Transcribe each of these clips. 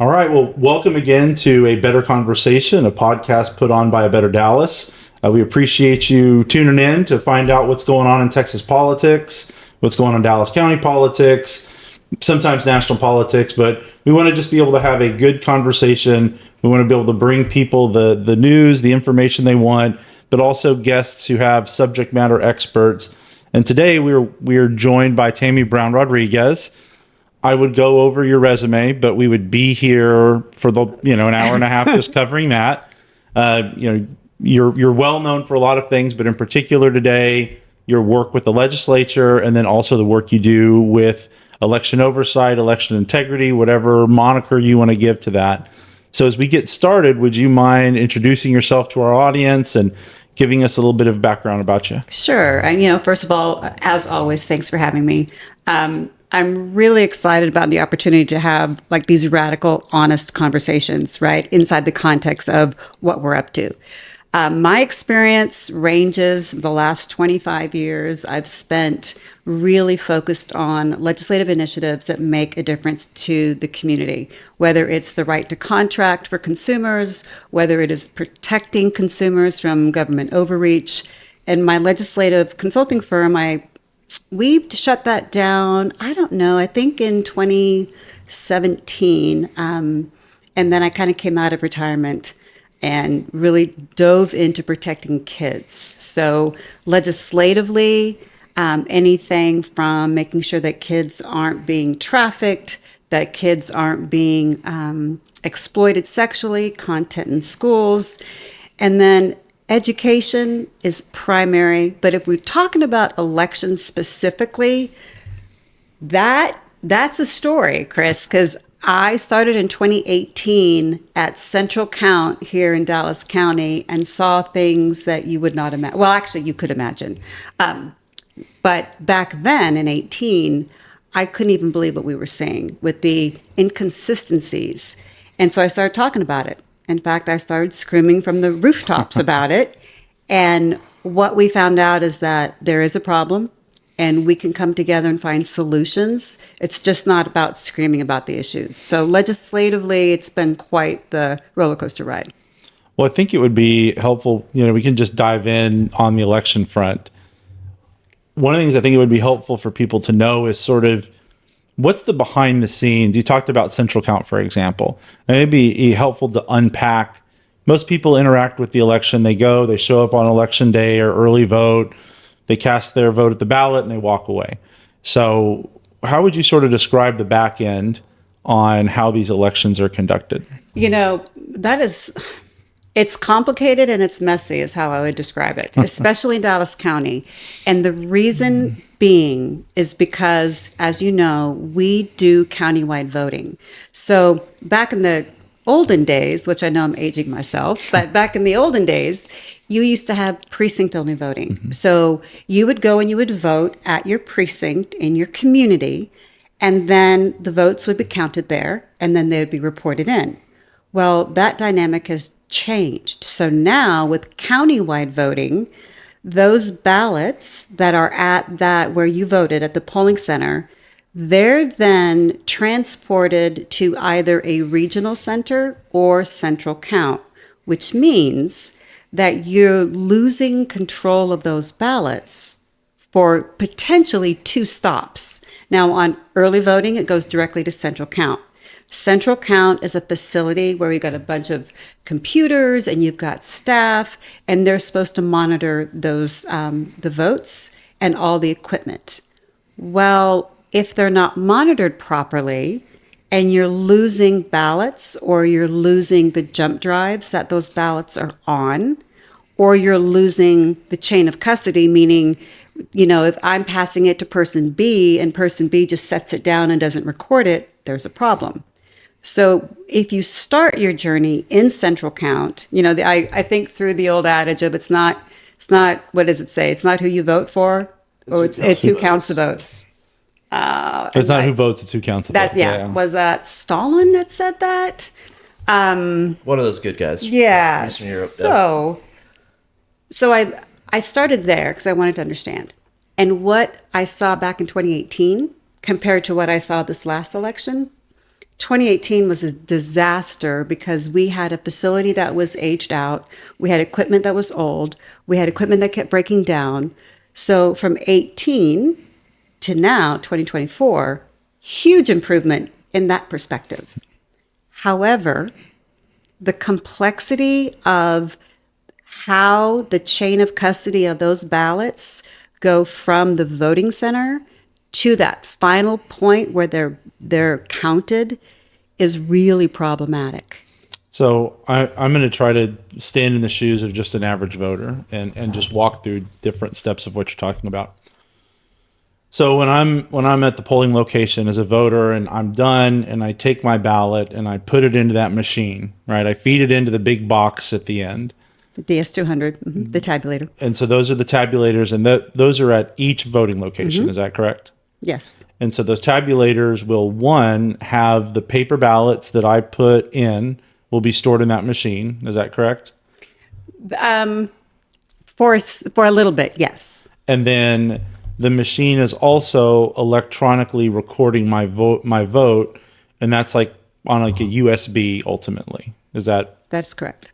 All right. Well, welcome again to A Better Conversation, a podcast put on by A Better Dallas. We appreciate you tuning in to find out what's going on in Texas politics, what's going on in Dallas County politics, sometimes national politics, but we want to just be able to have a good conversation. We want to be able to bring people the news, the information they want, but also guests who have subject matter experts. And today we're joined by Tami Brown Rodriquez. I would go over your resume, but we would be here for an hour and a half just covering that. You're well known for a lot of things, but in particular today, your work with the legislature, and then also the work you do with election oversight, election integrity, whatever moniker you want to give to that. So as we get started, would you mind introducing yourself to our audience and giving us a little bit of background about you? Sure. And, first of all, as always, thanks for having me. I'm really excited about the opportunity to have like these radical, honest conversations, right, inside the context of what we're up to. My experience ranges the last 25 years. I've spent really focused on legislative initiatives that make a difference to the community, whether it's the right to contract for consumers, whether it is protecting consumers from government overreach. And my legislative consulting firm, we shut that down, I don't know, I think in 2017. And then I kind of came out of retirement and really dove into protecting kids. So legislatively, anything from making sure that kids aren't being trafficked, that kids aren't being exploited sexually, content in schools, and then education is primary. But if we're talking about elections specifically, that's a story, Chris, because I started in 2018 at Central Count here in Dallas County and saw things that you would not imagine. Well, actually, you could imagine. But back then in 18, I couldn't even believe what we were seeing with the inconsistencies. And so I started talking about it. In fact, I started screaming from the rooftops about it. And what we found out is that there is a problem and we can come together and find solutions. It's just not about screaming about the issues. So legislatively, it's been quite the roller coaster ride. Well, I think it would be helpful, we can just dive in on the election front. One of the things I think it would be helpful for people to know is sort of what's the behind the scenes. You talked about Central Count, for example. And it'd be helpful to unpack. Most people interact with the election. They show up on election day or early vote. They cast their vote at the ballot and they walk away. So how would you sort of describe the back end on how these elections are conducted? It's complicated and it's messy is how I would describe it, especially in Dallas County. And the reason being is because, as you know, we do countywide voting. So back in the olden days, which I know I'm aging myself, but back in the olden days, you used to have precinct-only voting. Mm-hmm. So you would go and you would vote at your precinct in your community, and then the votes would be counted there, and then they would be reported in. Well, that dynamic has changed. So now with countywide voting, those ballots that are at that where you voted at the polling center, they're then transported to either a regional center or Central Count, which means that you're losing control of those ballots for potentially 2 stops. Now, on early voting, it goes directly to Central Count. Central Count is a facility where you've got a bunch of computers and you've got staff, and they're supposed to monitor those the votes and all the equipment. Well, if they're not monitored properly and you're losing ballots or you're losing the jump drives that those ballots are on, or you're losing the chain of custody, meaning, if I'm passing it to person B and person B just sets it down and doesn't record it, there's a problem. So if you start your journey in Central Count, I think through the old adage of it's not, what does it say? It's not who you vote for, or it's who counts the votes. It's not who votes, it's who counts the votes. Yeah. Was that Stalin that said that? One of those good guys. Yeah. So I started there because I wanted to understand. And what I saw back in 2018 compared to what I saw this last election, 2018 was a disaster because we had a facility that was aged out. We had equipment that was old. We had equipment that kept breaking down. So from 18 to now, 2024, huge improvement in that perspective. However, the complexity of how the chain of custody of those ballots go from the voting center to that final point where they're counted is really problematic. So I'm going to try to stand in the shoes of just an average voter and just walk through different steps of what you're talking about. So when I'm at the polling location as a voter and I'm done and I take my ballot and I put it into that machine, right? I feed it into the big box at the end. The DS200, the tabulator. And so those are the tabulators, and those are at each voting location. Is that correct? Yes. And so those tabulators will, one, have the paper ballots that I put in will be stored in that machine. Is that correct? For a little bit, yes. And then the machine is also electronically recording my vote, and that's like on like a USB ultimately. That's correct.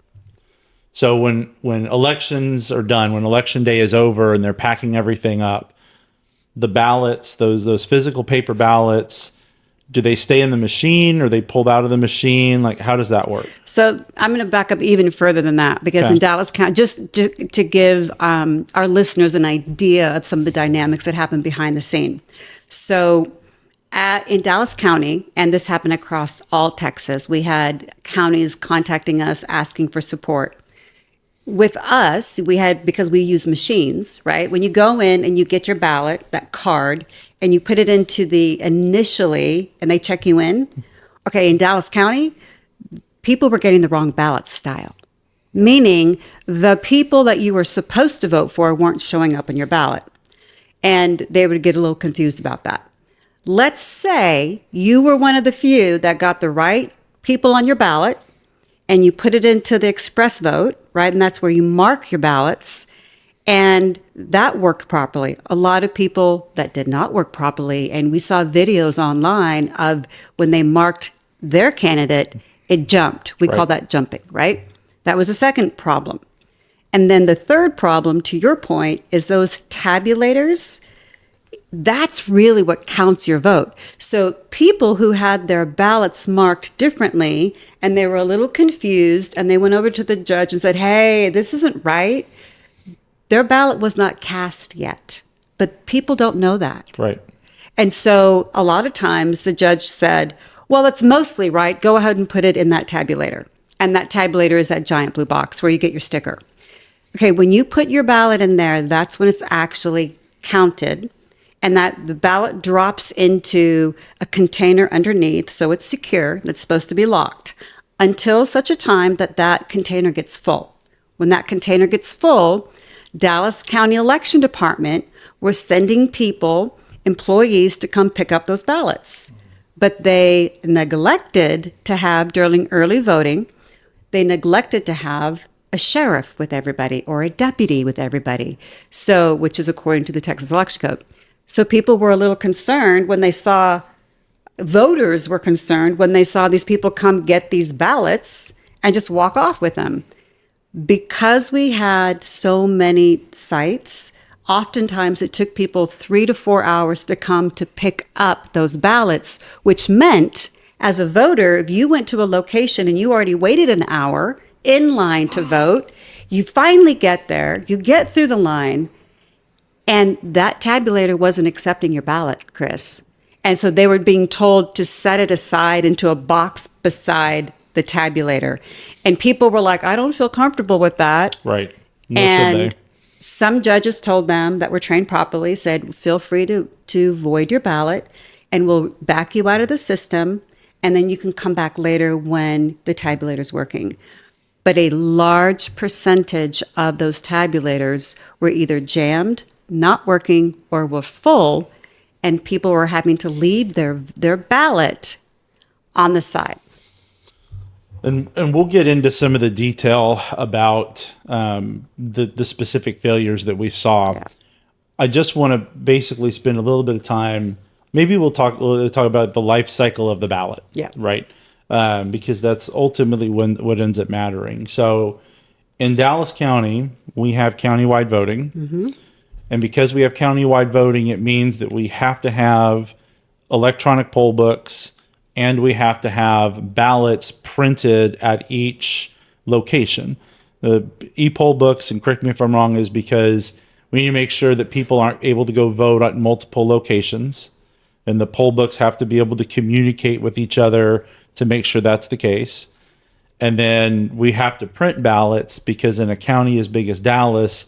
So when elections are done, when election day is over and they're packing everything up, the ballots, those physical paper ballots, do they stay in the machine or are they pulled out of the machine? Like, how does that work? So I'm going to back up even further than that because in Dallas County, just to give our listeners an idea of some of the dynamics that happen behind the scene. So in Dallas County, and this happened across all Texas, we had counties contacting us asking for support. With us, because we use machines, right? When you go in and you get your ballot, that card, and you put it into initially, and they check you in. Okay, in Dallas County, people were getting the wrong ballot style, meaning the people that you were supposed to vote for weren't showing up in your ballot. And they would get a little confused about that. Let's say you were one of the few that got the right people on your ballot, and you put it into the express vote, right? And that's where you mark your ballots. And that worked properly. A lot of people that did not work properly, and we saw videos online of when they marked their candidate, it jumped. We call that jumping, right? That was the second problem. And then the third problem, to your point, is those tabulators. That's really what counts your vote. So people who had their ballots marked differently and they were a little confused and they went over to the judge and said, hey, this isn't right. Their ballot was not cast yet, but people don't know that. Right. And so a lot of times the judge said, well, it's mostly right. Go ahead and put it in that tabulator. And that tabulator is that giant blue box where you get your sticker. Okay, when you put your ballot in there, that's when it's actually counted. And that the ballot drops into a container underneath, so it's secure, it's supposed to be locked, until such a time that container gets full. When that container gets full, Dallas County Election Department was sending people, employees, to come pick up those ballots. But they neglected to have, during early voting, they neglected to have a sheriff with everybody or a deputy with everybody, so which is according to the Texas Election Code. So people were a little concerned when they saw, voters were concerned when they saw these people come get these ballots and just walk off with them. Because we had so many sites, oftentimes it took people 3 to 4 hours to come to pick up those ballots, which meant as a voter, if you went to a location and you already waited an hour in line to vote, you finally get there, you get through the line, and that tabulator wasn't accepting your ballot, Chris. And so they were being told to set it aside into a box beside the tabulator. And people were like, I don't feel comfortable with that. Right. Nor and should they. Some judges told them that were trained properly, said, feel free to void your ballot and we'll back you out of the system. And then you can come back later when the tabulator's working. But a large percentage of those tabulators were either jammed, not working, or were full, and people were having to leave their ballot on the side. And we'll get into some of the detail about the specific failures that we saw. Yeah. I just want to basically spend a little bit of time. maybe we'll talk about the life cycle of the ballot. Yeah. Right. Because that's ultimately what ends up mattering. So in Dallas County, we have countywide voting. And because we have countywide voting, it means that we have to have electronic poll books and we have to have ballots printed at each location. The e-poll books, and correct me if I'm wrong, is because we need to make sure that people aren't able to go vote at multiple locations. And the poll books have to be able to communicate with each other to make sure that's the case. And then we have to print ballots because in a county as big as Dallas,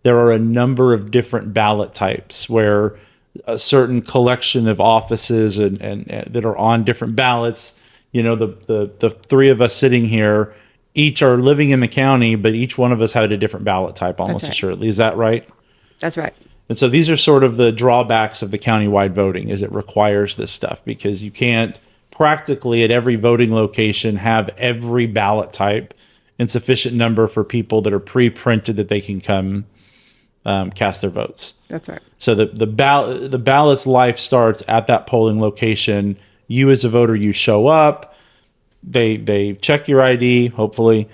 there are a number of different ballot types where a certain collection of offices and that are on different ballots. You know, the three of us sitting here, each are living in the county, but each one of us had a different ballot type almost assuredly. Is that right? That's right. And so these are sort of the drawbacks of the countywide voting, is it requires this stuff because you can't practically at every voting location have every ballot type in sufficient number for people that are pre-printed that they can come cast their votes. That's right. So the ballot's life starts at that polling location. You as a voter, you show up, they check your ID, hopefully,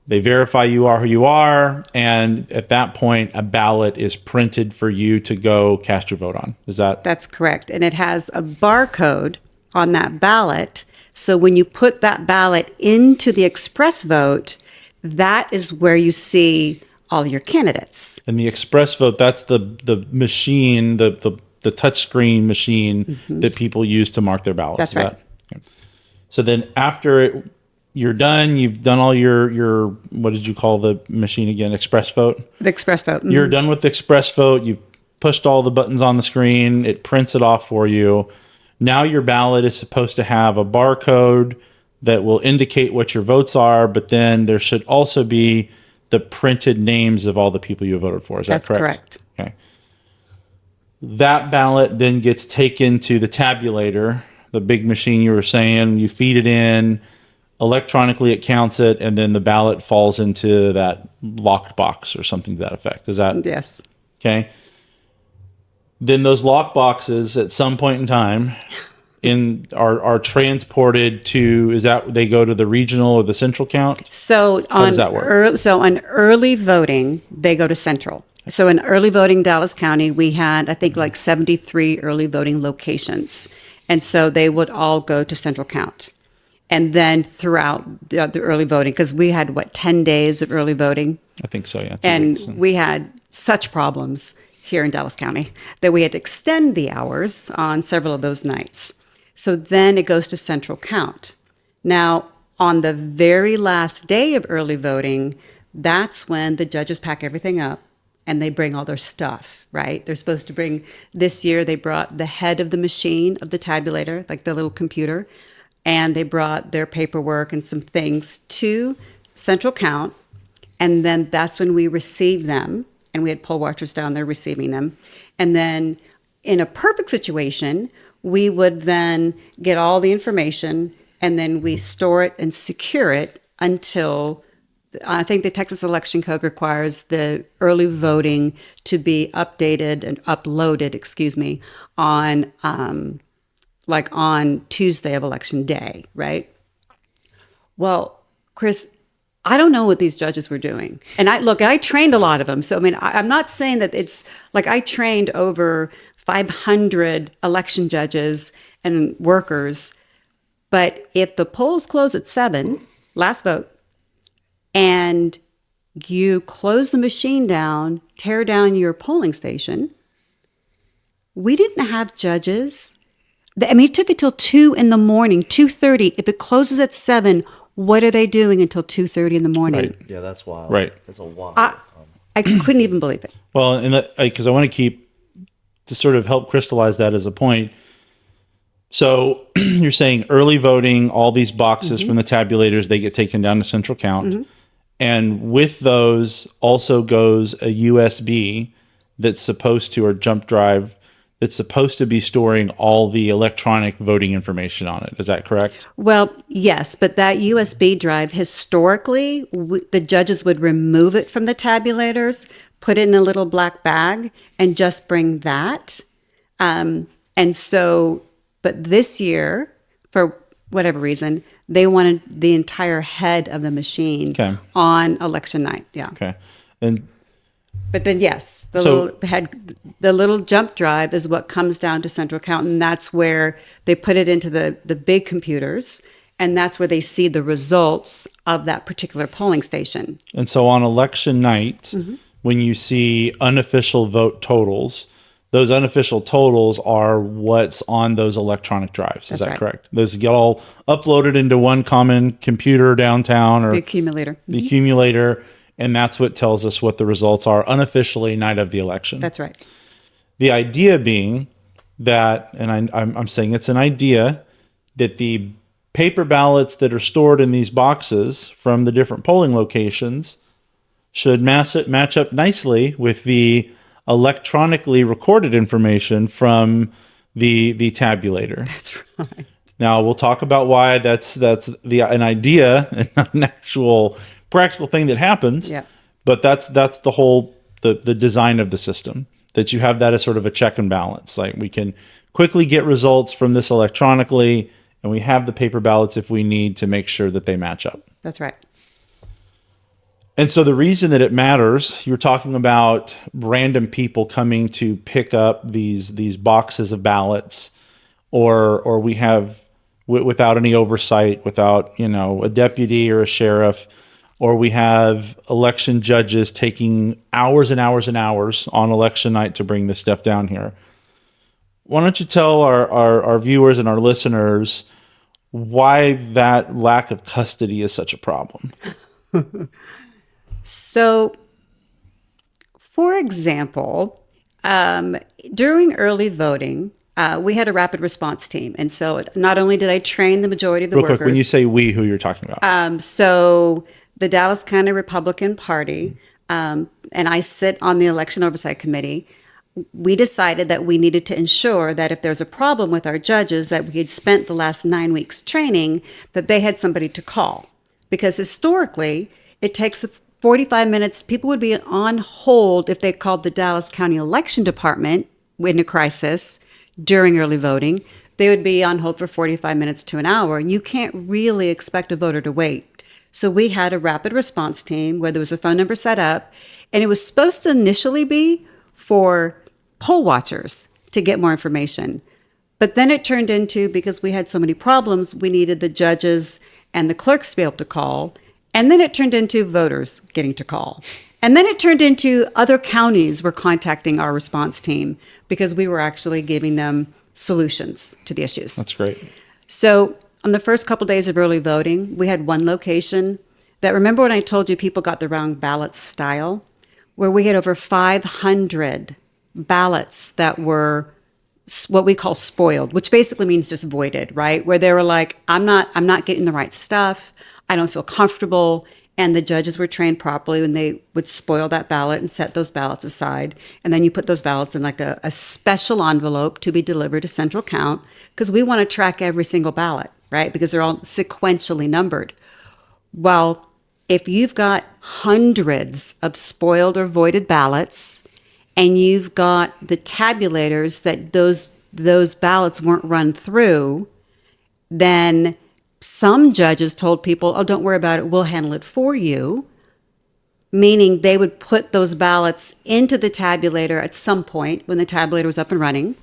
they verify you are who you are, and at that point, a ballot is printed for you to go cast your vote on. That's correct. And it has a barcode on that ballot. So when you put that ballot into the express vote, that is where you see all your candidates. And the express vote, that's the machine, the touchscreen machine that people use to mark their ballots. That's right. Okay. So then after you're done, you've done all your what did you call the machine again? Express vote? The express vote. You're done with the express vote. You've pushed all the buttons on the screen. It prints it off for you. Now your ballot is supposed to have a barcode that will indicate what your votes are, but then there should also be the printed names of all the people you voted for. Is that correct? That's correct. Okay. That ballot then gets taken to the tabulator, the big machine you were saying. You feed it in, electronically it counts it, and then the ballot falls into that locked box or something to that effect. Is that? Yes. Okay. Then those lock boxes at some point in time are transported to, is that they go to the regional or the central count? So How does that work? So on early voting, they go to central. So in early voting Dallas County, we had, I think, like 73 early voting locations. And so they would all go to central count. And then throughout the early voting, because we had, 10 days of early voting? I think so, yeah. 2 And weeks. we had such problems here in Dallas County that we had to extend the hours on several of those nights. So then it goes to central count. Now, on the very last day of early voting, that's when the judges pack everything up and they bring all their stuff, right? They're supposed to bring, this year they brought the head of the machine of the tabulator, like the little computer, and they brought their paperwork and some things to central count. And then that's when we received them. And we had poll watchers down there receiving them. And then in a perfect situation, we would then get all the information and then we store it and secure it until, I think the Texas Election Code requires the early voting to be updated and uploaded, on Tuesday of Election Day, right? Well, Chris, I don't know what these judges were doing. And I trained a lot of them. So, I mean, I'm not saying that it's like I trained over 500 election judges and workers. But if the polls close at 7, last vote, and you close the machine down, tear down your polling station, we didn't have judges. I mean, it took it till 2 in the morning, 2:30. If it closes at 7, what are they doing until 2:30 in the morning? Right. Yeah, that's wild. Right. That's a wild. I couldn't even believe it. Well, and because I want to keep, to sort of help crystallize that as a point. So you're saying early voting, all these boxes from the tabulators, they get taken down to central count. And with those also goes a USB that's supposed to, or jump drive, that's supposed to be storing all the electronic voting information on it. Is that correct? Well, yes, but that USB drive, historically, the judges would remove it from the tabulators, put it in a little black bag, and just bring that. And And so, but this year, for whatever reason, they wanted the entire head of the machine on election night. Yeah. Okay. And but then, yes, So- the little jump drive is what comes down to central count, and that's where they put it into the big computers, and that's where they see the results of that particular polling station. And so on election night, Mm-hmm. when you see unofficial vote totals, those unofficial totals are what's on those electronic drives. Is That's that right. correct? Those get all uploaded into one common computer downtown or The accumulator. the accumulator, and that's what tells us what the results are unofficially night of the election. That's right. The idea being that, and I'm saying it's an idea, that the paper ballots that are stored in these boxes from the different polling locations should match up nicely with the electronically recorded information from the tabulator. That's right. Now we'll talk about why that's an idea and not an actual practical thing that happens. Yeah. But that's the whole the design of the system, that you have that as sort of a check and balance. Like we can quickly get results from this electronically, and we have the paper ballots if we need to make sure that they match up. That's right. And so the reason that it matters, you're talking about random people coming to pick up these boxes of ballots, or we have without any oversight, without a deputy or a sheriff, or we have election judges taking hours and hours and hours on election night to bring this stuff down here. Why don't you tell our viewers and our listeners why that lack of custody is such a problem? So, for example, during early voting, we had a rapid response team. And so not only did I train the majority of the Real workers. quick, when you say we, who you're talking about? So the Dallas County Republican Party, and I sit on the Election Oversight Committee, we decided that we needed to ensure that if there's a problem with our judges that we had spent the last 9 weeks training, that they had somebody to call. Because historically, it takes 45 minutes. People would be on hold if they called the Dallas County Election Department in a crisis during early voting. They would be on hold for 45 minutes to an hour, and you can't really expect a voter to wait. So we had a rapid response team where there was a phone number set up, and it was supposed to initially be for poll watchers to get more information. But then it turned into, because we had so many problems, we needed the judges and the clerks to be able to call. And then it turned into voters getting to call. And then it turned into other counties were contacting our response team because we were actually giving them solutions to the issues. That's great. So on the first couple days of early voting, we had one location that, remember when I told you people got the wrong ballot style, where we had over 500 ballots that were what we call spoiled, which basically means just voided, right? Where they were like, I'm not getting the right stuff. I don't feel comfortable. And the judges were trained properly when they would spoil that ballot and set those ballots aside. And then you put those ballots in like a special envelope to be delivered to central count, because we want to track every single ballot, right? Because they're all sequentially numbered. Well, if you've got hundreds of spoiled or voided ballots, and you've got the tabulators that those ballots weren't run through, then some judges told people, oh, don't worry about it, we'll handle it for you, meaning they would put those ballots into the tabulator at some point when the tabulator was up and running.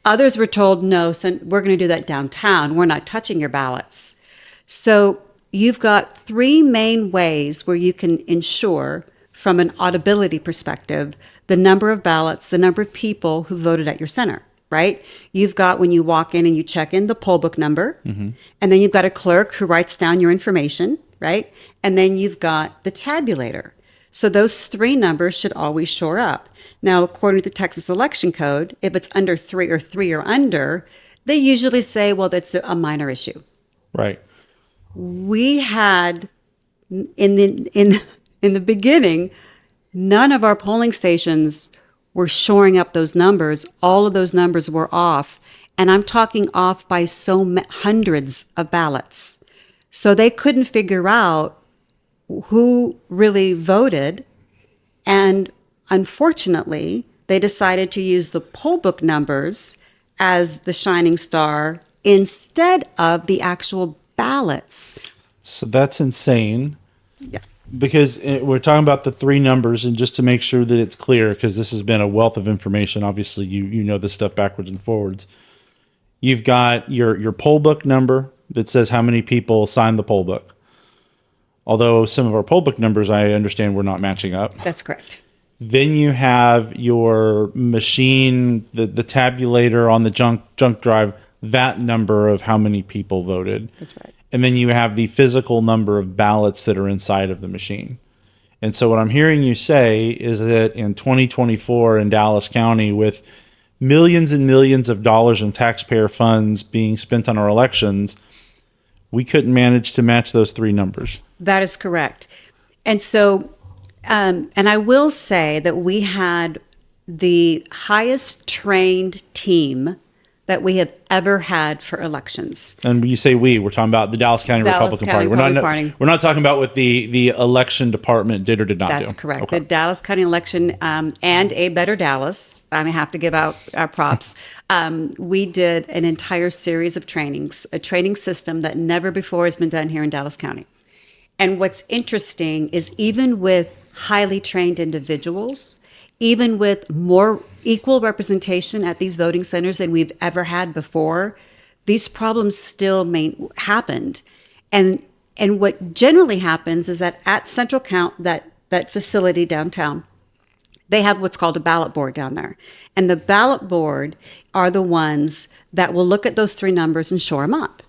Others were told, no, son, we're going to do that downtown. We're not touching your ballots. So you've got three main ways where you can ensure, from an audibility perspective, the number of ballots, the number of people who voted at your center, right? You've got, when you walk in and you check in, the poll book number, and then you've got a clerk who writes down your information, right? And then you've got the tabulator. So those three numbers should always shore up. Now, according to the Texas Election Code, if it's under 3 or under, they usually say, well, that's a minor issue. Right. We had, in the beginning, none of our polling stations were shoring up those numbers. All of those numbers were off. And I'm talking off by hundreds of ballots. So they couldn't figure out who really voted. And unfortunately, they decided to use the poll book numbers as the shining star instead of the actual ballots. So that's insane. Yeah. Because we're talking about the three numbers, and just to make sure that it's clear, because this has been a wealth of information. Obviously, you know this stuff backwards and forwards. You've got your poll book number that says how many people signed the poll book. Although some of our poll book numbers, I understand, we're not matching up. That's correct. Then you have your machine, the tabulator on the junk drive, that number of how many people voted. That's right. And then you have the physical number of ballots that are inside of the machine. And so what I'm hearing you say is that in 2024 in Dallas County, with millions and millions of dollars in taxpayer funds being spent on our elections, we couldn't manage to match those three numbers. That is correct. And so, and I will say that we had the highest trained team that we have ever had for elections. And when you say we're talking about the Dallas County Republican Party. We're not talking about what the election department did or did not do. That's correct. Okay. The Dallas County election and A Better Dallas, I have to give out our props. We did an entire series of trainings, a training system that never before has been done here in Dallas County. And what's interesting is even with highly trained individuals, even with more equal representation at these voting centers than we've ever had before, these problems still happened. And what generally happens is that at Central Count, that facility downtown, they have what's called a ballot board down there. And the ballot board are the ones that will look at those three numbers and shore them up.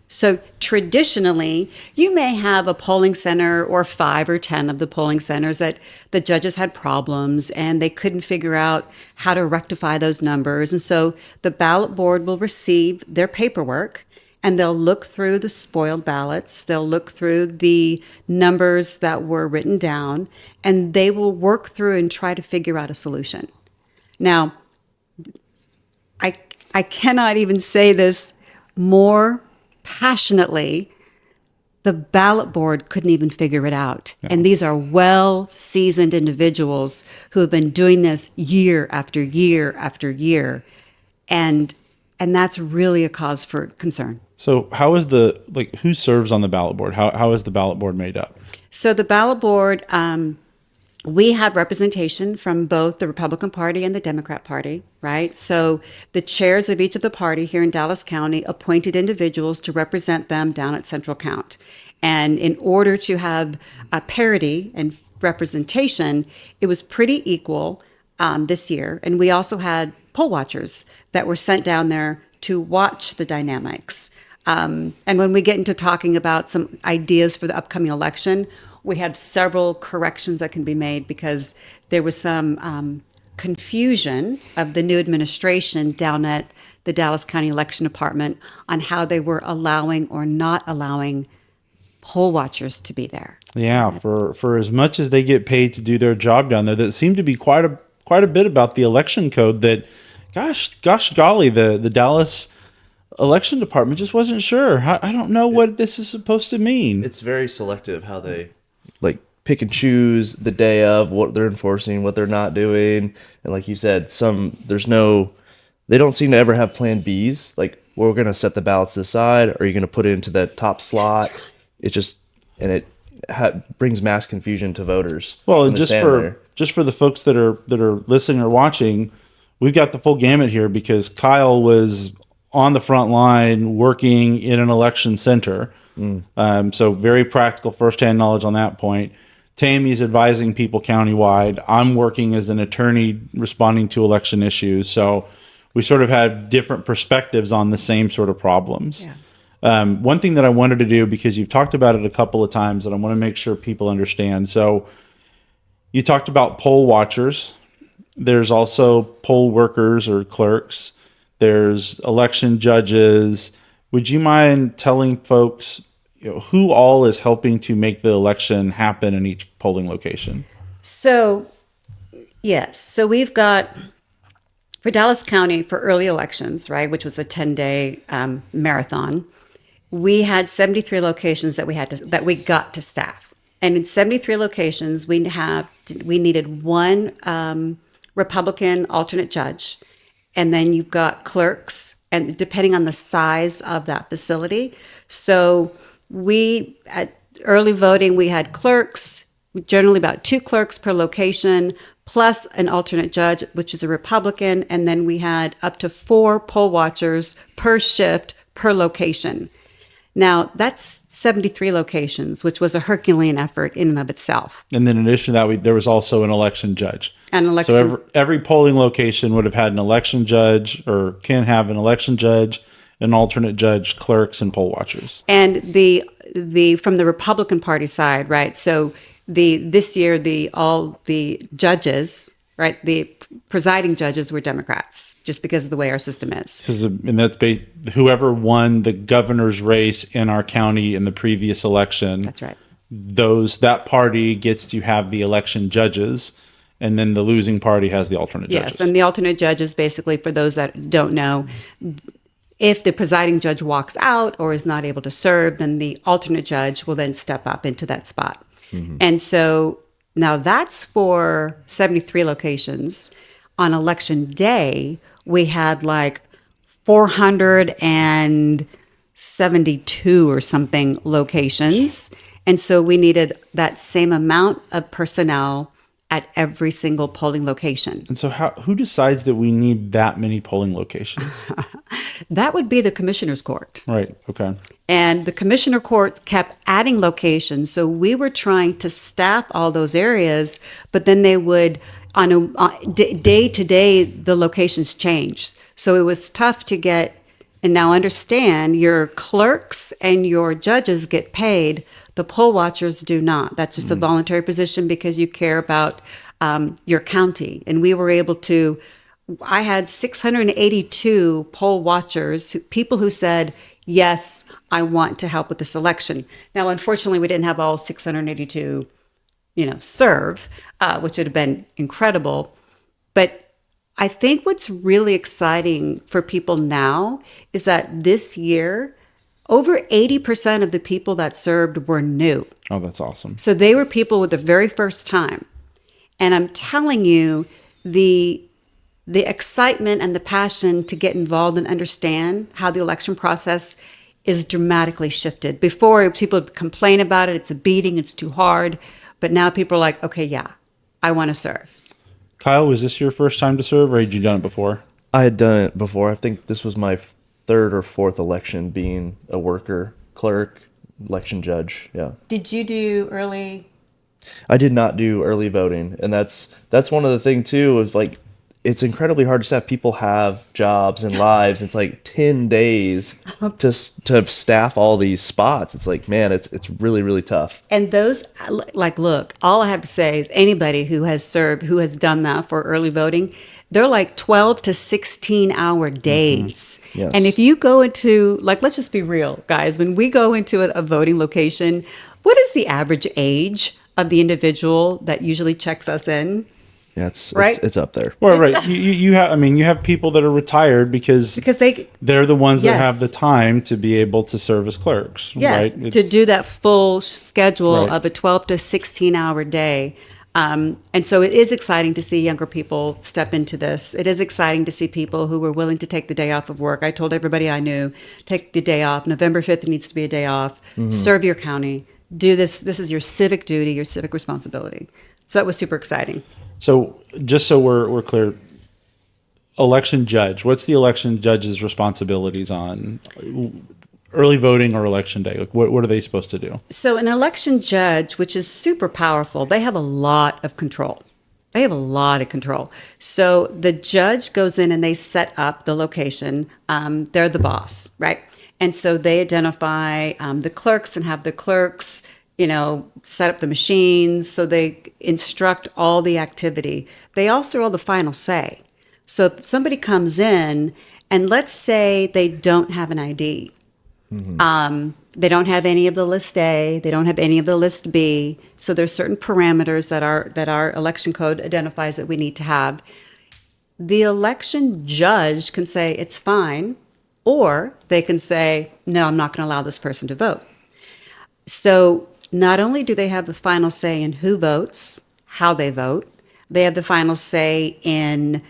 So traditionally, you may have a polling center or 5 or 10 of the polling centers that the judges had problems and they couldn't figure out how to rectify those numbers. And so the ballot board will receive their paperwork and they'll look through the spoiled ballots. They'll look through the numbers that were written down and they will work through and try to figure out a solution. Now, I cannot even say this more passionately. The ballot board couldn't even figure it out. Yeah. And these are well-seasoned individuals who have been doing this year after year after year. And that's really a cause for concern. So how is who serves on the ballot board? How is the ballot board made up? So the ballot board, we have representation from both the Republican Party and the Democrat Party, right? So the chairs of each of the party here in Dallas County appointed individuals to represent them down at Central Count. And in order to have a parity and representation, it was pretty equal this year. And we also had poll watchers that were sent down there to watch the dynamics. And when we get into talking about some ideas for the upcoming election, we have several corrections that can be made because there was some confusion of the new administration down at the Dallas County Election Department on how they were allowing or not allowing poll watchers to be there. Yeah, for as much as they get paid to do their job down there, that seemed to be quite a bit about the election code that, gosh golly, the Dallas election department just wasn't sure. I don't know what this is supposed to mean. It's very selective how they pick and choose the day of what they're enforcing, what they're not doing. And like you said, they don't seem to ever have plan Bs. Like, we're going to set the ballots to the side. Or are you going to put it into that top slot? It just, and it brings mass confusion to voters. Well, and just for the folks that are listening or watching, we've got the full gamut here because Kyle was on the front line working in an election center. So very practical firsthand knowledge on that point. Tami's advising people countywide. I'm working as an attorney responding to election issues. So we sort of had different perspectives on the same sort of problems. Yeah. One thing that I wanted to do, because you've talked about it a couple of times, and I want to make sure people understand. So you talked about poll watchers. There's also poll workers or clerks. There's election judges. Would you mind telling folks who all is helping to make the election happen in each polling location? So, yes. So we've got, for Dallas County, for early elections, right, which was a 10-day marathon, we had 73 locations that we got to staff. And in 73 locations, we needed one Republican alternate judge and then you've got clerks, and depending on the size of that facility. So we, at early voting, we had clerks, generally about 2 clerks per location, plus an alternate judge, which is a Republican, and then we had up to 4 poll watchers per shift per location. Now, that's 73 locations, which was a Herculean effort in and of itself. And then in addition to that, there was also an election judge. So every polling location would have had an election judge, or can have an election judge, an alternate judge, clerks, and poll watchers. And the from the Republican Party side, right? So this year all the judges, right? The presiding judges were Democrats, just because of the way our system is. And that's whoever won the governor's race in our county in the previous election. That's right. That party gets to have the election judges, and then the losing party has the alternate judges. Yes, and the alternate judges, basically, for those that don't know, if the presiding judge walks out or is not able to serve, then the alternate judge will then step up into that spot. Mm-hmm. And so now that's for 73 locations. On election day, we had like 472 or something locations. And so we needed that same amount of personnel at every single polling location. And so who decides that we need that many polling locations? That would be the commissioner's court. Right. Okay. And the commissioner court kept adding locations. So we were trying to staff all those areas, but then they would, on a day to day, the locations changed. So it was tough to get, and now understand, your clerks and your judges get paid. The poll watchers do not. That's just a voluntary position because you care about your county. And we were able to, I had 682 poll watchers, people who said, yes, I want to help with this election. Now, unfortunately, we didn't have all 682, serve, which would have been incredible. But I think what's really exciting for people now is that this year, over 80% of the people that served were new. Oh, that's awesome. So they were people with the very first time. And I'm telling you, the excitement and the passion to get involved and understand how the election process is dramatically shifted. Before, people would complain about it. It's a beating. It's too hard. But now people are like, okay, yeah, I want to serve. Kyle, was this your first time to serve, or had you done it before? I had done it before. I think this was my 3rd or 4th election being a worker, clerk, election judge. Yeah. Did you do early? I did not do early voting, and that's one of the things too. Is like, it's incredibly hard to staff. People have jobs and lives. It's like 10 days to staff all these spots. It's like, man, it's really, really tough. And those, like, look, all I have to say is anybody who has served, who has done that for early voting, they're like 12 to 16 hour days. Mm-hmm. Yes. And if you go into, like, let's just be real, guys, when we go into a voting location, what is the average age of the individual that usually checks us in? Yeah, right? It's up there. Well, right. You have people that are retired because they're the ones that have the time to be able to serve as clerks. Yes, right? To do that full schedule Right. of a 12 to 16 hour day. And so it is exciting to see younger people step into this. It is exciting to see people who were willing to take the day off of work. I told everybody I knew, take the day off. November 5th needs to be a day off. Mm-hmm. Serve your county. Do this. This is your civic duty, your civic responsibility. So that was super exciting. So just so we're clear, election judge, what's the election judge's responsibilities on early voting or election day? Like, what are they supposed to do? So an election judge, which is super powerful, they have a lot of control. So the judge goes in and they set up the location. They're the boss, right? And so they identify the clerks and have the clerks set up the machines. So they instruct all the activity. They also are the final say. So if somebody comes in and let's say they don't have an ID, they don't have any of the list A, they don't have any of the list B. So there's certain parameters that our election code identifies that we need to have. The election judge can say it's fine, or they can say, no, I'm not going to allow this person to vote. So not only do they have the final say in who votes, how they vote, they have the final say in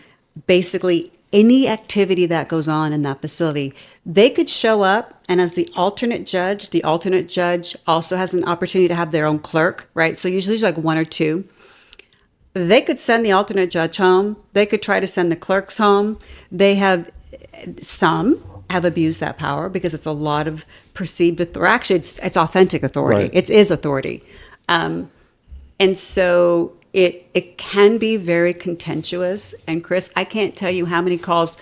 basically any activity that goes on in that facility. They could show up, and as the alternate judge also has an opportunity to have their own clerk, right? So usually there's like one or two. They could send the alternate judge home. They could try to send the clerks home. Some have abused that power because it's a lot of perceived authority. Actually, it's authentic authority. Right. It is authority. And so it can be very contentious. And Chris, I can't tell you how many calls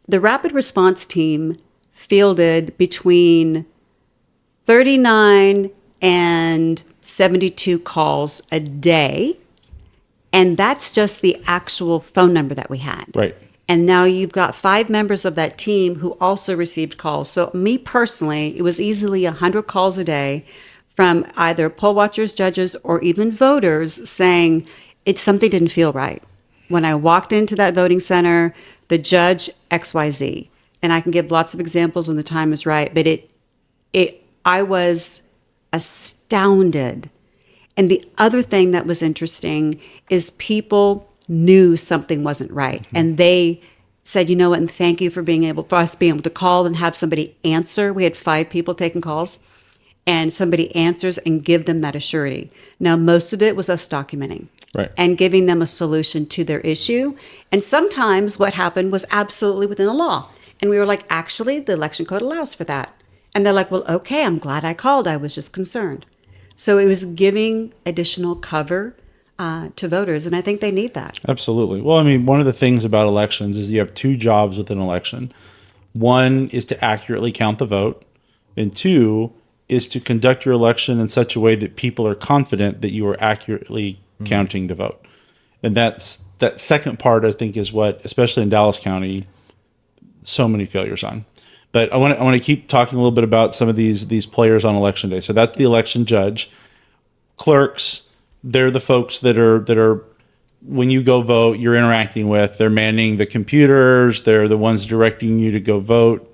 the rapid response team fielded between 39 and 72 calls a day. And that's just the actual phone number that we had. Right. And now you've got 5 members of that team who also received calls. So me personally, it was easily 100 calls a day from either poll watchers, judges, or even voters saying something didn't feel right. When I walked into that voting center, the judge XYZ, and I can give lots of examples when the time is right, but I was astounded. And the other thing that was interesting is people knew something wasn't right. Mm-hmm. And they said, you know what, and thank you for us being able to call and have somebody answer. We had 5 people taking calls, and somebody answers and give them that assurity. Now, most of it was us documenting. Right. And giving them a solution to their issue. And sometimes what happened was absolutely within the law. And we were like, actually, the election code allows for that. And they're like, well, okay, I'm glad I called. I was just concerned. So it was giving additional cover to voters, and I think they need that. Absolutely. Well, I mean, one of the things about elections is you have 2 jobs with an election. One is to accurately count the vote, and 2 is to conduct your election in such a way that people are confident that you are accurately counting the vote. And that second part, I think, is what, especially in Dallas County, so many failures on. But I want to keep talking a little bit about some of these players on election day. So that's the election judge. Clerks, they're the folks that are when you go vote, you're interacting with. They're manning the computers. They're the ones directing you to go vote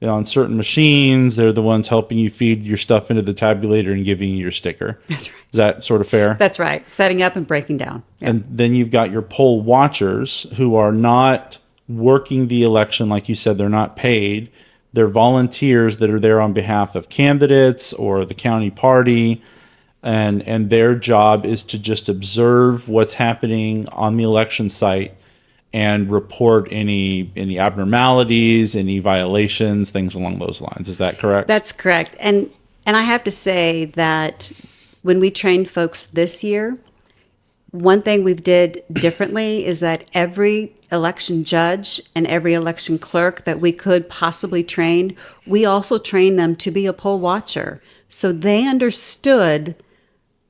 on certain machines. They're the ones helping you feed your stuff into the tabulator and giving you your sticker. That's right. Is that sort of fair? That's right. Setting up and breaking down. Yeah. And then you've got your poll watchers who are not working the election. Like you said, they're not paid. They're volunteers that are there on behalf of candidates or the county party. And their job is to just observe what's happening on the election site and report any abnormalities, any violations, things along those lines. Is that correct? That's correct. And I have to say that when we trained folks this year, one thing we did differently is that every election judge and every election clerk that we could possibly train, we also trained them to be a poll watcher. So they understood.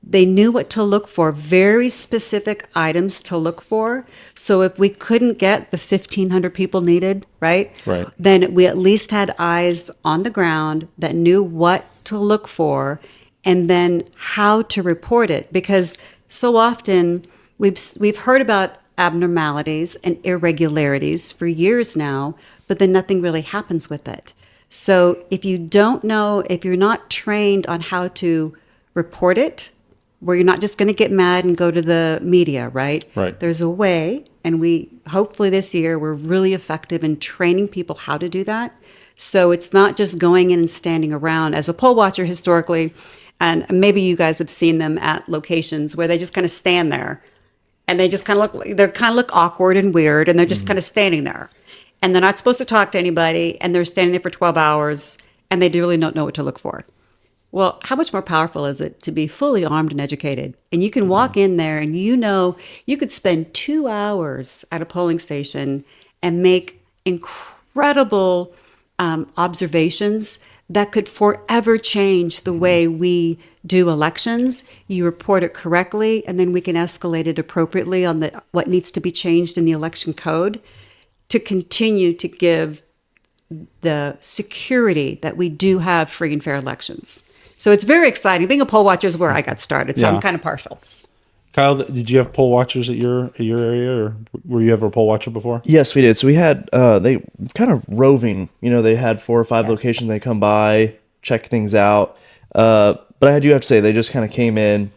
They knew what to look for, very specific items to look for. So if we couldn't get the 1,500 people needed, right? Then we at least had eyes on the ground that knew what to look for and then how to report it. Because so often we've heard about abnormalities and irregularities for years now, but then nothing really happens with it. So if you don't know, if you're not trained on how to report it, where you're not just going to get mad and go to the media, right? Right. There's a way, and we hopefully this year we're really effective in training people how to do that. So it's not just going in and standing around. As a poll watcher historically, and maybe you guys have seen them at locations where they just kind of stand there, and they just kind of look awkward and weird, and they're just kind of standing there, and they're not supposed to talk to anybody, and they're standing there for 12 hours, and they really don't know what to look for. Well, how much more powerful is it to be fully armed and educated? And you can walk in there and you could spend 2 hours at a polling station and make incredible observations that could forever change the way we do elections. You report it correctly, and then we can escalate it appropriately on what needs to be changed in the election code to continue to give the security that we do have free and fair elections. So it's very exciting. Being a poll watcher is where I got started, so I'm kind of partial. Kyle, did you have poll watchers at your area, or were you ever a poll watcher before? Yes, we did. So we had they kind of roving. They had 4 or 5 locations. They come by, check things out. But I do have to say, they just kind of came in,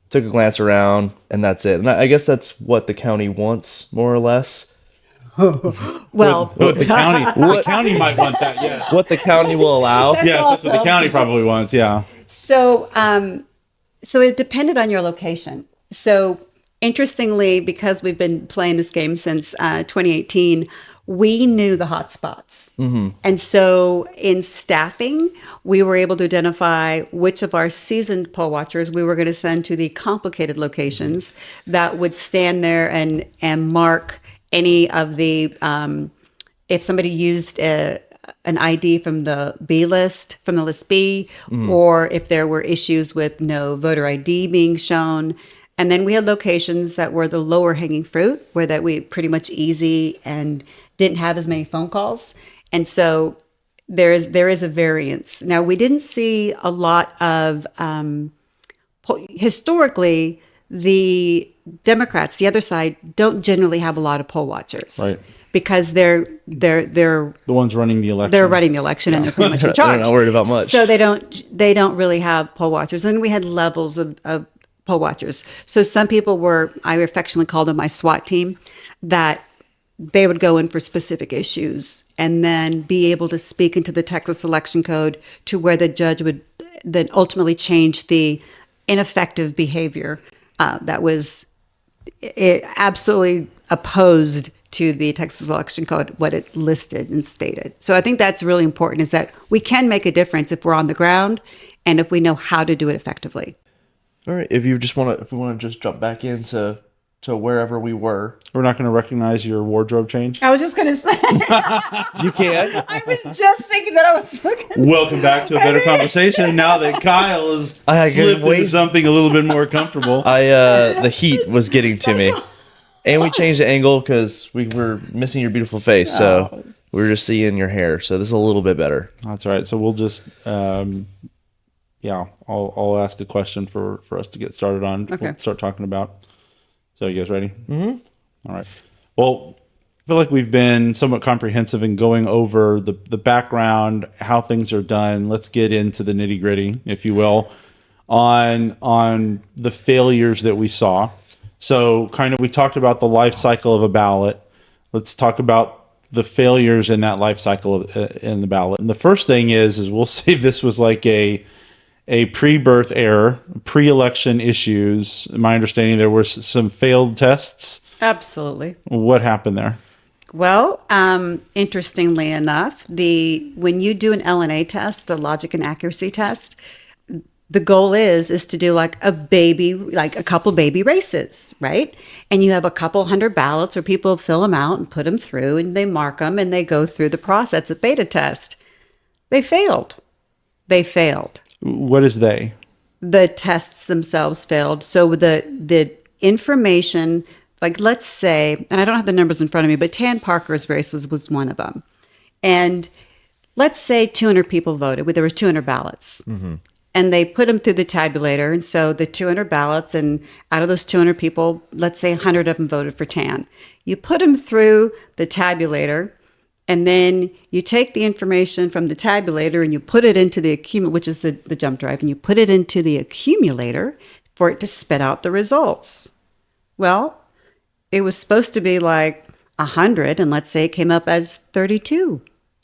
took a glance around, and that's it. And I guess that's what the county wants, more or less. Well, What the county might want that, yes. What the county will allow. That's Yes, that's what the awesome. county probably wants, yeah. So, so it depended on your location. So, interestingly, because we've been playing this game since 2018, we knew the hot spots. And so, in staffing, we were able to identify which of our seasoned poll watchers we were going to send to the complicated locations that would stand there and mark any of the, if somebody used an ID from the B list, from the list B, or if there were issues with no voter ID being shown. And then we had locations that were the lower hanging fruit, where that we pretty much easy and didn't have as many phone calls. And so there is a variance. Now, we didn't see a lot of, historically, the Democrats, the other side, don't generally have a lot of poll watchers. Right. Because they're The ones running the election. they're running the election and they're pretty much in charge. They're not worried about much. So they don't really have poll watchers. And we had levels of poll watchers. So some people were, I affectionately called them my SWAT team, that they would go in for specific issues and then be able to speak into the Texas election code to where the judge would then ultimately change the ineffective behavior that was absolutely opposed to the Texas election code, what it listed and stated. So I think that's really important, is that we can make a difference if we're on the ground and if we know how to do it effectively. All right. If we want to just jump back into wherever we were, We're not going to recognize your wardrobe change. I was just going to say, you can. I was just thinking that I was looking. Welcome back to a better conversation. Now that Kyle has I slipped couldn't into wait. something a little bit more comfortable. The heat was getting to me, and we changed the angle because we were missing your beautiful face, so we were just seeing your hair. So this is a little bit better. That's right. So we'll just, I'll ask a question for us to get started on. Okay. We'll start talking about. So you guys ready? Mm-hmm. All right. Well, I feel like we've been somewhat comprehensive in going over the background, how things are done. Let's get into the nitty gritty, if you will, on the failures that we saw. So kind of, we talked about the life cycle of a ballot. Let's talk about the failures in that life cycle in the ballot. And the first thing is we'll say this was like a pre-birth error, pre-election issues. My understanding, there were some failed tests. Absolutely. What happened there? Well, interestingly enough, when you do an LNA test, a logic and accuracy test, the goal is to do like a couple baby races, right? And you have a couple hundred ballots where people fill them out and put them through, and they mark them and they go through the process of beta test. They failed. What is they? The tests themselves failed. So the information, like let's say, and I don't have the numbers in front of me, but Tan Parker's race was one of them. And let's say 200 people voted. There were 200 ballots. Mm-hmm. And they put them through the tabulator. And so the 200 ballots, and out of those 200 people, let's say 100 of them voted for Tan. You put them through the tabulator, and then you take the information from the tabulator and you put it into the accumulator, which is the jump drive, and you put it into the accumulator for it to spit out the results. Well, it was supposed to be like 100, and let's say it came up as 32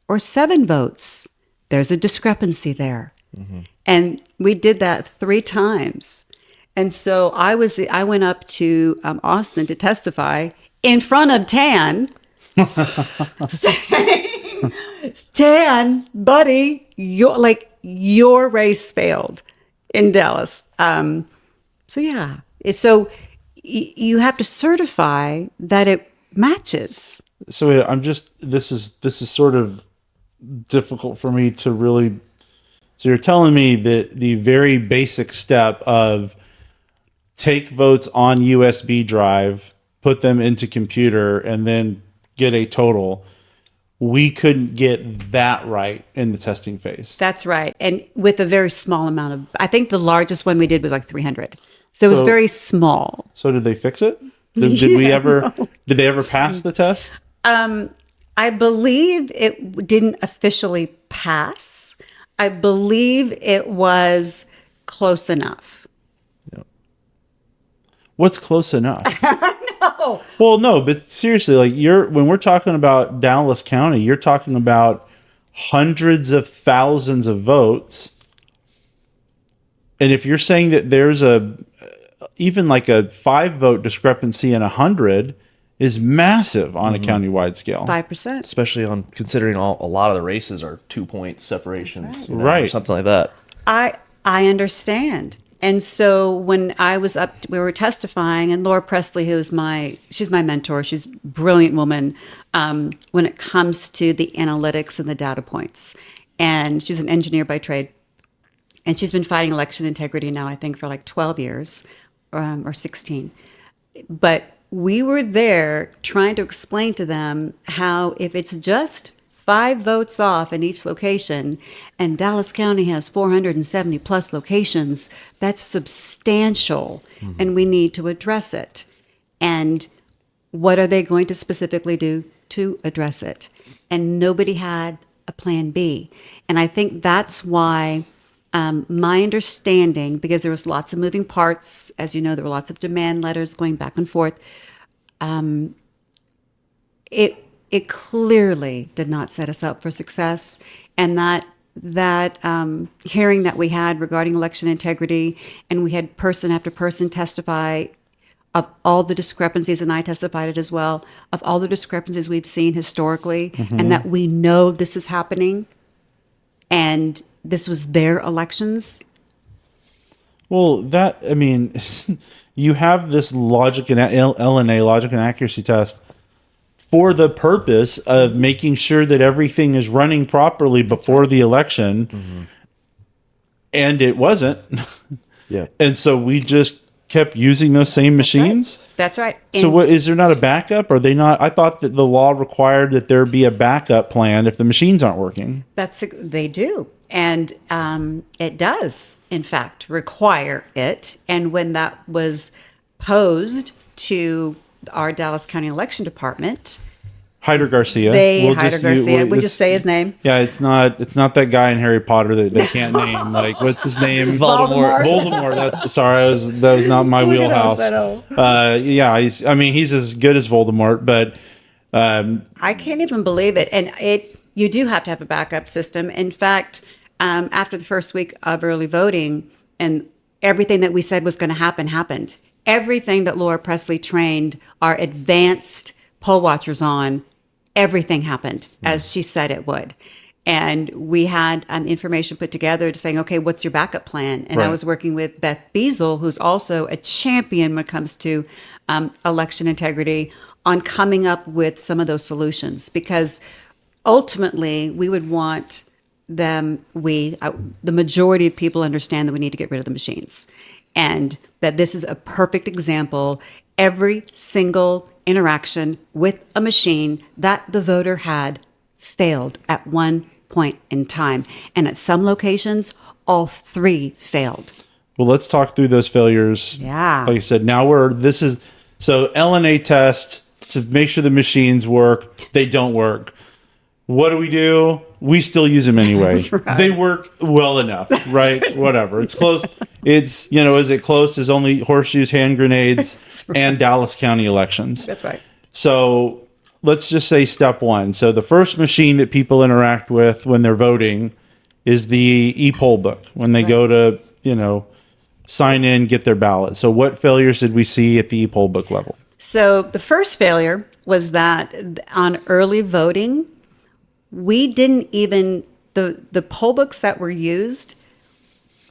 or 7 votes. There's a discrepancy there. Mm-hmm. And we did that 3 times. And so I went up to Austin to testify in front of Tan, saying, Tan, buddy, your race failed in Dallas. So you have to certify that it matches. So this is sort of difficult for me to really. So you're telling me that the very basic step of take votes on USB drive, put them into computer, and then get a total. We couldn't get that right in the testing phase. That's right. And with a very small amount of, I think the largest one we did was like 300. So it was very small. So did they fix it? Did they ever pass the test? I believe it didn't officially pass. I believe it was close enough. What's close enough? Well, no, but seriously, like when we're talking about Dallas County, you're talking about hundreds of thousands of votes. And if you're saying that there's even like a 5-vote discrepancy in 100 is massive on a countywide scale. 5%. Especially on considering a lot of the races are 2-point separations, or Right. something like that. I understand. And so when I was we were testifying, and Laura Presley, she's my mentor. She's a brilliant woman when it comes to the analytics and the data points. And she's an engineer by trade. And she's been fighting election integrity now, I think, for like 12 years or 16. But we were there trying to explain to them how if it's just 5 votes off in each location, and Dallas County has 470 plus locations, that's substantial, and we need to address it. And what are they going to specifically do to address it? And nobody had a plan B. And I think that's why my understanding, because there was lots of moving parts, as you know, there were lots of demand letters going back and forth. It clearly did not set us up for success, and that hearing that we had regarding election integrity, and we had person after person testify of all the discrepancies, and I testified it as well, of all the discrepancies we've seen historically, and that we know this is happening, and this was their elections. Well, you have this logic and LNA, logic and accuracy test, for the purpose of making sure that everything is running properly before the election. And it wasn't. Yeah. And so we just kept using those same machines. That's right. So what, is there not a backup? Are they not? I thought that the law required that there be a backup plan if the machines aren't working. They do. And it does, in fact, require it. And when that was posed to our Dallas County Election Department, Hyder Garcia. We just say his name. Yeah, it's not that guy in Harry Potter that they can't name. Like, what's his name? Voldemort. That was not my wheelhouse. Yeah, he's as good as Voldemort, but I can't even believe it. And you do have to have a backup system. In fact, after the first week of early voting, and everything that we said was going to happen happened. Everything that Laura Presley trained our advanced poll watchers on, everything happened as she said it would. And we had information put together to saying, okay, what's your backup plan? And I was working with Beth Beazle, who's also a champion when it comes to election integrity, on coming up with some of those solutions. Because ultimately, we would want the majority of people understand that we need to get rid of the machines. And that this is a perfect example. Every single interaction with a machine that the voter had failed at one point in time. And at some locations, all 3 failed. Well, let's talk through those failures. Yeah. Like I said, so LNA test to make sure the machines work. They don't work. What do? We still use them anyway. Right. They work well enough, right? Whatever. It's close. It's, is it close as only horseshoes, hand grenades, and Dallas County elections? That's right. So let's just say step 1. So the first machine that people interact with when they're voting is the e-poll book, when they go to, sign in, get their ballot. So what failures did we see at the e-poll book level? So the first failure was that on early voting, we didn't even, the poll books that were used,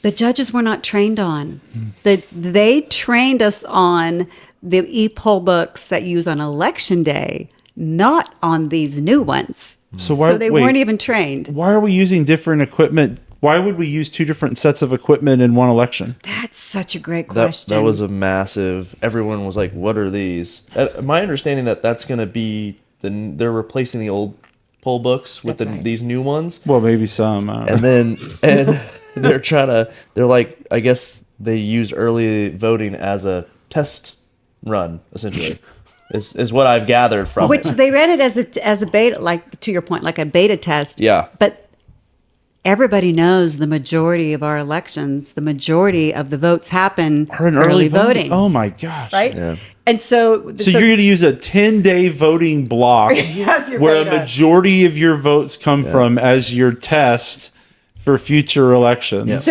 the judges were not trained on. They trained us on the e-poll books that use on election day, not on these new ones. So they weren't even trained. Why are we using different equipment? Why would we use 2 different sets of equipment in one election? That's such a great question. That was a massive, everyone was like, what are these? My understanding that's going to be, they're replacing the old poll books with these new ones. Well, maybe some. And they're like, I guess they use early voting as a test run, essentially, is what I've gathered from Which they ran it as a beta, like to your point, like a beta test. Yeah. But everybody knows the majority of our elections, the majority of the votes happen Or in early voting. Oh my gosh. Right? Yeah. And so So you're going to use a 10-day voting block Yes, your where a beta. majority of your votes come from as your test for future elections.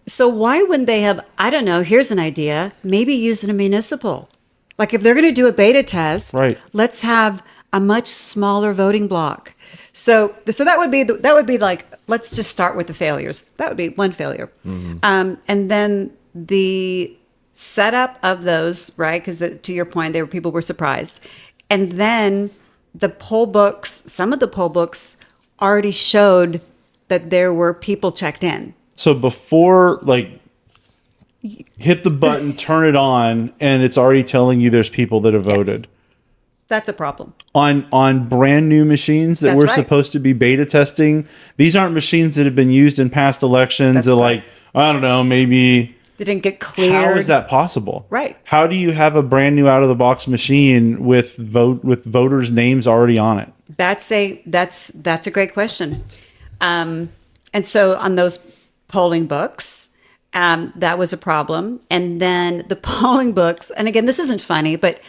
So why wouldn't they have, I don't know, here's an idea, maybe use it in a municipal. Like if they're going to do a beta test, Right. let's have a much smaller voting block. So that would be like, let's just start with the failures. That would be one failure. And then the setup of those, right? Because to your point, people were surprised. And then the poll books, some of the poll books already showed that there were people checked in. So before, like, hit the button, turn it on, and it's already telling you there's people that have voted. That's a problem. On brand new machines that That's we're right. supposed to be beta testing, these aren't machines that have been used in past elections. That's They're right. like, I don't know, maybe. They didn't get cleared. How is that possible? Right. How do you have a brand new out of the box machine with voters' names already on it? That's a great question. And so on those polling books, that was a problem. And then the polling books, and again, this isn't funny, but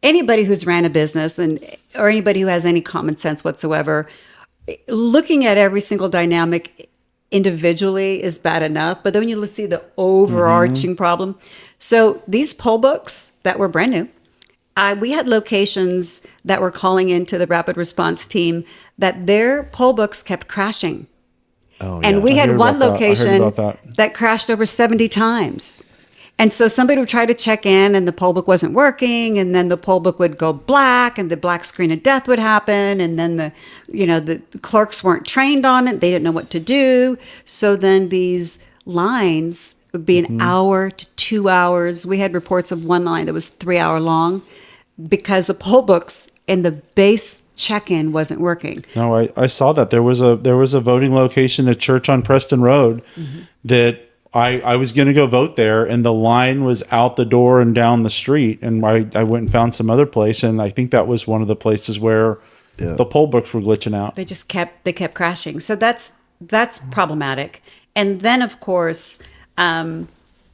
anybody who's ran a business or anybody who has any common sense whatsoever, looking at every single dynamic individually is bad enough. But then when you see the overarching problem, so these poll books that were brand new, we had locations that were calling into the rapid response team that their poll books kept crashing. Oh, And we I had heard one about that. I heard location about that. crashed over 70 times. And so somebody would try to check in and the poll book wasn't working. And then the poll book would go black and the black screen of death would happen. And then the clerks weren't trained on it. They didn't know what to do. So then these lines would be an hour to 2 hours. We had reports of one line that was 3 hour long because the poll books and the base check-in wasn't working. No, I saw that there was a voting location at church on Preston Road that I was going to go vote there, and the line was out the door and down the street, and I went and found some other place, and I think that was one of the places where the poll books were glitching out. They kept crashing. So that's problematic. And then of course,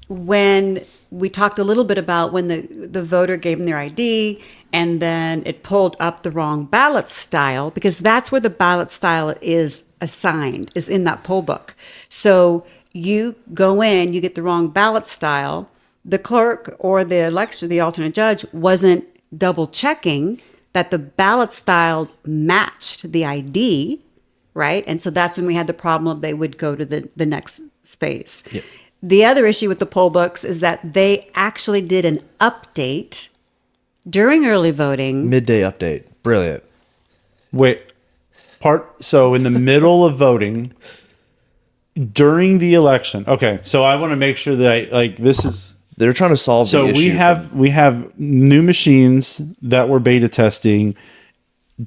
when we talked a little bit about when the voter gave them their ID and then it pulled up the wrong ballot style, because that's where the ballot style is assigned, is in that poll book. So you go in, you get the wrong ballot style. The clerk or the alternate judge wasn't double checking that the ballot style matched the ID, right? And so that's when we had the problem of they would go to the next phase. Yep. The other issue with the poll books is that they actually did an update during early voting. Midday update. Brilliant. So in the middle of voting during the election. Okay, so I want to make sure that this is. They're trying to solve the So issue. we have new machines that we're beta testing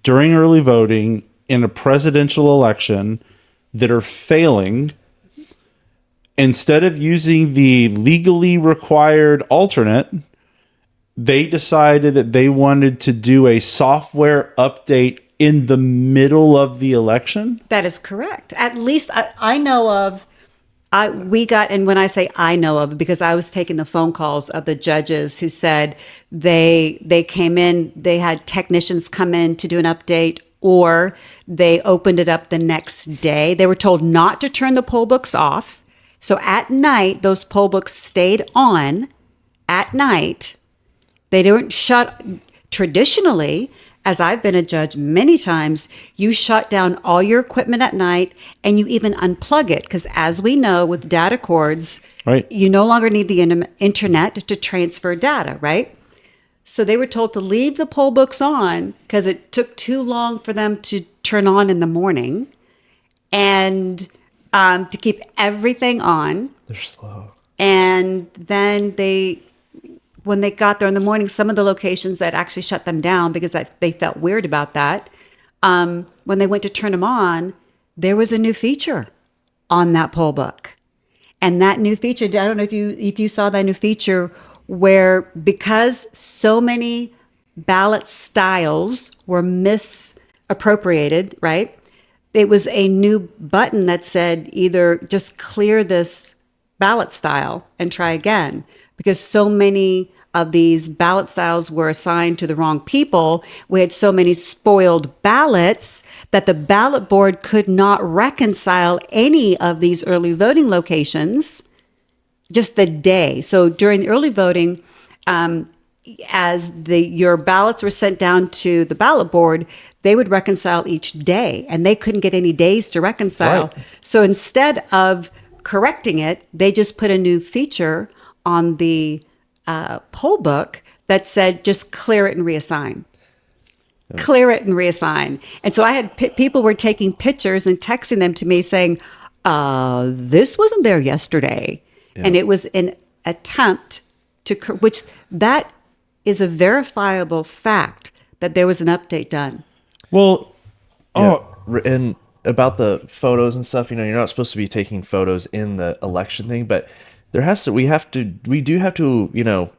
during early voting in a presidential election that are failing. Instead of using the legally required alternate, they decided that they wanted to do a software update in the middle of the election. That is correct. At least I know of. And when I say I know of, because I was taking the phone calls of the judges who said they came in, they had technicians come in to do an update, or they opened it up the next day. They were told not to turn the poll books off. So at night, those poll books stayed on at night. They don't shut. Traditionally, as I've been a judge many times, you shut down all your equipment at night and you even unplug it. Because as we know with data cords, Right. you no longer need the internet to transfer data, right? So they were told to leave the poll books on because it took too long for them to turn on in the morning, and to keep everything on. They're slow. And then when they got there in the morning, some of the locations that actually shut them down because they felt weird about that, when they went to turn them on, there was a new feature on that poll book. And that new feature, I don't know if you saw that new feature, where because so many ballot styles were misappropriated, right? it was a new button that said either just clear this ballot style and try again, because so many of these ballot styles were assigned to the wrong people. We had so many spoiled ballots that the ballot board could not reconcile any of these early voting locations just the day. So during the early voting, as your ballots were sent down to the ballot board, they would reconcile each day, and they couldn't get any days to reconcile. Right. So instead of correcting it, they just put a new feature on the poll book that said just clear it and reassign. Yeah. Clear it and reassign. And so I had people were taking pictures and texting them to me saying, this wasn't there yesterday. Yeah. And it was an attempt to, which that is a verifiable fact that there was an update done. Well, and about the photos and stuff, you're not supposed to be taking photos in the election thing, but we do have to,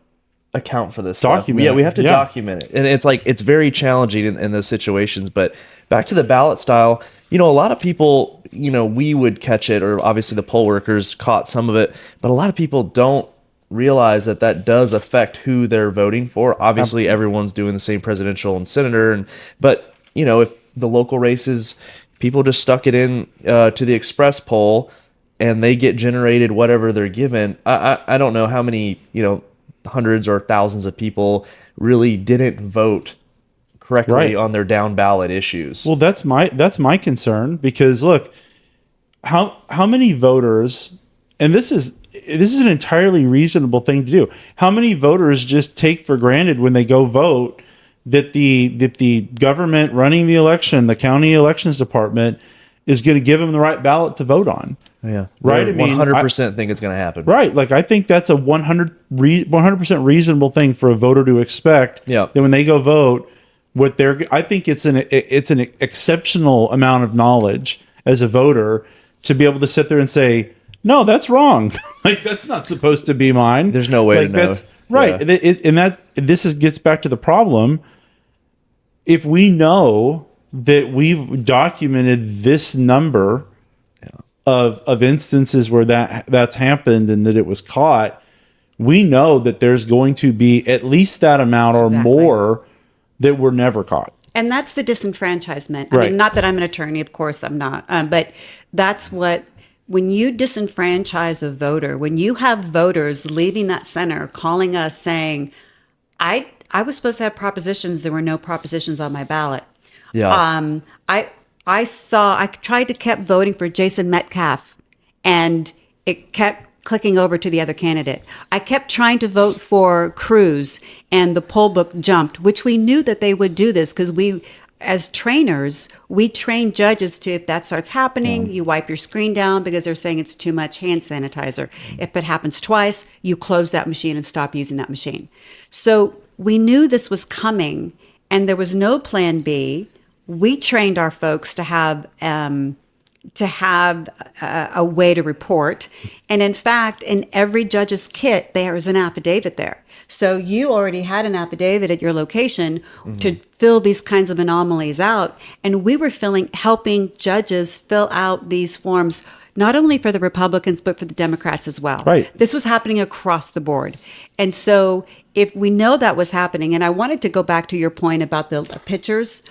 account for this document stuff. We have to document it. And it's very challenging in those situations. But back to the ballot style, a lot of people, we would catch it, or obviously the poll workers caught some of it, but a lot of people don't realize that does affect who they're voting for. Obviously everyone's doing the same presidential and senator, but if the local races, people just stuck it in to the express poll and they get generated whatever they're given. I don't know how many, hundreds or thousands of people really didn't vote correctly on their down ballot issues. Well, that's my concern, because look, how many voters, and this is an entirely reasonable thing to do. How many voters just take for granted when they go vote that the government running the election, the county elections department, is going to give them the right ballot to vote on? Yeah. Right. 100% think it's going to happen. Right. Like, I think that's a 100% reasonable thing for a voter to expect. Yeah. That when they go vote, I think it's an exceptional amount of knowledge as a voter to be able to sit there and say, no, that's wrong. Like, that's not supposed to be mine. There's no way to know. Right. Yeah. Gets back to the problem. If we know that we've documented this number of instances where that's happened and that it was caught, we know that there's going to be at least that amount or more that were never caught. And that's the disenfranchisement. I mean, not that I'm an attorney, of course I'm not, but that's when you disenfranchise a voter, when you have voters leaving that center calling us saying, I was supposed to have propositions, there were no propositions on my ballot. Yeah. I tried to keep voting for Jason Metcalf, and it kept clicking over to the other candidate. I kept trying to vote for Cruz, and the poll book jumped, which we knew that they would do this because we, as trainers, we train judges to, if that starts happening, you wipe your screen down because they're saying it's too much hand sanitizer. If it happens twice, you close that machine and stop using that machine. So we knew this was coming, and there was no plan B. We trained our folks to have a way to report. And in fact, in every judge's kit, there is an affidavit there. So you already had an affidavit at your location to fill these kinds of anomalies out. And we were helping judges fill out these forms, not only for the Republicans, but for the Democrats as well. Right. This was happening across the board. And so if we know that was happening, and I wanted to go back to your point about the pictures,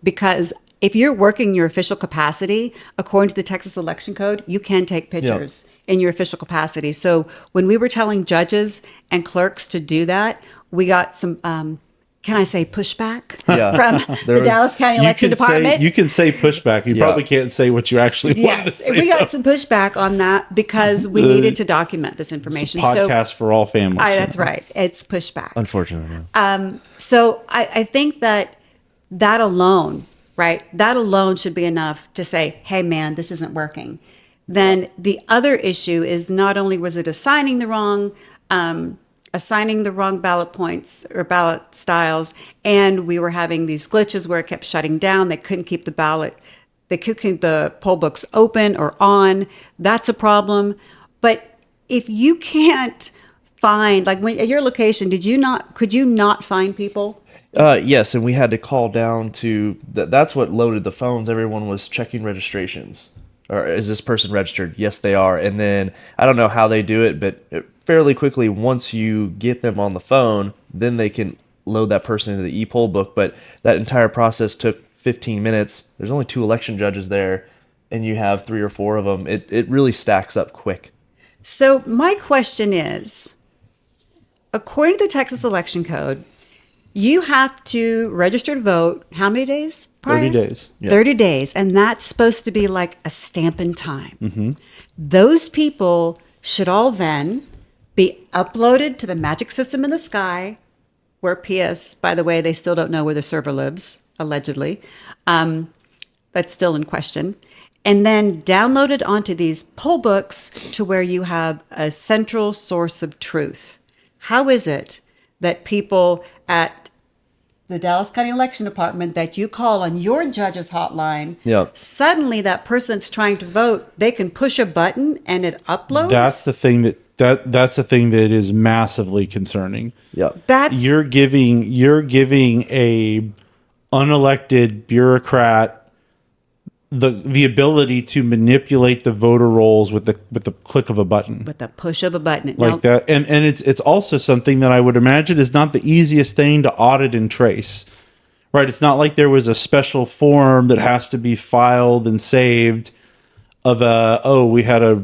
because if you're working your official capacity, according to the Texas Election Code, you can take pictures in your official capacity. So when we were telling judges and clerks to do that, we got some, can I say pushback from the Dallas County Election Department? You can say pushback. You probably can't say what you actually wanted to say. We got some pushback on that because we needed to document this information. It's a podcast for all families. That's right. It's pushback. Unfortunately. So I think that alone, right? That alone should be enough to say, hey, man, this isn't working. Then the other issue is not only was it assigning the wrong ballot points or ballot styles, and we were having these glitches where it kept shutting down. They couldn't keep the poll books open or on. That's a problem. But if you can't find, like, when at your location, could you not find people? Yes, and we had to call down to that's what loaded the phones. Everyone was checking registrations. Or is this person registered? Yes, they are. And then I don't know how they do it, but fairly quickly, once you get them on the phone, then they can load that person into the e-poll book. But that entire process took 15 minutes. There's only 2 election judges there, and you have 3 or 4 of them. It really stacks up quick. So my question is, according to the Texas Election Code, you have to register to vote how many days prior? 30 days. Yeah. 30 days. And that's supposed to be like a stamp in time. Mm-hmm. Those people should all then be uploaded to the magic system in the sky, where PS, by the way, they still don't know where the server lives, allegedly. That's still in question. And then downloaded onto these poll books to where you have a central source of truth. How is it that people at the Dallas County Election Department that you call on your judge's hotline, suddenly that person's trying to vote, they can push a button and it uploads? That's the thing that's the thing that is massively concerning. Yeah. That's You're giving a unelected bureaucrat the ability to manipulate the voter rolls with the click of a button. with the push of a button. Like that. And it's also something that I would imagine is not the easiest thing to audit and trace. Right? It's not like there was a special form that has to be filed and saved of we had a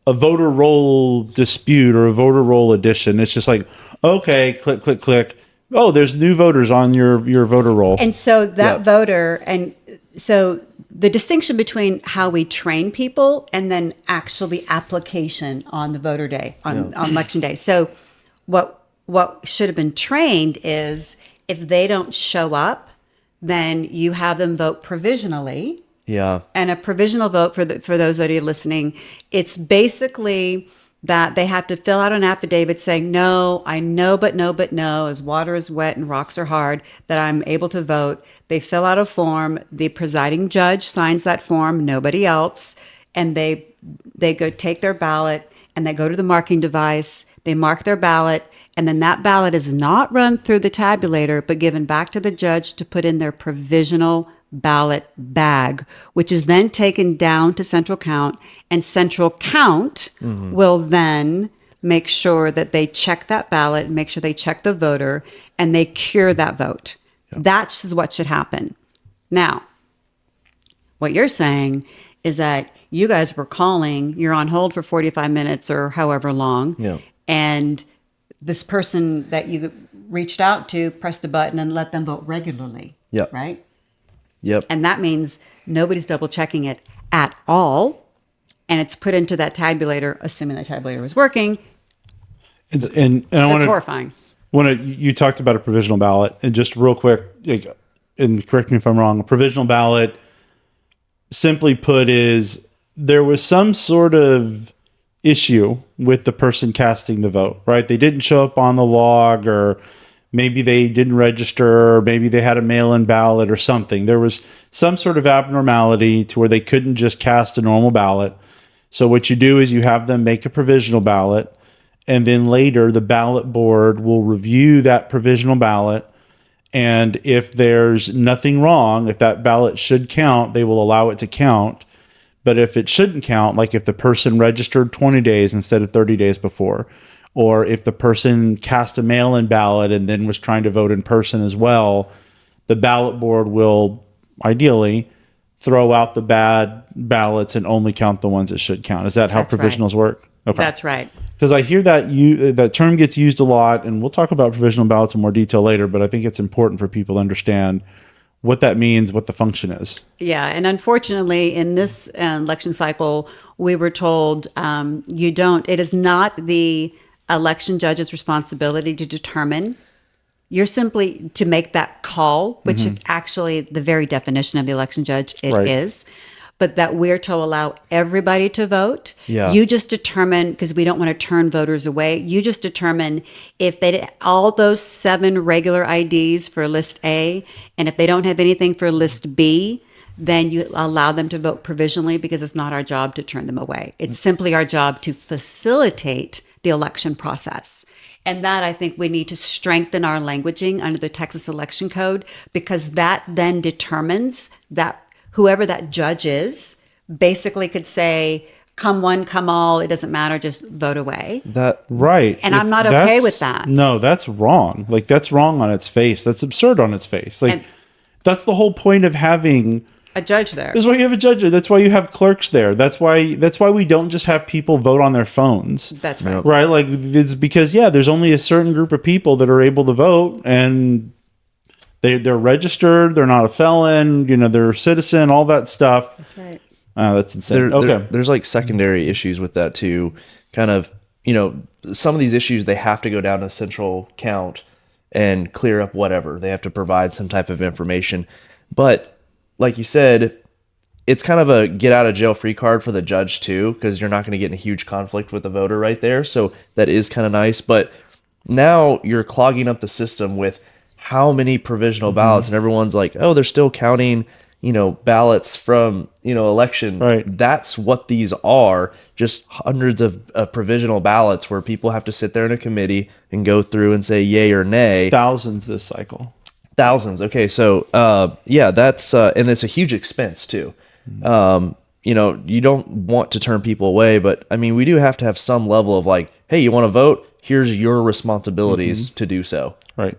voter roll dispute or a voter roll addition. It's just like, okay, click, click, click. Oh, there's new voters on your voter roll. And so that voter, and so the distinction between how we train people and then actually application on the voter day, on election day. So what should have been trained is if they don't show up, then you have them vote provisionally. Yeah. And a provisional vote, for those of you listening, it's basically that they have to fill out an affidavit saying, no, I know, but no, but no, as water is wet and rocks are hard, that I'm able to vote. They fill out a form. The presiding judge signs that form, nobody else. And they go take their ballot and they go to the marking device. They mark their ballot. And then that ballot is not run through the tabulator, but given back to the judge to put in their provisional ballot bag, which is then taken down to central count, and central count will then make sure that they check that ballot, make sure they check the voter, and they cure that vote. That's what should happen. Now, what you're saying is that you guys were calling, you're on hold for 45 minutes or however long, and this person that you reached out to pressed a button and let them vote regularly, right? Yep. And that means nobody's double checking it at all. And it's put into that tabulator, assuming that tabulator was working. And I That's horrifying. You talked about a provisional ballot, and just real quick, and correct me if I'm wrong, a provisional ballot, simply put, is there was some sort of issue with the person casting the vote, right? They didn't show up on the log, or maybe they didn't register, or maybe they had a mail-in ballot or something. There was some sort of abnormality to where they couldn't just cast a normal ballot. So what you do is you have them make a provisional ballot, and then later the ballot board will review that provisional ballot. And if there's nothing wrong, if that ballot should count, they will allow it to count. But if it shouldn't count, like if the person registered 20 days instead of 30 days before, or if the person cast a mail-in ballot and then was trying to vote in person as well, the ballot board will ideally throw out the bad ballots and only count the ones that should count. Is that how provisionals work? Okay. That's right. Because I hear that that term gets used a lot, and we'll talk about provisional ballots in more detail later, but I think it's important for people to understand what that means, what the function is. Yeah, and unfortunately, in this election cycle, we were told it is not the election judge's responsibility to determine. You're simply to make that call, which is actually the very definition of the election judge. It is, but that we're to allow everybody to vote. Yeah. You just determine, because we don't want to turn voters away. You just determine if all those 7 regular IDs for list A, and if they don't have anything for list B, then you allow them to vote provisionally, because it's not our job to turn them away. It's simply our job to facilitate the election process. And that I think we need to strengthen our languaging under the Texas Election Code, because that then determines that whoever that judge is basically could say, come one, come all, it doesn't matter, just vote away. That Right. And If I'm not okay that's- with that. No, that's wrong. Like, that's wrong on its face. That's absurd on its face. Like, And- that's the whole point of having. A judge there. That's why you have a judge there. That's why you have clerks there. That's why we don't just have people vote on their phones. That's right. Right? Like, it's because there's only a certain group of people that are able to vote, and they're registered. They're not a felon. They're a citizen. All that stuff. That's right. That's insane. there's like secondary issues with that too. Kind of, some of these issues, they have to go down to central count and clear up whatever. They have to provide some type of information. But like you said, it's kind of a get out of jail free card for the judge too, because you're not going to get in a huge conflict with the voter right there. So that is kind of nice. But now you're clogging up the system with how many provisional ballots, and everyone's like, oh, they're still counting, ballots from, election. Right. That's what these are, just hundreds of provisional ballots where people have to sit there in a committee and go through and say yay or nay. Thousands this cycle. Thousands. Okay. So, that's, and it's a huge expense too. You don't want to turn people away, but I mean, we do have to have some level of like, hey, you want to vote? Here's your responsibilities to do so. Right.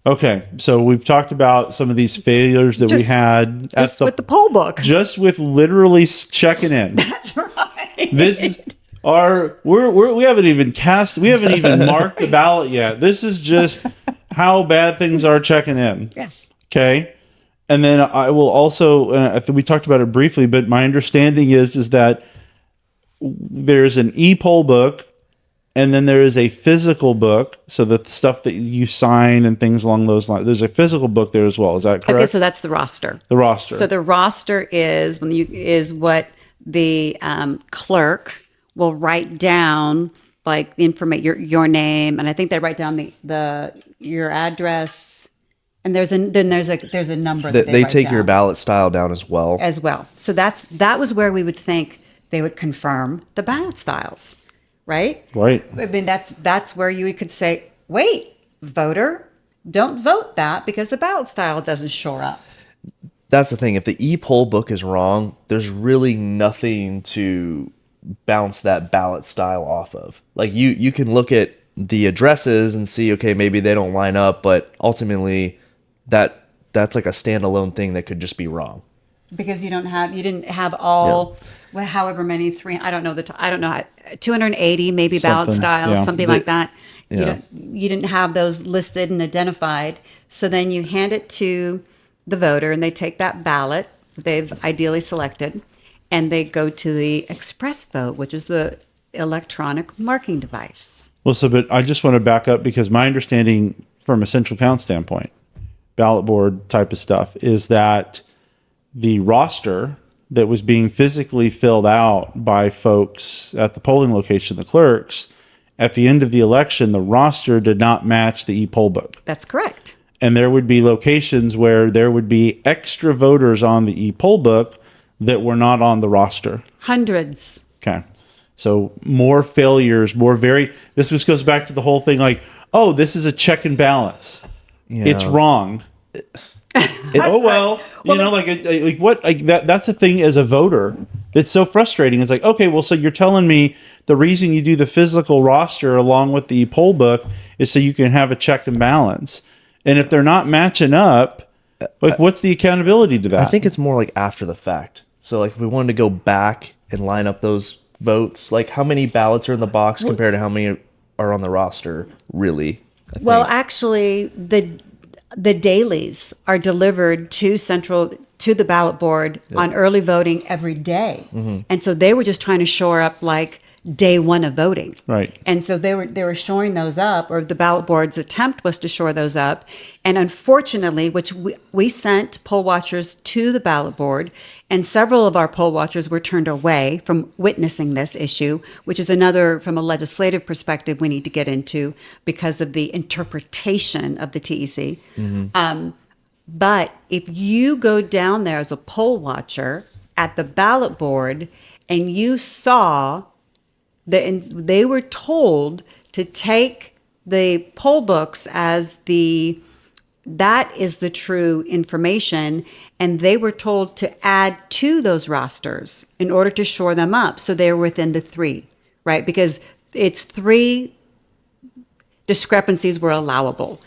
Okay. So we've talked about some of these failures that we Just- had Just with the poll book. just with literally checking in. That's right. This is we haven't even marked the ballot yet. This is just how bad things are checking in. Yeah. Okay. And then I will also, I think we talked about it briefly, but my understanding is that there's an e-poll book, and then there is a physical book. So the stuff that you sign and things along those lines. There's a physical book there as well. Is that correct? Okay, so that's the roster. The roster. So the roster is what the clerk will write down, like your name, and I think they write down your address, and there's a number that They write take down your ballot style down as well. So that was where we would think they would confirm the ballot styles, right? Right. I mean, that's where you could say, wait, voter, don't vote that because the ballot style doesn't shore up. That's the thing. If the e-poll book is wrong, there's really nothing to bounce that ballot style off of. Like you can look at the addresses and see, okay, maybe they don't line up, but ultimately that's like a standalone thing that could just be wrong. Because you didn't have all, well, however many, I don't know, 280 maybe ballot Something, styles, yeah. something like that. Yeah. You didn't have those listed and identified. So then you hand it to the voter, and they take that ballot they've ideally selected, and they go to the express vote, which is the electronic marking device. Well, but I just want to back up, because my understanding from a central count standpoint, ballot board type of stuff, is that the roster that was being physically filled out by folks at the polling location, the clerks, at the end of the election, the roster did not match the e-poll book. That's correct. And there would be locations where there would be extra voters on the e-poll book that were not on the roster. Hundreds. Okay. So more failures, this goes back to the whole thing like, oh, this is a check and balance. Yeah. It's wrong. That's a thing as a voter that's so frustrating. It's like, okay, well, so you're telling me the reason you do the physical roster along with the poll book is so you can have a check and balance. And if they're not matching up, like, what's the accountability to that? I think it's more like after the fact. So like if we wanted to go back and line up those votes, like how many ballots are in the box compared to how many are on the roster, really? Well, actually, the dailies are delivered to the ballot board on early voting every day. Mm-hmm. And so they were just trying to shore up like day one of voting. Right. And so they were shoring those up, or the ballot board's attempt was to shore those up. And unfortunately, which we sent poll watchers to the ballot board, and several of our poll watchers were turned away from witnessing this issue, which is another, from a legislative perspective, we need to get into because of the interpretation of the TEC. Mm-hmm. But if you go down there as a poll watcher at the ballot board and you saw they were told to take the poll books as that is the true information, and they were told to add to those rosters in order to shore them up so they're within the 3, right? Because it's 3 discrepancies were allowable.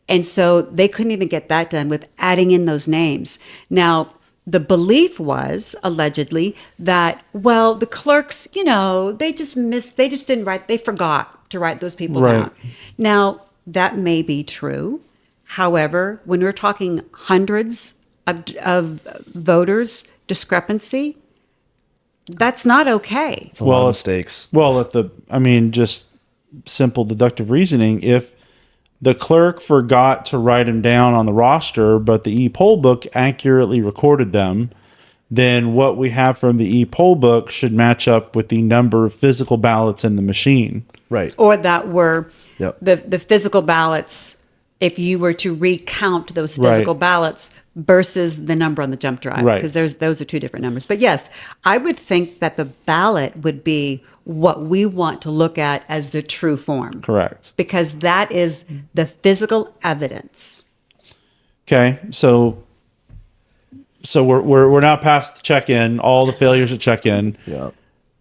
And so they couldn't even get that done with adding in those names. Now, the belief was allegedly that, well, the clerks, they just didn't write, they forgot to write those people down. Now, that may be true. However, when we're talking hundreds of voters discrepancy, that's not okay. It's a lot of mistakes. Well, just simple deductive reasoning, if the clerk forgot to write them down on the roster, but the e-poll book accurately recorded them, then what we have from the e-poll book should match up with the number of physical ballots in the machine. Right. Or that were the physical ballots, if you were to recount those physical ballots versus the number on the jump drive, because those are 2 different numbers. But yes, I would think that the ballot would be what we want to look at as the true form. Correct. Because that is the physical evidence. Okay, so we're now past check-in, all the failures at check-in. Yeah.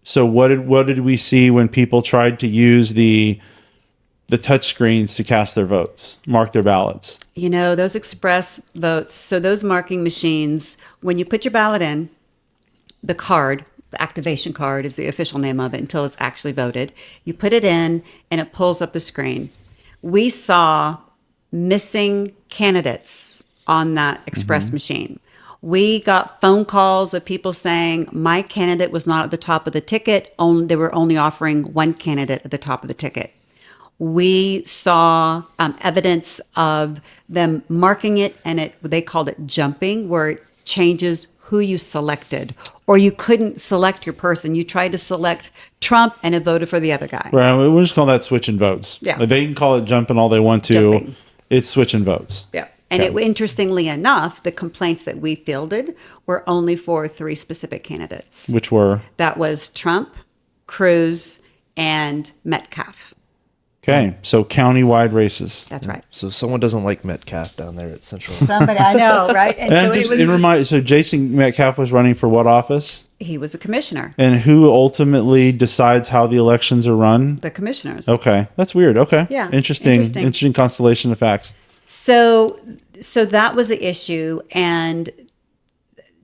So what did we see when people tried to use the touch screens to cast their votes, mark their ballots? Those express votes, so those marking machines, when you put your ballot in, the card, the activation card is the official name of it until it's actually voted. You put it in and it pulls up the screen. We saw missing candidates on that express machine. We got phone calls of people saying, my candidate was not at the top of the ticket. They were only offering 1 candidate at the top of the ticket. We saw evidence of them marking it, and they called it jumping, where it changes who you selected, or you couldn't select your person. You tried to select Trump and it voted for the other guy. Right. We'll just call that switching votes. Yeah. Like, they can call it jumping all they want to. Jumping. It's switching votes. Yeah. And interestingly enough, the complaints that we fielded were only for 3 specific candidates. Which were? That was Trump, Cruz, and Metcalf. Okay, so county-wide races. That's right. So someone doesn't like Metcalf down there at Central. Somebody, I know, right? And so Jason Metcalf was running for what office? He was a commissioner. And who ultimately decides how the elections are run? The commissioners. Okay, that's weird. Okay, Yeah, interesting constellation of facts. So that was the issue, and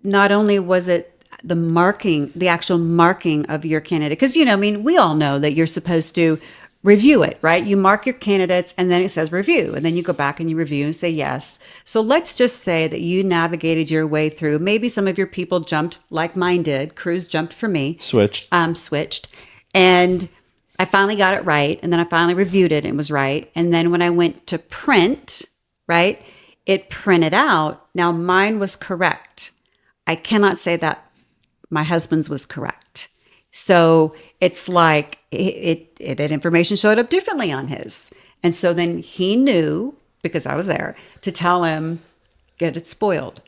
not only was it the actual marking of your candidate, because we all know that you're supposed to review it, right? You mark your candidates and then it says review, and then you go back and you review and say yes. So let's just say that you navigated your way through. Maybe some of your people jumped like mine did. Cruz jumped for me. Switched. And I finally got it right. And then I finally reviewed it and it was right. And then when I went to print, right, it printed out. Now mine was correct. I cannot say that my husband's was correct. So it's like that information showed up differently on his. And so then he knew, because I was there, to tell him, get it spoiled.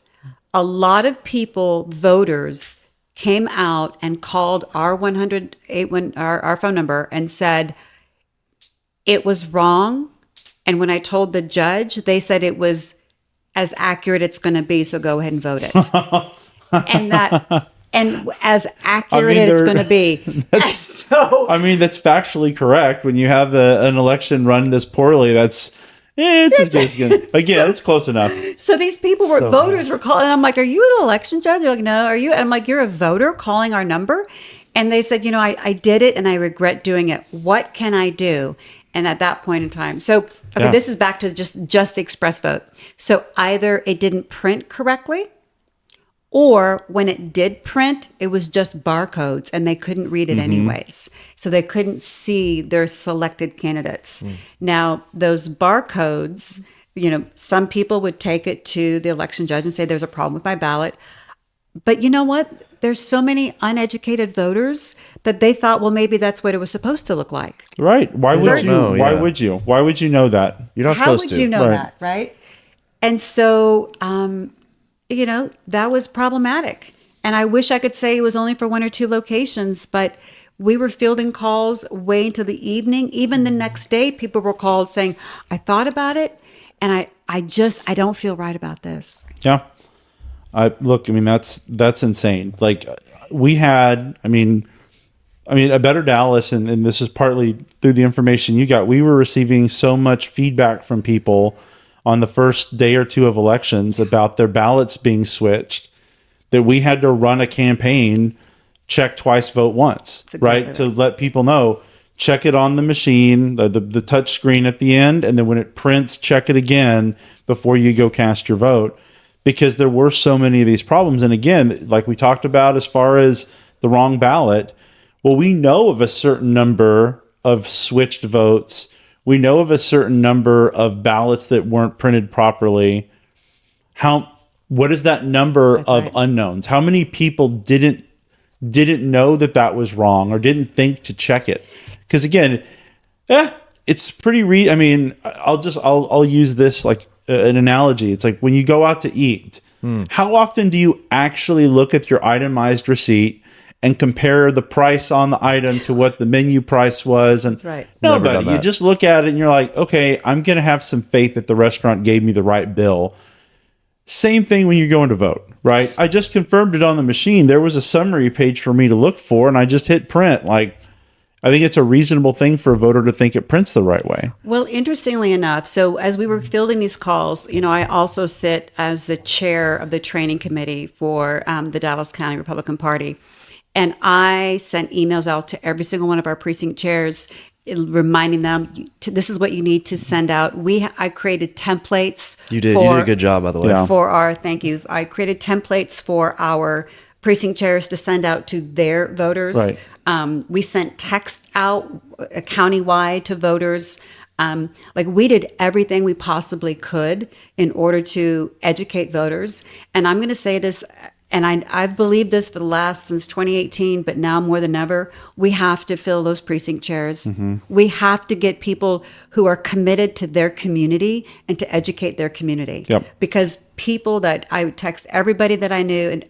A lot of people, voters, came out and called our 100-81, our phone number, and said it was wrong. And when I told the judge, they said it was as accurate it's going to be, so go ahead and vote it. And as accurate it's going to be. That's factually correct. When you have an election run this poorly, it's as good as good. Again, it's close enough. So these voters were calling, and I'm like, are you an election judge? They're like, no, are you? And I'm like, you're a voter calling our number? And they said, I did it and I regret doing it. What can I do? And at that point in time, this is back to just the express vote. So either it didn't print correctly, or when it did print, it was just barcodes and they couldn't read it anyways. So they couldn't see their selected candidates. Now, those barcodes, some people would take it to the election judge and say, there's a problem with my ballot. But you know what? There's so many uneducated voters that they thought, well, maybe that's what it was supposed to look like. Right. Why would you? Why would you? Why would you know that? You're not supposed to. How would you know that, right? And so, that was problematic. And I wish I could say it was only for 1 or 2 locations, but We were fielding calls way into the evening. Even the next day, people were called saying, I thought about it, and I don't feel right about this. Yeah. I mean, that's insane. Like we had, I mean, a Better Dallas, and this is partly through the information you got, we were receiving so much feedback from people on the first day or two of elections about their ballots being switched that we had to run a campaign, check twice, vote once, right? To let people know, check it on the machine, the touch screen at the end, and then when it prints, check it again before you go cast your vote, because there were so many of these problems. And again, like we talked about as far as the wrong ballot, well, we know of a certain number of switched votes. We know of a certain number of ballots that weren't printed properly. What is that number of unknowns? How many people didn't know that was wrong or didn't think to check it? Because again, it's pretty. I mean, I'll use this like an analogy. It's like when you go out to eat. How often do you actually look at your itemized receipt and compare the price on the item to what the menu price was? And That's right. Nobody. You just look at it and you're like, okay, I'm going to have some faith that the restaurant gave me the right bill. Same thing when you're going to vote, right? I just confirmed it on the machine. There was a summary page for me to look for, and I just hit print. Like, I think it's a reasonable thing for a voter to think it prints the right way. Well, interestingly enough, so as we were fielding these calls, I also sit as the chair of the training committee for the Dallas County Republican Party. And I sent emails out to every single one of our precinct chairs, reminding them, this is what you need to send out. I created templates. You did a good job, by the way. Thank you. I created templates for our precinct chairs to send out to their voters. Right. We sent text out countywide to voters. We did everything we possibly could in order to educate voters. And I'm going to say this, and I've believed this since 2018, but now more than ever, we have to fill those precinct chairs. Mm-hmm. We have to get people who are committed to their community and to educate their community. Yep. Because people that I would text everybody that I knew,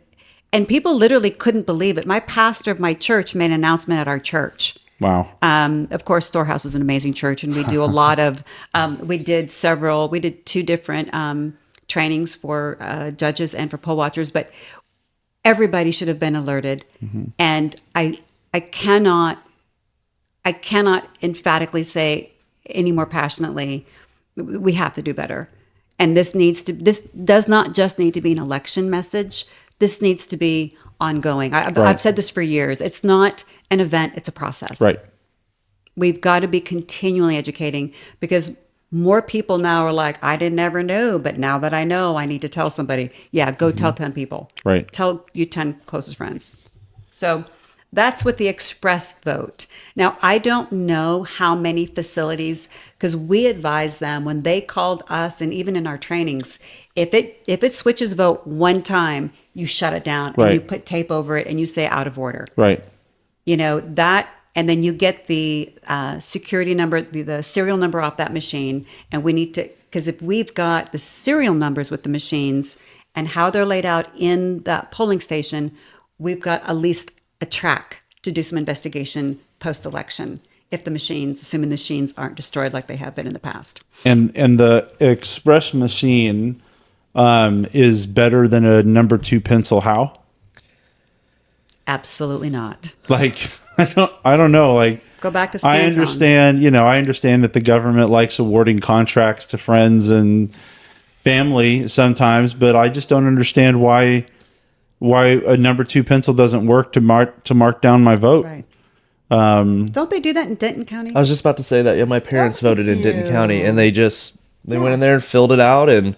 and people literally couldn't believe it. My pastor of my church made an announcement at our church. Wow. Of course, Storehouse is an amazing church, and we do a lot of, we did 2 different trainings for judges and for poll watchers, but everybody should have been alerted. Mm-hmm. And I cannot emphatically say any more passionately, we have to do better. And this does not just need to be an election message. This needs to be ongoing. I've said this for years. It's not an event, it's a process. Right. We've got to be continually educating, because more people now are like, I didn't ever know, but now that I know, I need to tell somebody. Yeah, go tell 10 people. Right. Tell your 10 closest friends. So that's with the express vote. Now, I don't know how many facilities, because we advise them when they called us, and even in our trainings, if it switches vote one time, you shut it down and you put tape over it and you say out of order. Right. That, and then you get the security number, the serial number off that machine. And we need to, because if we've got the serial numbers with the machines and how they're laid out in that polling station, we've got at least a track to do some investigation post-election, if the machines, assuming the machines aren't destroyed like they have been in the past. And the express machine is better than a number 2 pencil. How? Absolutely not. Like, I don't know. Like, go back to Scantron. I understand that the government likes awarding contracts to friends and family sometimes, but I just don't understand why a number 2 pencil doesn't work to mark down my vote. Right. Don't they do that in Denton County? I was just about to say that. Yeah, my parents voted in Denton County, and they went in there and filled it out, and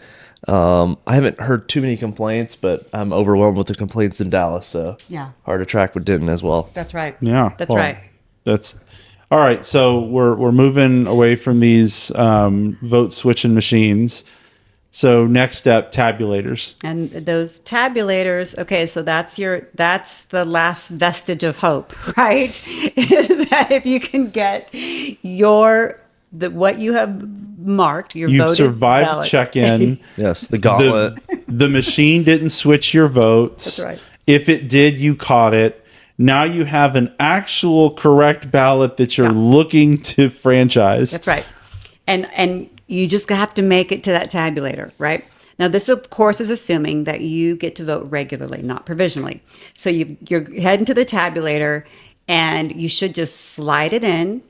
I haven't heard too many complaints, but I'm overwhelmed with the complaints in Dallas, so hard to track with Denton as well. That's right. Yeah. That's right. That's all right. So we're moving away from these vote switching machines. So next step, tabulators. And those tabulators, okay, so that's the last vestige of hope, right? Is that if you can get what you have marked, you've voted survived ballot. Check-in. Yes, the gauntlet. The machine didn't switch your votes. That's right. If it did, you caught it. Now you have an actual correct ballot that you're looking to franchise. That's right. And you just have to make it to that tabulator, right? Now, this, of course, is assuming that you get to vote regularly, not provisionally. So you're heading to the tabulator, and you should just slide it in.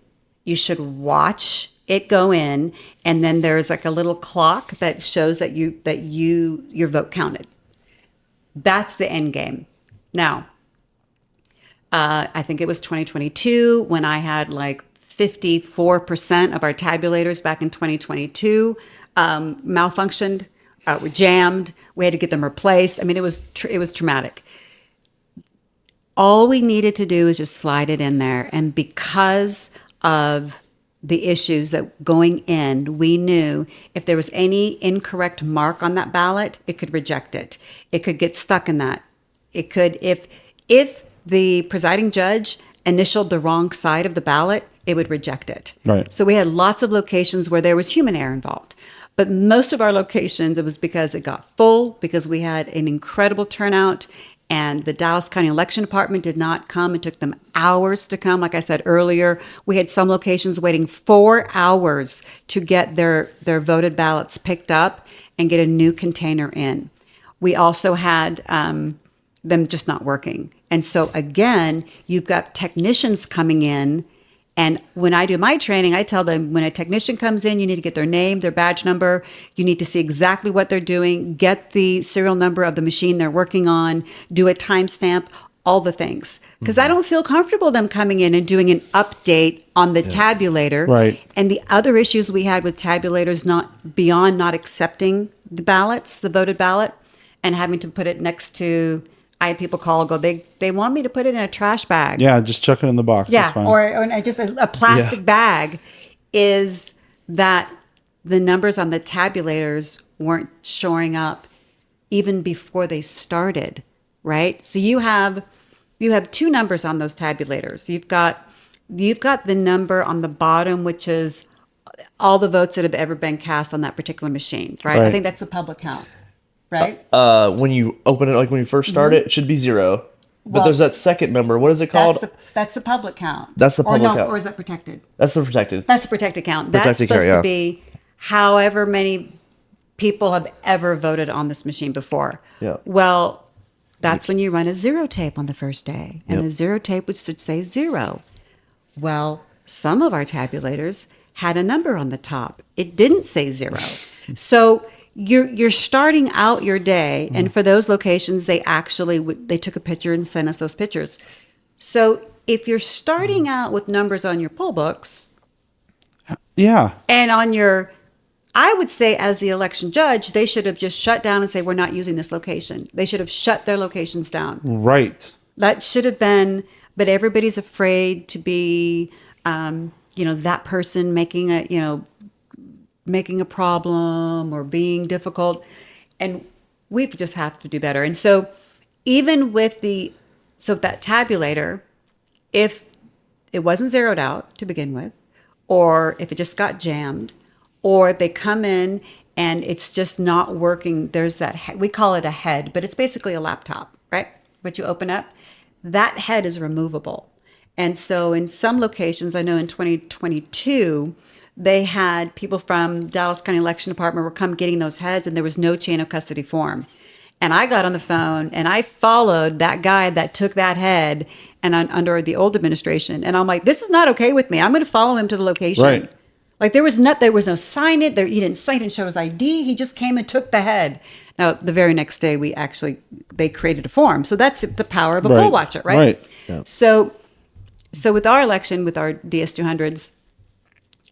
You should watch it go in, and then there's like a little clock that shows that your vote counted. That's the end game. Now, I think it was 2022 when I had like 54% of our tabulators back in 2022 malfunctioned, were jammed. We had to get them replaced. I mean, it was traumatic. All we needed to do is just slide it in there, and because of the issues that going in, we knew if there was any incorrect mark on that ballot, it could reject it. It could get stuck in that. It could, if the presiding judge initialed the wrong side of the ballot, it would reject it. Right. So we had lots of locations where there was human error involved. But most of our locations, it was because it got full, because we had an incredible turnout, and the Dallas County Election Department did not come. It took them hours to come. Like I said earlier, we had some locations waiting 4 hours to get their voted ballots picked up and get a new container in. We also had them just not working. And so again, you've got technicians coming in. And when I do my training, I tell them when a technician comes in, you need to get their name, their badge number. You need to see exactly what they're doing, get the serial number of the machine they're working on, do a timestamp, all the things. Because I don't feel comfortable them coming in and doing an update on the tabulator. Right. And the other issues we had with tabulators, not beyond not accepting the ballots, the voted ballot, and having to put it next to, I had people call, go, they want me to put it in a trash bag. Yeah, just chuck it in the box. Yeah, That's fine. or just a plastic bag, is that the numbers on the tabulators weren't showing up even before they started, right? So you have 2 numbers on those tabulators. You've got the number on the bottom, which is all the votes that have ever been cast on that particular machine, right? I Right. think that's the public count, right? When you open it, like when you first start it should be 0. But Well, there's that second number. What is it called? That's the public count. That's the public count. Or is that protected? That's the protected. That's a protected count. That's Protected supposed count, to be however many people have ever voted on this machine before. Yeah. Well, that's when you run a 0 tape on the first day. And Yep. the 0 tape would say 0. Well, some of our tabulators had a number on the top. It didn't say 0. So you're starting out your day, and for those locations, they actually they took a picture and sent us those pictures. So if you're starting out with numbers on your poll books, Yeah. and on your, I would say as the election judge, they should have just shut down and say, we're not using this location. They should have shut their locations down. Right. That should have been, but everybody's afraid to be, that person making a problem or being difficult. And we just have to do better. And so even with that tabulator, if it wasn't zeroed out to begin with, or if it just got jammed, or if they come in and it's just not working, there's that, we call it a head, but it's basically a laptop, right? What you open up, that head is removable. And so in some locations, I know in 2022, they had people from Dallas County Election Department were come getting those heads, and there was no chain of custody form. And I got on the phone and I followed that guy that took that head and under the old administration. And I'm like, this is not okay with me. I'm going to follow him to the location. Right. Like there was no sign it. He didn't sign and show his ID. He just came and took the head. Now, the very next day, they created a form. So that's the power of a poll watcher, right? Right. Yeah. So with our election, with our DS200s,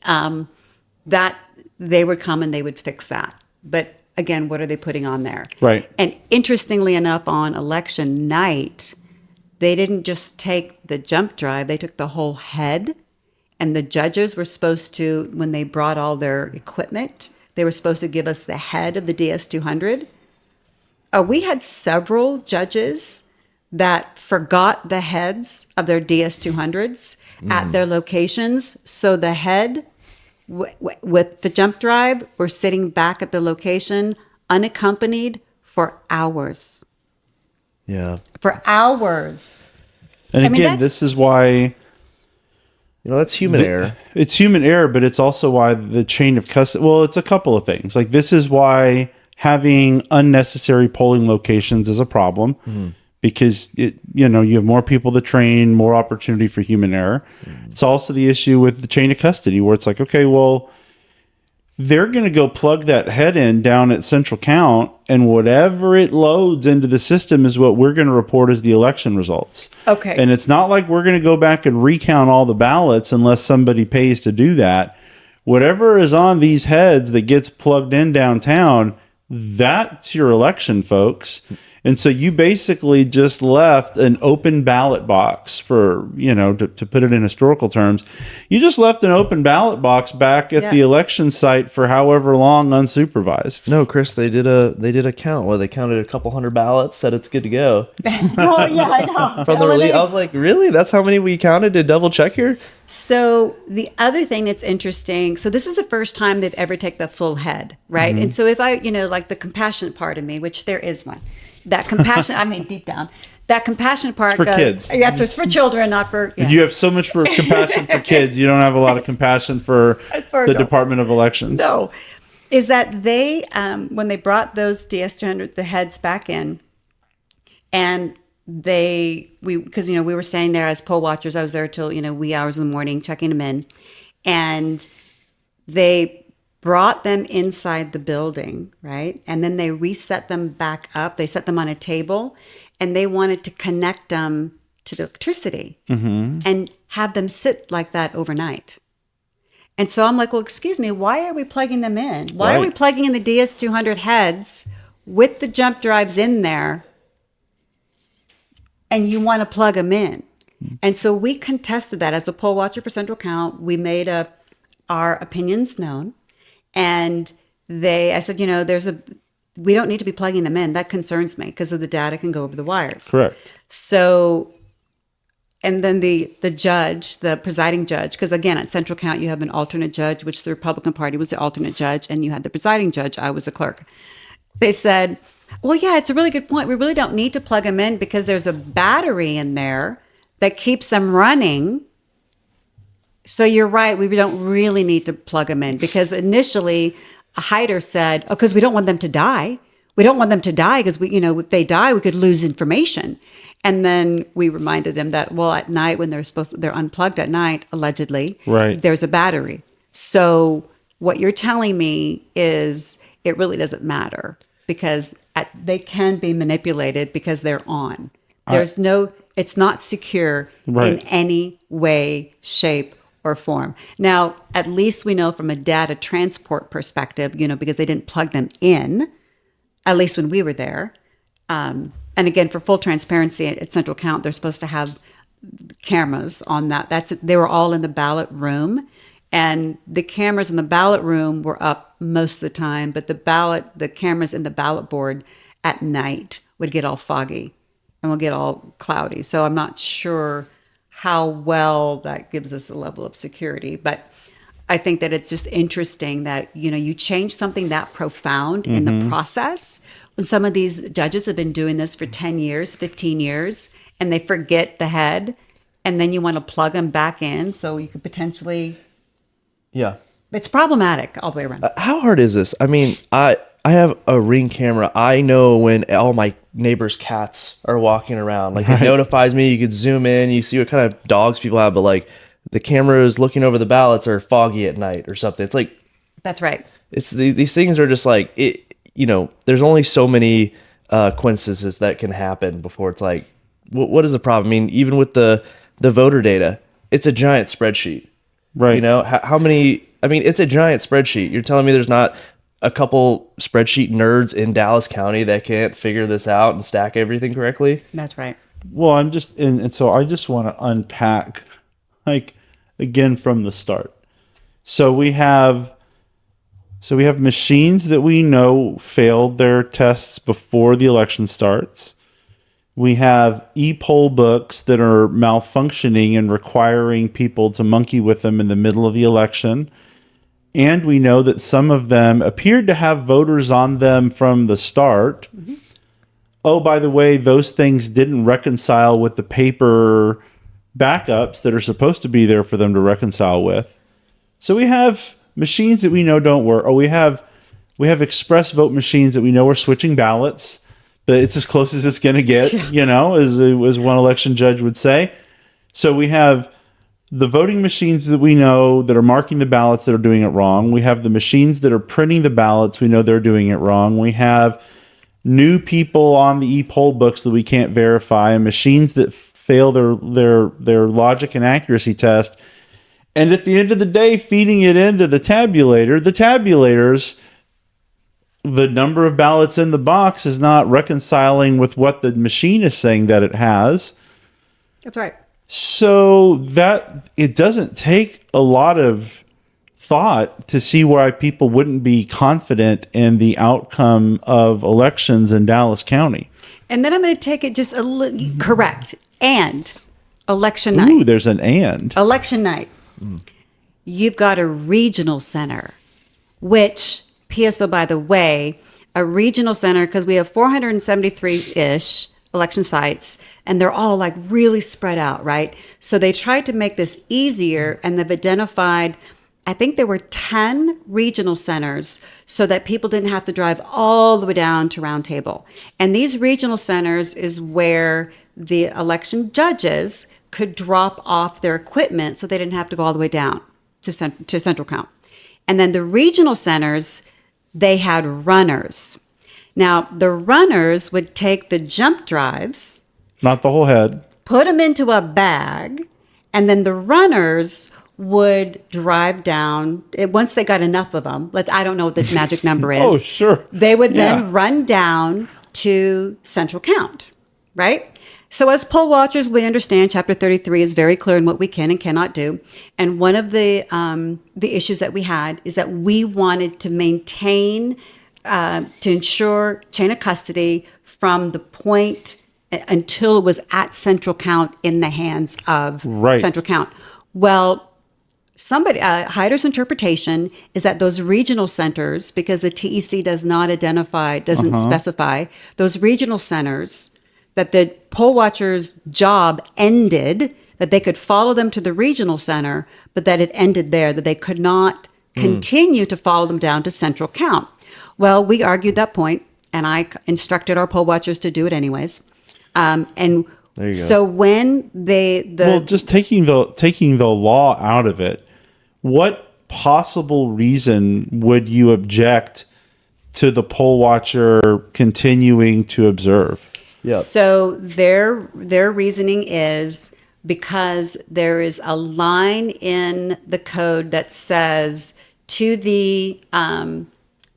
that they would come and they would fix that. But again, what are they putting on there? Right. And interestingly enough, on election night, they didn't just take the jump drive, they took the whole head. And the judges were supposed to, when they brought all their equipment, they were supposed to give us the head of the DS200. We had several judges that forgot the heads of their DS200s at their locations. So the head with the jump drive were sitting back at the location unaccompanied for hours. Yeah. For hours. And I mean, again, this is why That's human error. it's human error, but it's also why the chain of custody. Well, it's a couple of things. Like this is why having unnecessary polling locations is a problem because you have more people to train, more opportunity for human error. It's also the issue with the chain of custody where it's like, okay, well, they're going to go plug that head in down at Central Count, and whatever it loads into the system is what we're going to report as the election results. Okay. And it's not like we're going to go back and recount all the ballots unless somebody pays to do that. Whatever is on these heads that gets plugged in downtown, that's your election, folks. And so you basically just left an open ballot box for, to put it in historical terms, you just left an open ballot box back at the election site for however long unsupervised. No, Chris, they did a count where they counted a couple hundred ballots, said it's good to go. Oh, yeah, I know. From the release, I was like, really? That's how many we counted to double check here? So the other thing that's interesting, so this is the first time they've ever taken the full head, right? And so if I, like the compassionate part of me, which there is one, that compassion, I mean, deep down, that compassionate part for goes, kids. Yeah, so it's for children, not for. Yeah. You have so much for compassion for kids. You don't have a lot of compassion for the adults. Department of Elections. No, is that they, when they brought those DS200, the heads back in, and because we were standing there as poll watchers. I was there till wee hours in the morning checking them in, and they brought them inside the building, right? And then they reset them back up. They set them on a table, and they wanted to connect them to the electricity and have them sit like that overnight. And so I'm like, well, excuse me, why are we plugging them in? Why are we plugging in the DS200 heads with the jump drives in there, and you want to plug them in? And so we contested that as a poll watcher for Central Count. We made our opinions known. And I said, we don't need to be plugging them in. That concerns me because of the data can go over the wires. Correct. So, and then the judge, the presiding judge, because again, at Central Count, you have an alternate judge, which the Republican Party was the alternate judge, and you had the presiding judge. I was a clerk. They said, well, yeah, it's a really good point. We really don't need to plug them in because there's a battery in there that keeps them running. So you're right. We don't really need to plug them in because initially Hyder said, because we don't want them to die. We don't want them to die because if they die, we could lose information. And then we reminded them that, well, at night when they're unplugged at night, allegedly, right, there's a battery. So what you're telling me is it really doesn't matter because they can be manipulated because they're on. It's not secure in any way, shape, or form. Now, at least we know from a data transport perspective, because they didn't plug them in, at least when we were there. And again, for full transparency, at Central Count, they're supposed to have cameras on that. They were all in the ballot room, and the cameras in the ballot room were up most of the time, but the cameras in the ballot board at night would get all foggy and will get all cloudy. So I'm not sure how well that gives us a level of security. But I think that it's just interesting that, you change something that profound in the process when some of these judges have been doing this for 10 years, 15 years, and they forget the head, and then you want to plug them back in so you could potentially... Yeah. It's problematic all the way around. How hard is this? I mean, I have a Ring camera. I know when all my neighbors' cats are walking around. Like, it notifies me. You could zoom in. You see what kind of dogs people have. But, like, the cameras looking over the ballots are foggy at night or something. It's like... That's right. It's these things are just like... there's only so many coincidences that can happen before it's like... What is the problem? I mean, even with the voter data, it's a giant spreadsheet. Right. How many... I mean, it's a giant spreadsheet. You're telling me there's not a couple spreadsheet nerds in Dallas County that can't figure this out and stack everything correctly? That's right. Well, and so I just want to unpack, like, again from the start. So we have machines that we know failed their tests before the election starts. We have e-poll books that are malfunctioning and requiring people to monkey with them in the middle of the election. And we know that some of them appeared to have voters on them from the start, oh, by the way, those things didn't reconcile with the paper backups that are supposed to be there for them to reconcile with. So we have machines that we know don't work. Or we have express vote machines that we know are switching ballots. But it's as close as it's going to get, as one election judge would say. So we have the voting machines that we know that are marking the ballots that are doing it wrong. We have the machines that are printing the ballots. We know they're doing it wrong. We have new people on the e-poll books that we can't verify, and machines that fail their logic and accuracy test. And at the end of the day, feeding it into the tabulators, the number of ballots in the box is not reconciling with what the machine is saying that it has. That's right. So that it doesn't take a lot of thought to see why people wouldn't be confident in the outcome of elections in Dallas County. And then I'm going to take it just a little correct. And election night. Ooh, there's an and. Election night. You've got a regional center, which, PSO, by the way, a regional center, because we have 473-ish election sites, and they're all like really spread out, right? So they tried to make this easier, and they've identified, I think there were 10 regional centers so that people didn't have to drive all the way down to Round Table. And these regional centers is where the election judges could drop off their equipment so they didn't have to go all the way down to Central Count. And then the regional centers, they had runners. Now, the runners would take the jump drives, Not the whole head. put them into a bag, and then the runners would drive down. Once they got enough of them, I don't know what the magic number is. Oh, sure. They would then Yeah. run down to Central Count, right? So as poll watchers, we understand Chapter 33 is very clear in what we can and cannot do. And one of the issues that we had is that we wanted to maintain, to ensure chain of custody from the point until it was at Central Count in the hands of Right. Central Count. Well, Hyder's interpretation is that those regional centers, because the TEC doesn't specify, those regional centers, that the poll watcher's job ended, that they could follow them to the regional center, but that it ended there, that they could not continue to follow them down to Central Count. Well, we argued that point, and I instructed our poll watchers to do it anyways. And There you go. so when Well, just taking the law out of it, what possible reason would you object to the poll watcher continuing to observe? Yeah. So their reasoning is because there is a line in the code that says to the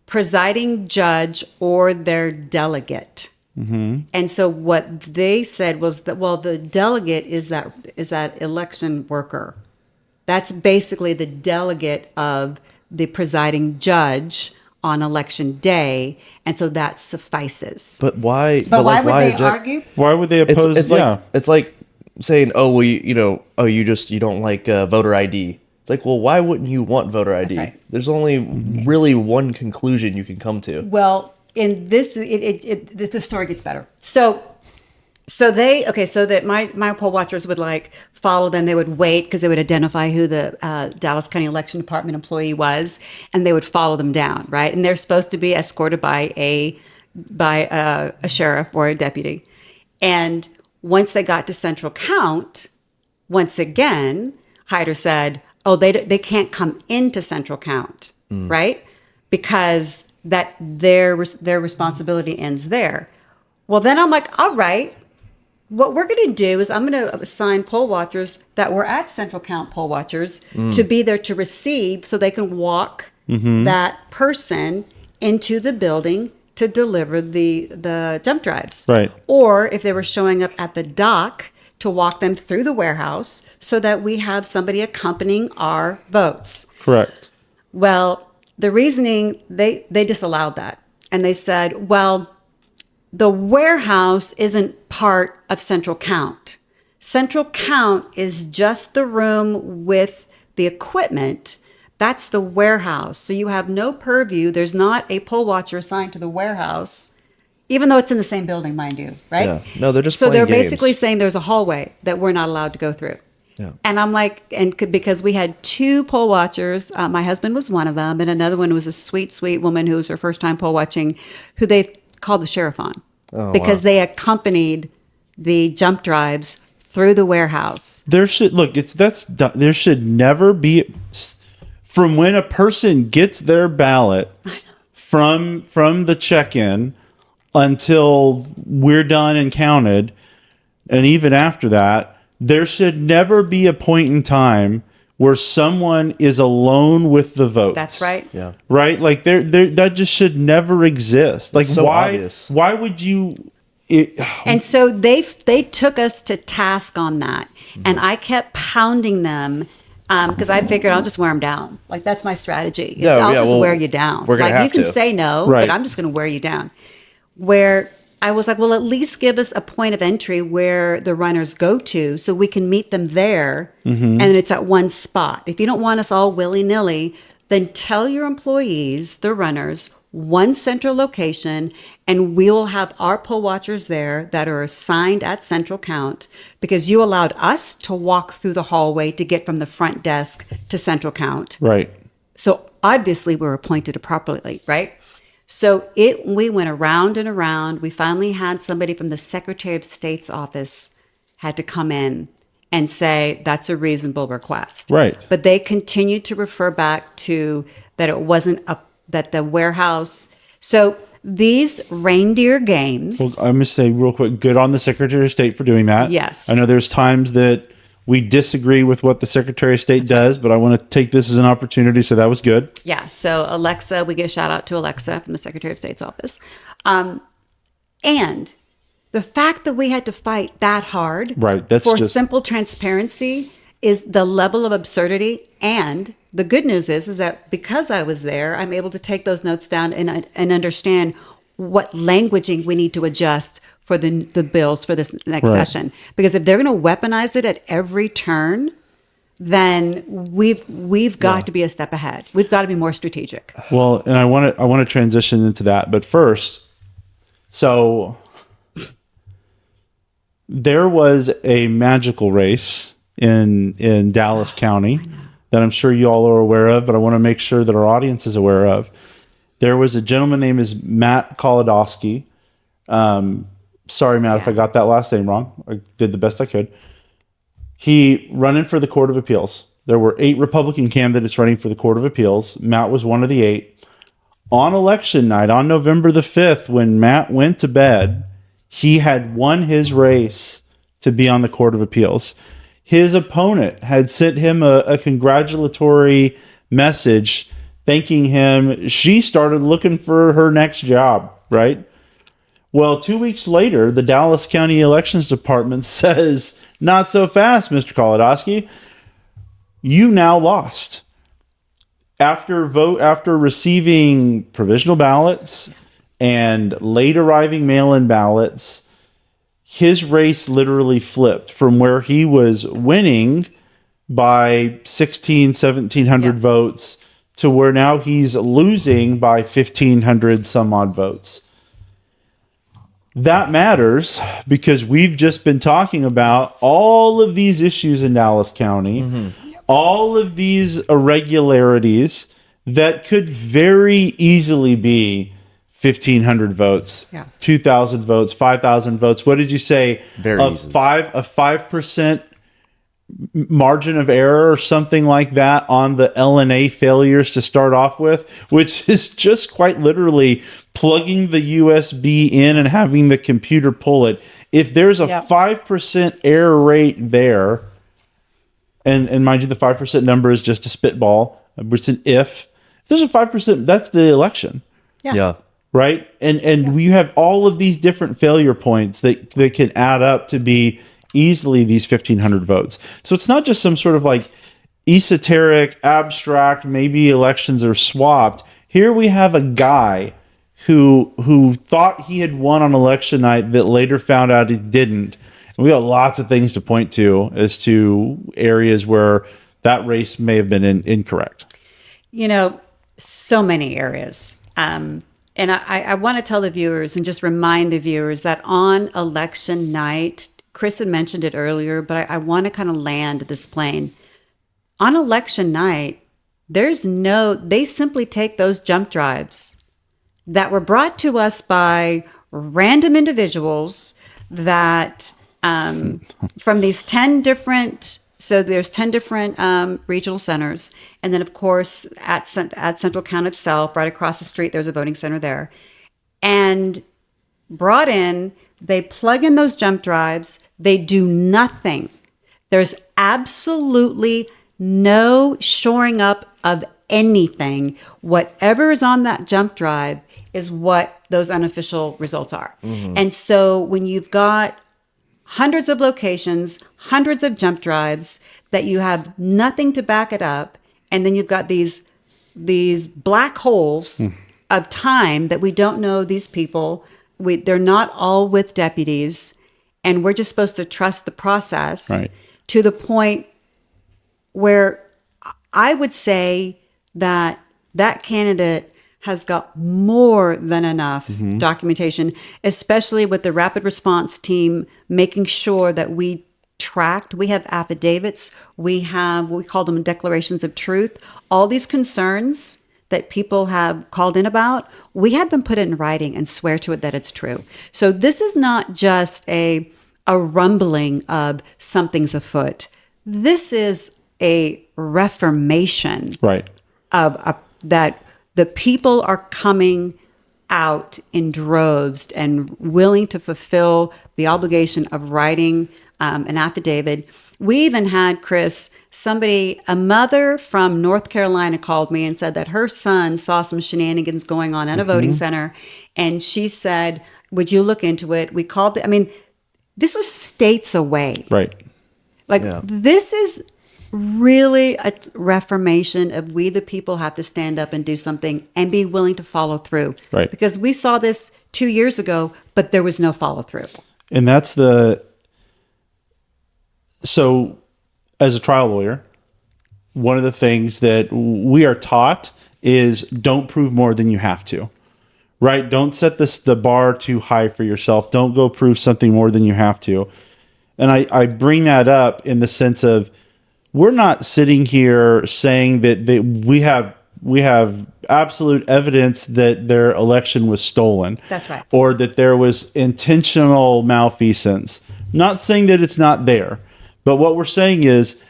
presiding judge or their delegate. Mm-hmm. And so what they said was that, well, the delegate is that election worker. That's basically the delegate of the presiding judge on election day, and so that suffices. But why? But why would they object? argue? Why would they oppose? It's like saying, oh, well, you don't like voter ID. It's like, well, why wouldn't you want voter ID? right. There's only really one conclusion you can come to. Well, in this, the story gets better. So that my poll watchers would follow them. They would wait because they would identify who the Dallas County Election Department employee was, and they would follow them down, right? And they're supposed to be escorted by a sheriff or a deputy. And once they got to Central Count, once again, Hyder said, "Oh, they can't come into Central Count, right? Because that their responsibility ends there." Well, then I'm like, all right. What we're going to do is I'm going to assign poll watchers that were at Central Count poll watchers to be there to receive so they can walk that person into the building to deliver the jump drives. Right. Or if they were showing up at the dock, to walk them through the warehouse so that we have somebody accompanying our votes. Correct. Well, the reasoning, they disallowed that. And they said, well, the warehouse isn't part of Central Count. Central Count is just the room with the equipment. That's the warehouse. So you have no purview. There's not a poll watcher assigned to the warehouse even though it's in the same building, mind you, right? Yeah. No, they're just so playing they're games. basically saying there's a hallway that we're not allowed to go through. Yeah. And I'm like, because we had two poll watchers, my husband was one of them, and another one was a sweet, sweet woman who was her first time poll watching, who they called the sheriff on because they accompanied the jump drives through the warehouse. There should there should never be, from when a person gets their ballot from the check-in until we're done and counted, and even after that, there should never be a point in time where someone is alone with the votes. That's right. Yeah. Right? Like there that just should never exist. Like so obvious. why would you And so they took us to task on that, and I kept pounding them because I figured I'll just wear them down. Like that's my strategy. Is I'll just wear you down. We're gonna like have you can to. say no, Right. but I'm just going to wear you down. Where I was like, well, at least give us a point of entry where the runners go to, so we can meet them there, and it's at one spot. If you don't want us all willy nilly, then tell your employees, the runners, one central location, and we will have our poll watchers there that are assigned at central count because you allowed us to walk through the hallway to get from the front desk to central count. right. So obviously we're appointed appropriately, right? So we went around and around. We finally had somebody from the Secretary of State's office had to come in and say that's a reasonable request. Right. But they continued to refer back to that it wasn't that the warehouse. So these reindeer games. Well, I'm going to say real quick, good on the Secretary of State for doing that. Yes. I know there's times that we disagree with what the Secretary of State does, but I want to take this as an opportunity, so that was good. Yeah. So Alexa, we get a shout out to Alexa from the Secretary of State's office. And the fact that we had to fight that hard Right, that's for just- simple transparency is the level of absurdity. And the good news is that because I was there, I'm able to take those notes down and understand what languaging we need to adjust for the bills for this next Right. session. Because if they're going to weaponize it at every turn, then we've got to be a step ahead. We've got to be more strategic. Well, and I want to transition into that, but first, so there was a magical race in Dallas County that I'm sure you all are aware of, but I want to make sure that our audience is aware of. There was a gentleman named Matt Kolodowski. Sorry, Matt, if I got that last name wrong. I did the best I could. He running for the Court of Appeals. There were 8 Republican candidates running for the Court of Appeals. Matt was one of the 8. On election night, on November the 5th, when Matt went to bed, he had won his race to be on the Court of Appeals. His opponent had sent him a congratulatory message thanking him. She started looking for her next job, right? Well, 2 weeks later, the Dallas County Elections Department says, not so fast, Mr. Kolodowski. You now lost. After receiving provisional ballots and late arriving mail-in ballots, his race literally flipped from where he was winning by 1,700 votes to where now he's losing by 1,500 some odd votes. That matters because we've just been talking about all of these issues in Dallas County, all of these irregularities that could very easily be 1,500 votes, 2,000 votes, 5,000 votes. What did you say? Very a easily. 5% margin of error or something like that on the LNA failures to start off with, which is just quite literally plugging the USB in and having the computer pull it. If there's a 5% error rate there, and mind you, the 5% number is just a spitball. It's an if there's a 5%, that's the election. Yeah. Right. And you have all of these different failure points that can add up to be easily these 1,500 votes. So it's not just some sort of like esoteric, abstract, maybe elections are swapped. Here we have a guy who thought he had won on election night that later found out he didn't. And we got lots of things to point to as to areas where that race may have been incorrect. You know, so many areas. And I want to tell the viewers and just remind the viewers that on election night, Chris had mentioned it earlier, but I want to kind of land this plane. On election night, they simply take those jump drives that were brought to us by random individuals that from these 10 different, so there's 10 different regional centers. And then, of course, at Central Count itself, right across the street, there's a voting center there. And brought in, they plug in those jump drives. They do nothing. There's absolutely no shoring up of anything. Whatever is on that jump drive is what those unofficial results are. Mm-hmm. And so when you've got hundreds of locations, hundreds of jump drives that you have nothing to back it up, and then you've got these black holes of time that we don't know these people. They're not all with deputies, and we're just supposed to trust the process to the point where I would say that candidate has got more than enough documentation, especially with the rapid response team, making sure that we have affidavits, we have what we call them declarations of truth. All these concerns that people have called in about, we had them put it in writing and swear to it that it's true. So this is not just a rumbling of something's afoot. This is a reformation of that the people are coming out in droves and willing to fulfill the obligation of writing an affidavit. We even had, Chris, a mother from North Carolina called me and said that her son saw some shenanigans going on at a voting center. And she said, would you look into it? We called this was states away. Right. This is really a reformation of we the people have to stand up and do something and be willing to follow through. Right. Because we saw this 2 years ago, but there was no follow through. And so as a trial lawyer, one of the things that we are taught is don't prove more than you have to. Right? Don't set the bar too high for yourself. Don't go prove something more than you have to. And I bring that up in the sense of we're not sitting here saying that we have absolute evidence that their election was stolen. That's right. Or that there was intentional malfeasance. Not saying that it's not there. But what we're saying is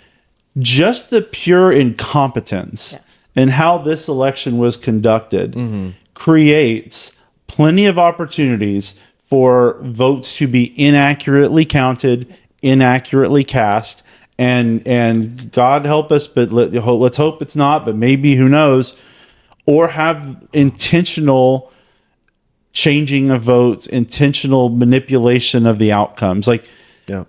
just the pure incompetence in how this election was conducted creates plenty of opportunities for votes to be inaccurately counted, inaccurately cast, and God help us, but let's hope it's not, but maybe, who knows, or have intentional changing of votes, intentional manipulation of the outcomes.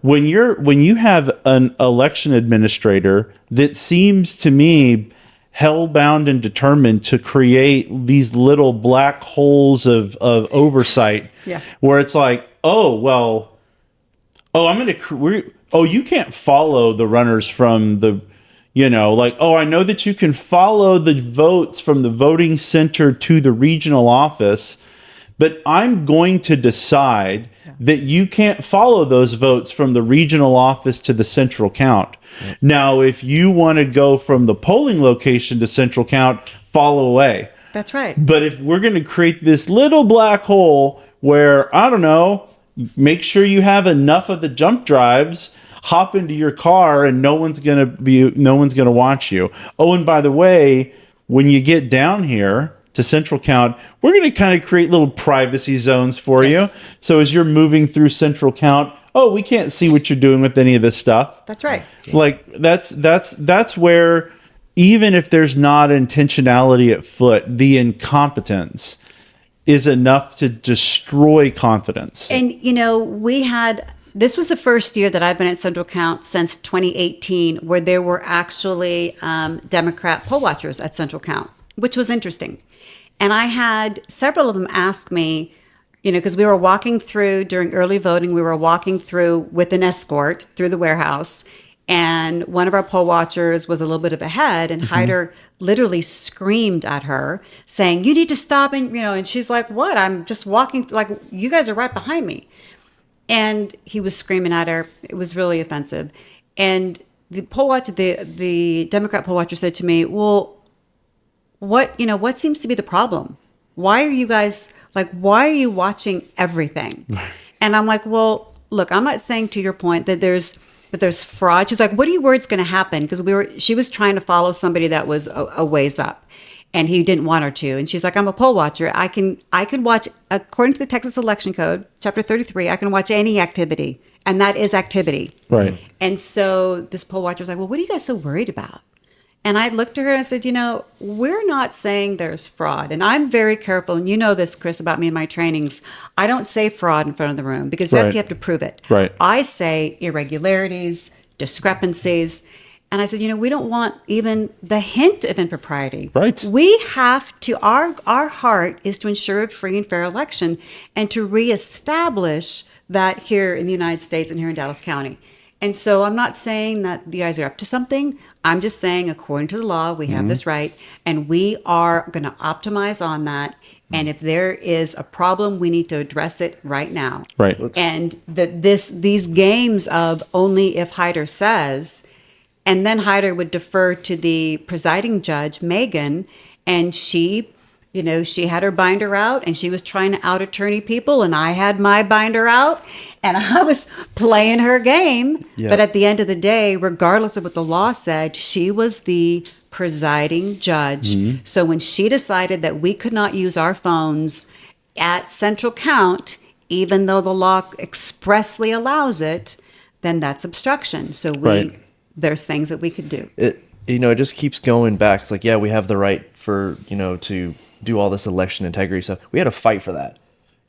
When you have an election administrator that seems to me hell-bound and determined to create these little black holes of oversight, where it's like, you can't follow the runners from the, I know that you can follow the votes from the voting center to the regional office, but I'm going to decide that you can't follow those votes from the regional office to the central count. Yeah. Now, if you want to go from the polling location to central count, follow away. That's right. But if we're going to create this little black hole where, I don't know, make sure you have enough of the jump drives, hop into your car, and no one's going to watch you. Oh, and by the way, when you get down here to central count, we're going to kind of create little privacy zones for you. So as you're moving through central count, we can't see what you're doing with any of this stuff. That's right. That's where, even if there's not intentionality at foot, the incompetence is enough to destroy confidence. And, this was the first year that I've been at Central Count since 2018, where there were actually Democrat poll watchers at Central Count, which was interesting. And I had several of them ask me, because we were walking through during early voting, we were walking through with an escort through the warehouse. And one of our poll watchers was a little bit of ahead, and Hyder literally screamed at her, saying, "You need to stop!" And she's like, "What? I'm just walking. Like, you guys are right behind me." And he was screaming at her. It was really offensive. And the poll watcher, the Democrat poll watcher, said to me, "Well, what seems to be the problem? Why are you guys why are you watching everything?" And I'm like, "Well, look, I'm not saying, to your point, that there's fraud." She's like, "What are you worried is going to happen?" Because she was trying to follow somebody that was a ways up, and he didn't want her to. And she's like, "I'm a poll watcher. I can watch, according to the Texas Election Code, Chapter 33. I can watch any activity, and that is activity." Right. And so this poll watcher was like, "Well, what are you guys so worried about?" And I looked at her and I said, "We're not saying there's fraud." And I'm very careful. And you know this, Chris, about me in my trainings. I don't say fraud in front of the room because you have to prove it. Right. I say irregularities, discrepancies. And I said, we don't want even the hint of impropriety. Right. We have to, our heart is to ensure a free and fair election and to reestablish that here in the United States and here in Dallas County. And so I'm not saying that you guys are up to something. I'm just saying, according to the law, we have this right, and we are going to optimize on that. And if there is a problem, we need to address it right now. Right. And these games of only if Hyder says, and then Hyder would defer to the presiding judge, Megan, and she had her binder out and she was trying to out attorney people, and I had my binder out and I was playing her game. Yeah. But at the end of the day, regardless of what the law said, she was the presiding judge. So when she decided that we could not use our phones at central count, even though the law expressly allows it, then that's obstruction. So there's things that we could do. It just keeps going back. It's like, yeah, we have the right for, to do all this election integrity stuff. We had to fight for that.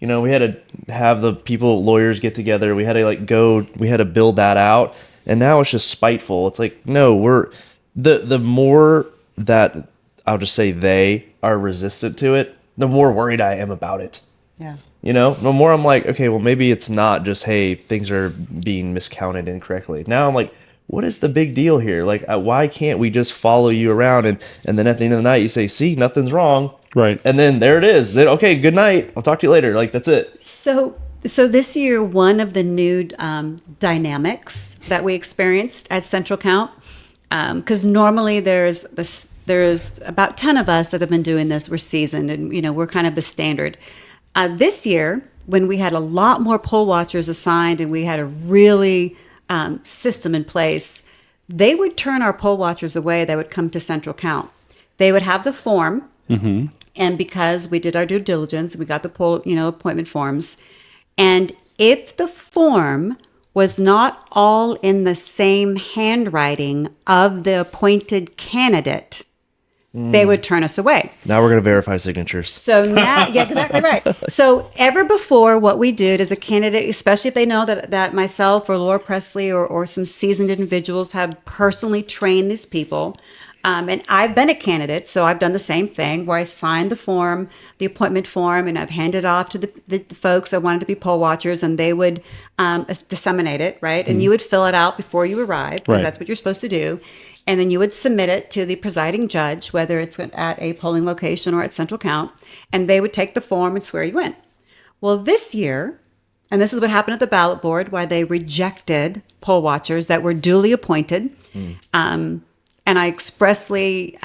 We had to have the lawyers get together. We had to we had to build that out. And now it's just spiteful. It's like, no, the more that I'll just say they are resistant to it, the more worried I am about it. Yeah. The more I'm like, okay, well, maybe it's not just, hey, things are being miscounted incorrectly. Now I'm like, what is the big deal here? Like, why can't we just follow you around? And then at the end of the night, you say, see, nothing's wrong. Right. And then there it is. Then, okay, good night. I'll talk to you later. Like, that's it. So this year, one of the new dynamics that we experienced at Central Count, because normally there's about 10 of us that have been doing this. We're seasoned, and we're kind of the standard. This year, when we had a lot more poll watchers assigned, and we had a really system in place, they would turn our poll watchers away. They would come to Central Count. They would have the form, and because we did our due diligence, we got the poll, appointment forms, and if the form was not all in the same handwriting of the appointed candidate, they would turn us away. Now we're going to verify signatures. So now, yeah, exactly right. So ever before, what we did as a candidate, especially if they know that myself or Laura Presley or some seasoned individuals have personally trained these people, and I've been a candidate, so I've done the same thing where I signed the form, the appointment form, and I've handed off to the folks that wanted to be poll watchers, and they would disseminate it, right? And you would fill it out before you arrive, because that's what you're supposed to do. And then you would submit it to the presiding judge, whether it's at a polling location or at Central Count, and they would take the form and swear you in. Well, this year, and this is what happened at the ballot board, why they rejected poll watchers that were duly appointed. And I expressly,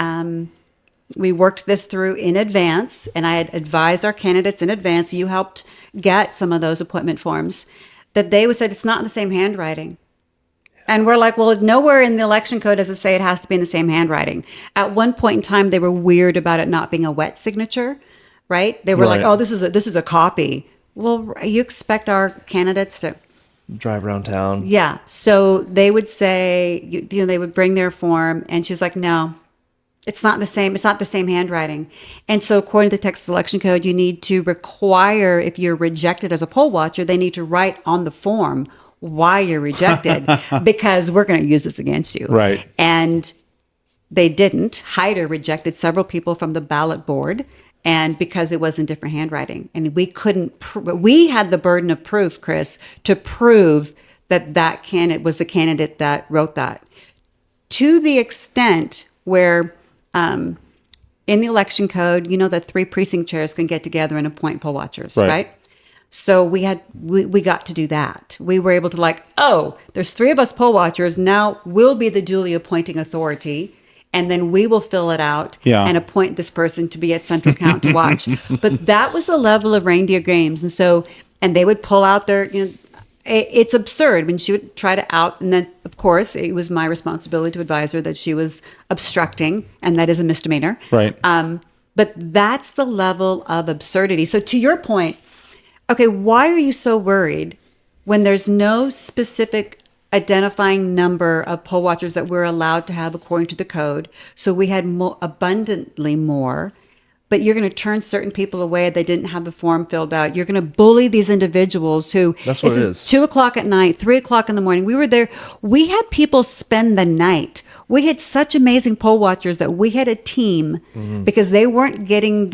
we worked this through in advance, and I had advised our candidates in advance. You helped get some of those appointment forms, that they would say it's not in the same handwriting. And we're like, well, nowhere in the election code does it say it has to be in the same handwriting. At one point in time, they were weird about it not being a wet signature, right? They were like, oh, this is a copy. Well, you expect our candidates to drive around town. Yeah. So they would say, they would bring their form, and she's like, no, it's not the same. It's not the same handwriting. And so according to the Texas Election Code, you need to require, if you're rejected as a poll watcher, they need to write on the form why you're rejected, because we're going to use this against you. Right. And they didn't. Hyder rejected several people from the ballot board, and because it was in different handwriting. And we couldn't, we had the burden of proof, Chris, to prove that candidate was the candidate that wrote that. To the extent where in the election code, you know that 3 precinct chairs can get together and appoint poll watchers, right? So we got to do that. We were able to there's 3 of us poll watchers. Now we'll be the duly appointing authority, and then we will fill it out and appoint this person to be at central count to watch. But that was a level of reindeer games. And they would pull out their, it's absurd when she would try to out. And then, of course, it was my responsibility to advise her that she was obstructing, and that is a misdemeanor. Right. But that's the level of absurdity. So to your point, okay, why are you so worried when there's no specific identifying number of poll watchers that we're allowed to have according to the code? So we had abundantly more, but you're going to turn certain people away. They didn't have the form filled out. You're going to bully these individuals who, that's what it is. 2:00 at night, 3:00 in the morning. We were there. We had people spend the night. We had such amazing poll watchers that we had a team because they weren't getting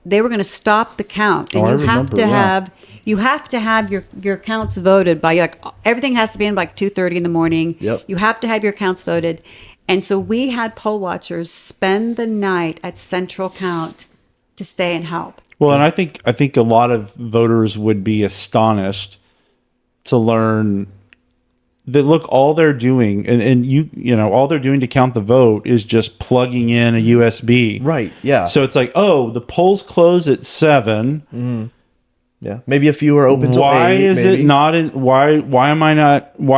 they were going to stop the count. And you have to have your counts voted by, everything has to be in by 2:30 in the morning. Yep. You have to have your counts voted. And so we had poll watchers spend the night at central count to stay and help. Well, and I think a lot of voters would be astonished to learn that, look, all they're doing, and all they're doing to count the vote is just plugging in a USB. Right. Yeah. So it's the polls close at 7. Mm-hmm. Yeah. Maybe a few are open till 8. Why is it not in? Why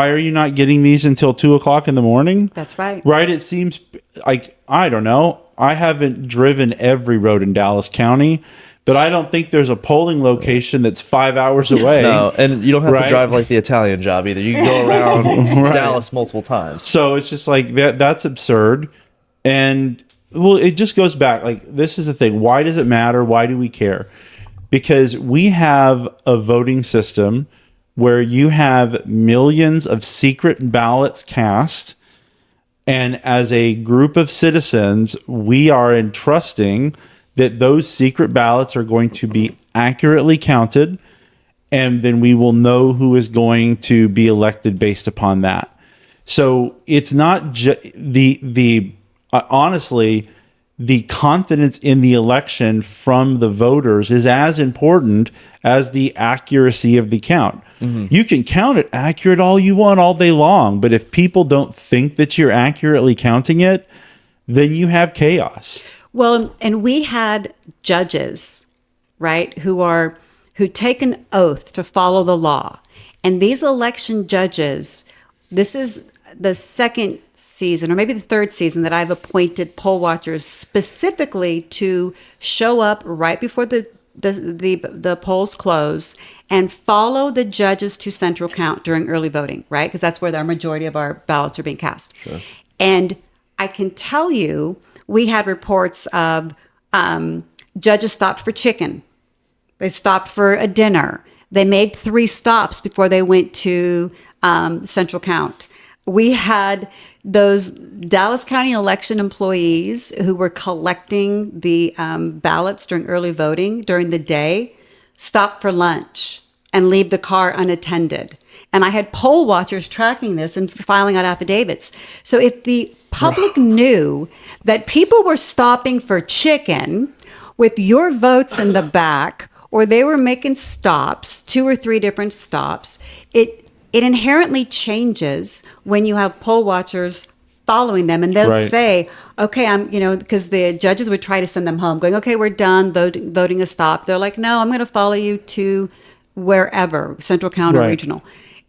are you not getting these until 2:00 in the morning? That's right. Right. It seems like, I don't know. I haven't driven every road in Dallas County, but I don't think there's a polling location that's 5 hours away. No, and you don't have to drive like the Italian job either. You can go around Dallas multiple times. So it's just that's absurd. And well, it just goes back. This is the thing. Why does it matter? Why do we care? Because we have a voting system where you have millions of secret ballots cast. And as a group of citizens, we are entrusting that those secret ballots are going to be accurately counted, and then we will know who is going to be elected based upon that. So it's not honestly, the confidence in the election from the voters is as important as the accuracy of the count. Mm-hmm. You can count it accurate all you want all day long, but if people don't think that you're accurately counting it, then you have chaos. Well, and we had judges, right, who take an oath to follow the law. And these election judges, this is the second season, or maybe the third season, that I've appointed poll watchers specifically to show up right before the polls close and follow the judges to central count during early voting, right? Because that's where the majority of our ballots are being cast. Sure. And I can tell you, we had reports of judges stopped for chicken. They stopped for a dinner. They made 3 stops before they went to central count. We had those Dallas County election employees who were collecting the ballots during early voting during the day stop for lunch and leave the car unattended. And I had poll watchers tracking this and filing out affidavits. So if the public knew that people were stopping for chicken with your votes in the back, or they were making stops, 2 or 3 different stops, it inherently changes when you have poll watchers following them, and they'll say, okay, because the judges would try to send them home going, okay, we're done, voting is stopped. They're like, no, I'm going to follow you to wherever, central count or regional.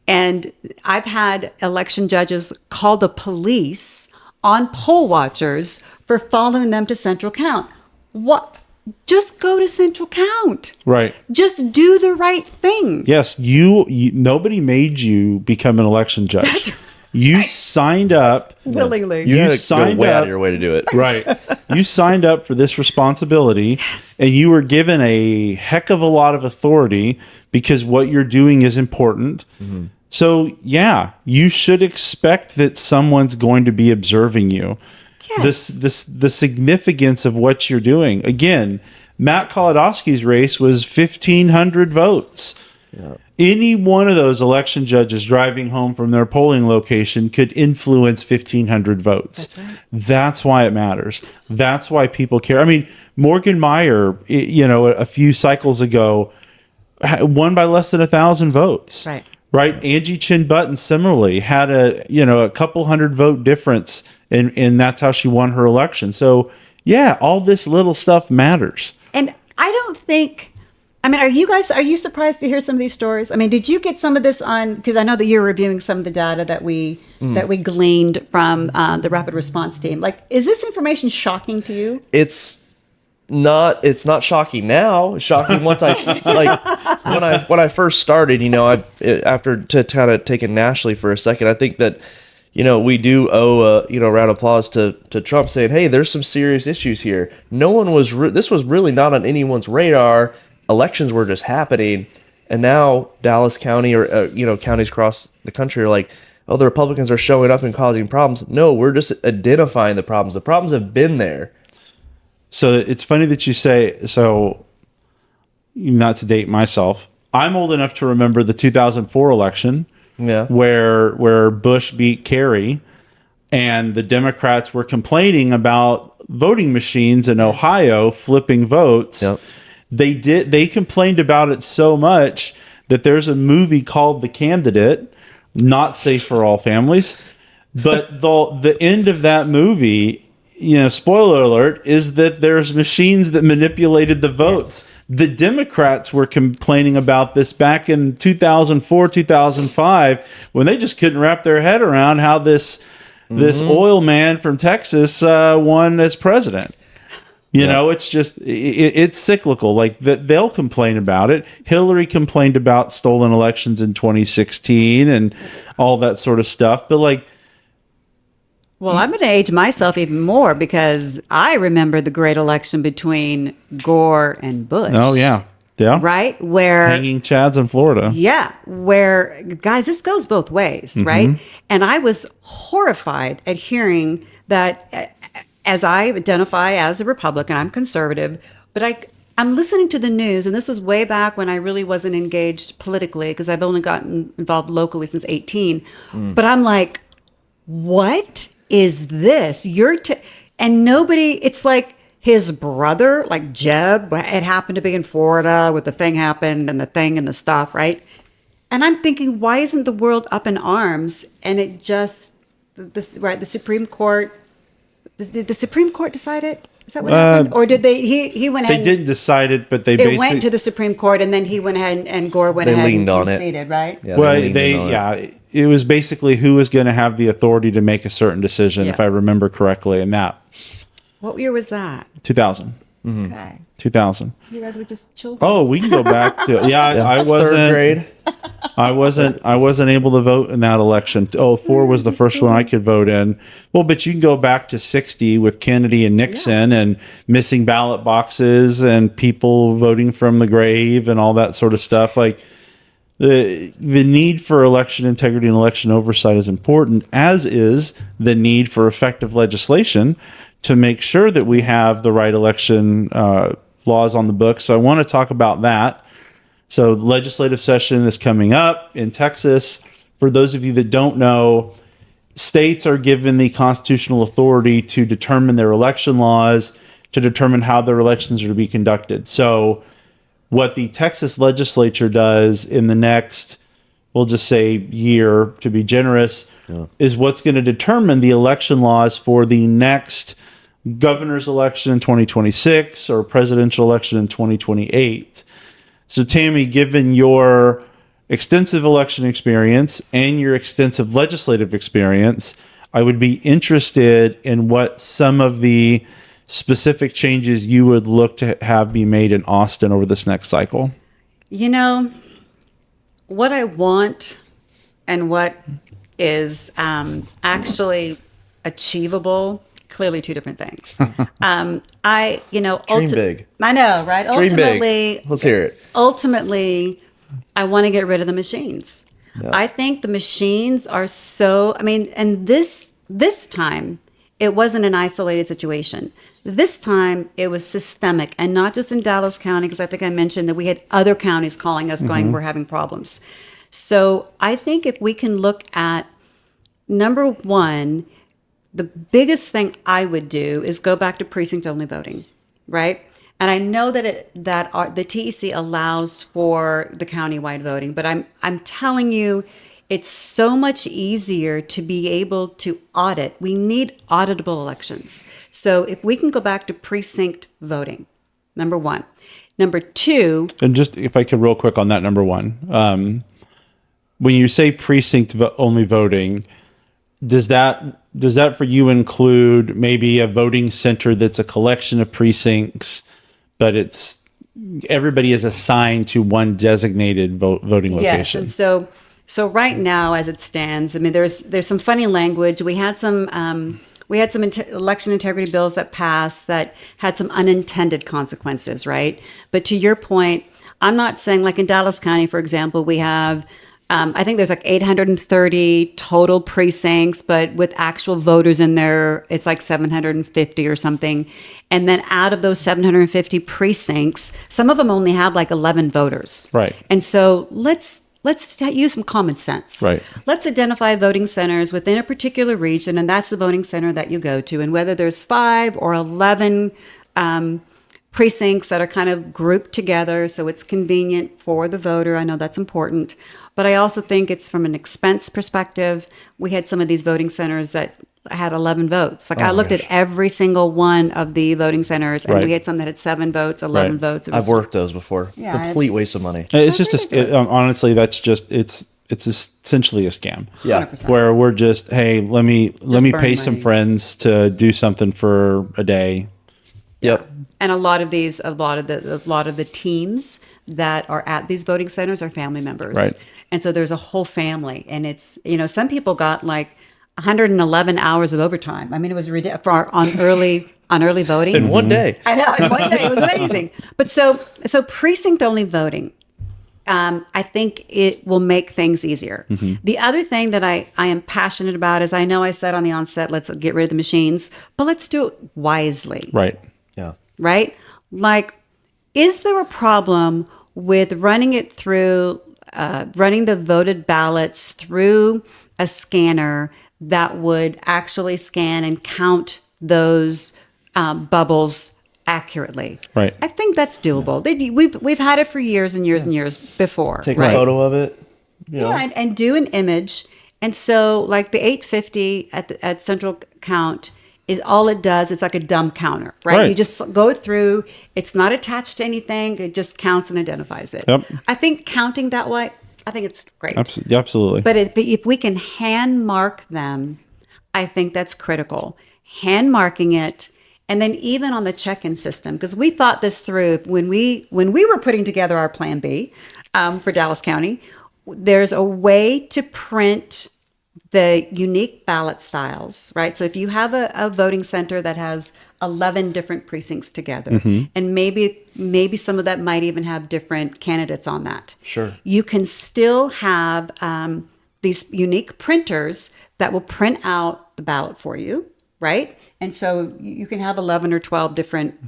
And I've had election judges call the police on poll watchers for following them to central count. What? Just go to central count. Right. Just do the right thing. Yes, you nobody made you become an election judge. That's right. You signed up willingly. You signed way up out of your way to do it. Right. You signed up for this responsibility, and you were given a heck of a lot of authority because what you're doing is important. Mm-hmm. So, yeah, you should expect that someone's going to be observing you. Yes. The significance of what you're doing. Again, Matt Kolodowski's race was 1,500 votes. Any one of those election judges driving home from their polling location could influence 1,500 votes. That's right. That's why it matters. That's why people care. I mean, Morgan Meyer, a few cycles ago, won by less than 1,000 votes. Right. Angie Chin Button similarly had a couple hundred vote difference, and that's how she won her election. So yeah, all this little stuff matters. And I don't think. I mean, are you surprised to hear some of these stories? I mean, did you get some of this because I know that you're reviewing some of the data that we gleaned from the rapid response team. Like, is this information shocking to you? It's not shocking now. It's shocking once when I first started, after to kind of take it nationally for a second, I think that, we do owe a round of applause to Trump saying, hey, there's some serious issues here. No one this was really not on anyone's radar. Elections were just happening, and now Dallas County or counties across the country are like, oh, the Republicans are showing up and causing problems. No, we're just identifying the problems. The problems have been there. So it's funny that you say, so not to date myself, I'm old enough to remember the 2004 election where Bush beat Kerry, and the Democrats were complaining about voting machines in Ohio flipping votes. Yep. They complained about it so much that there's a movie called The Candidate, not safe for all families. But the end of that movie, spoiler alert, is that there's machines that manipulated the votes. The Democrats were complaining about this back in 2004, 2005, when they just couldn't wrap their head around how this oil man from Texas won as president. It's just, it's cyclical. Like they'll complain about it. Hillary complained about stolen elections in 2016 and all that sort of stuff. But Well, I'm going to age myself even more because I remember the great election between Gore and Bush. Oh, yeah. Yeah. Right? Where hanging chads in Florida. Yeah. Where, guys, this goes both ways, right? And I was horrified at hearing that, as I identify as a Republican, I'm conservative, but I'm listening to the news, and this was way back when I really wasn't engaged politically because I've only gotten involved locally since 18. But I'm like, what is this? And nobody, it's like his brother, like Jeb, it happened to be in Florida with the thing happened and the thing and the stuff, right? And I'm thinking, why isn't the world up in arms? And it just, the Supreme Court, did the Supreme Court decide it? Is that what happened? Or did he went ahead? They didn't decide it, but it went to the Supreme Court, and then he went ahead and Gore went ahead and conceded, right? Yeah, it was basically who was going to have the authority to make a certain decision, if I remember correctly. And that. What year was that? 2000. Okay. 2000. You guys were just children. Oh, we can go back to I wasn't. Third grade. I wasn't able to vote in that election. 04 was the first one I could vote in. Well, but you can go back to 60 with Kennedy and Nixon and missing ballot boxes and people voting from the grave and all that sort of stuff. Like the need for election integrity and election oversight is important, as is the need for effective legislation to make sure that we have the right election laws on the books. So I want to talk about that. So the legislative session is coming up in Texas. For those of you that don't know, states are given the constitutional authority to determine their election laws, to determine how their elections are to be conducted. So what the Texas legislature does in the next, we'll just say year to be generous, is what's going to determine the election laws for the next governor's election in 2026 or presidential election in 2028. So Tami, given your extensive election experience and your extensive legislative experience, I would be interested in what some of the specific changes you would look to have be made in Austin over this next cycle. What I want and what is actually achievable, clearly two different things. Dream big. I know, right? Dream big. Let's hear it. Ultimately, I want to get rid of the machines. Yeah. I think the machines are and this time it wasn't an isolated situation. This time it was systemic, and not just in Dallas County, because I think I mentioned that we had other counties calling us going, we're having problems. So I think if we can look at, number one, the biggest thing I would do is go back to precinct only voting, right? And I know that the TEC allows for the countywide voting, but I'm telling you, it's so much easier to be able to audit. We need auditable elections. So if we can go back to precinct voting, number one. Number two. And just if I could real quick on that, number one, when you say precinct only voting, does that for you include maybe a voting center that's a collection of precincts, but everybody is assigned to one designated voting location? Yes, and so right now, as it stands, I mean, there's some funny language. We had some election integrity bills that passed that had some unintended consequences, right? But to your point, I'm not saying, like in Dallas County, for example, we have, I think there's like 830 total precincts, but with actual voters in there, it's like 750 or something. And then out of those 750 precincts, some of them only have like 11 voters. Right. And so let's use some common sense. Right. Let's identify voting centers within a particular region, and that's the voting center that you go to. And whether there's 5 or 11 precincts that are kind of grouped together so it's convenient for the voter, I know that's important. But I also think it's from an expense perspective. We had some of these voting centers that had 11 votes. Like I looked at every single one of the voting centers, and we had some that had 7 votes, 11 votes. I've worked those before. Yeah, Complete waste of money. It's just honestly, that's just it's essentially a scam. Yeah. 100%. Where we're just, hey, let me burn pay some money. friends to do something for a day. Yep. And a lot of the teams that are at these voting centers are family members. Right. And so there's a whole family, and it's, some people got like 111 hours of overtime. I mean, it was ridiculous on early voting. In one day. I know, in one day. It was amazing. But so precinct only voting, I think it will make things easier. The other thing that I am passionate about is, I know I said on the onset, let's get rid of the machines, but let's do it wisely. Right. Yeah. Right? Like, is there a problem with running it through, running the voted ballots through a scanner that would actually scan and count those bubbles accurately? Right. I think that's doable. We've had it for years and years and years before. Take right? a photo of it. Yeah, and do an image. And so, like the 850 at Central Count is all it does. It's like a dumb counter, right? You just go through. It's not attached to anything. It just counts and identifies it. Yep. I think counting that way, I think it's great. Absolutely. But if we can hand mark them, I think that's critical. Hand marking it. And then even on the check-in system, because we thought this through when we were putting together our Plan B for Dallas County, there's a way to print the unique ballot styles, right? So if you have a voting center that has 11 different precincts together, and maybe some of that might even have different candidates on that. Sure. You can still have these unique printers that will print out the ballot for you, right? And so you can have 11 or 12 different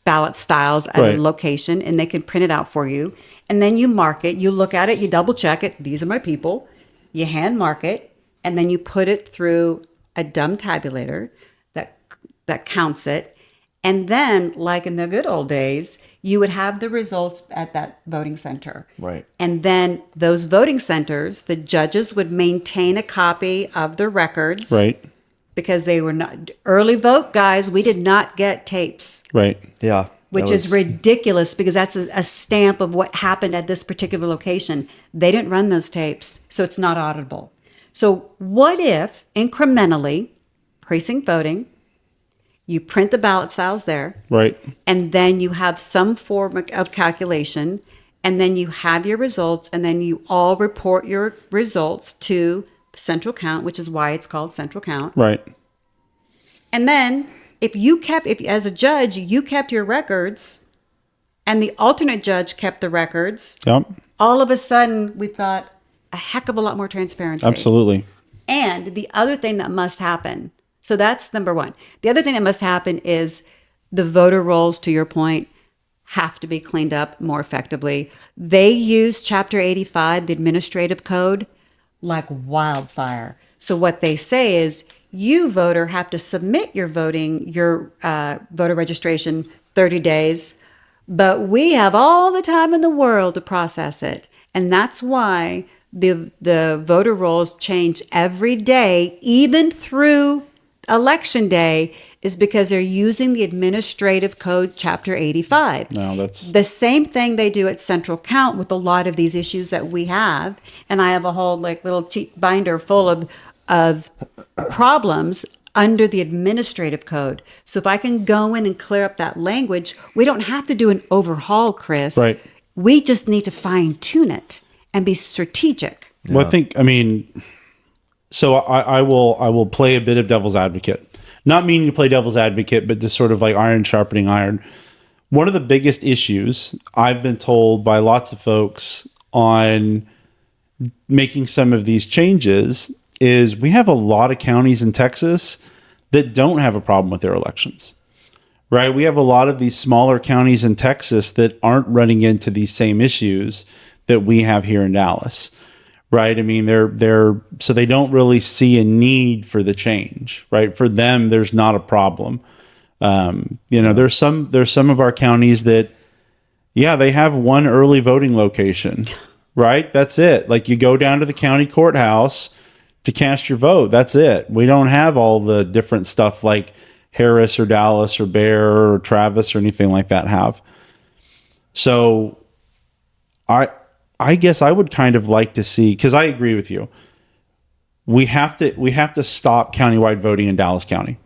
ballot styles at a location, and they can print it out for you. And then you mark it, you look at it, you double check it. These are my people. You hand mark it, and then you put it through a dumb tabulator that counts it. And then, like in the good old days, you would have the results at that voting center. Right. And then those voting centers, the judges would maintain a copy of the records. Right. Because they were not early vote guys. We did not get tapes. Right. Yeah. Which is ridiculous, because that's a stamp of what happened at this particular location. They didn't run those tapes, so it's not auditable. So what if incrementally, precinct voting, you print the ballot styles there, Right. and then you have some form of calculation, and then you have your results, and then you all report your results to the Central Count, which is why it's called Central Count. Right. And then if as a judge, you kept your records and the alternate judge kept the records, Yep. all of a sudden we've got a heck of a lot more transparency. Absolutely. And the other thing that must happen, So that's number one. The other thing that must happen is the voter rolls, to your point, have to be cleaned up more effectively. They use Chapter 85, the administrative code, like wildfire. So what they say is, you voter have to submit your voter registration 30 days, but we have all the time in the world to process it. And that's why the voter rolls change every day, even through election day, is because they're using the administrative code Chapter 85. No, that's The same thing they do at Central Count with a lot of these issues that we have. And I have a whole little cheat binder full of problems under the administrative code. So if I can go in and clear up that language, we don't have to do an overhaul, Chris. Right. We just need to fine tune it and be strategic. Well, I mean, so I will play a bit of devil's advocate. Not meaning to play devil's advocate, but just sort of like iron sharpening iron. One of the biggest issues I've been told by lots of folks on making some of these changes is we have a lot of counties in Texas that don't have a problem with their elections, right? We have a lot of these smaller counties in Texas that aren't running into these same issues that we have here in Dallas, right? I mean, so they don't really see a need for the change, right? For them, there's not a problem. There's some of our counties that, yeah, they have one early voting location, right? That's it. Like, you go down to the county courthouse to cast your vote. That's it. We don't have all the different stuff like Harris or Dallas or Bear or Travis or anything like that have. So I guess I would kind of like to see, because I agree with you. We have to stop countywide voting in Dallas County.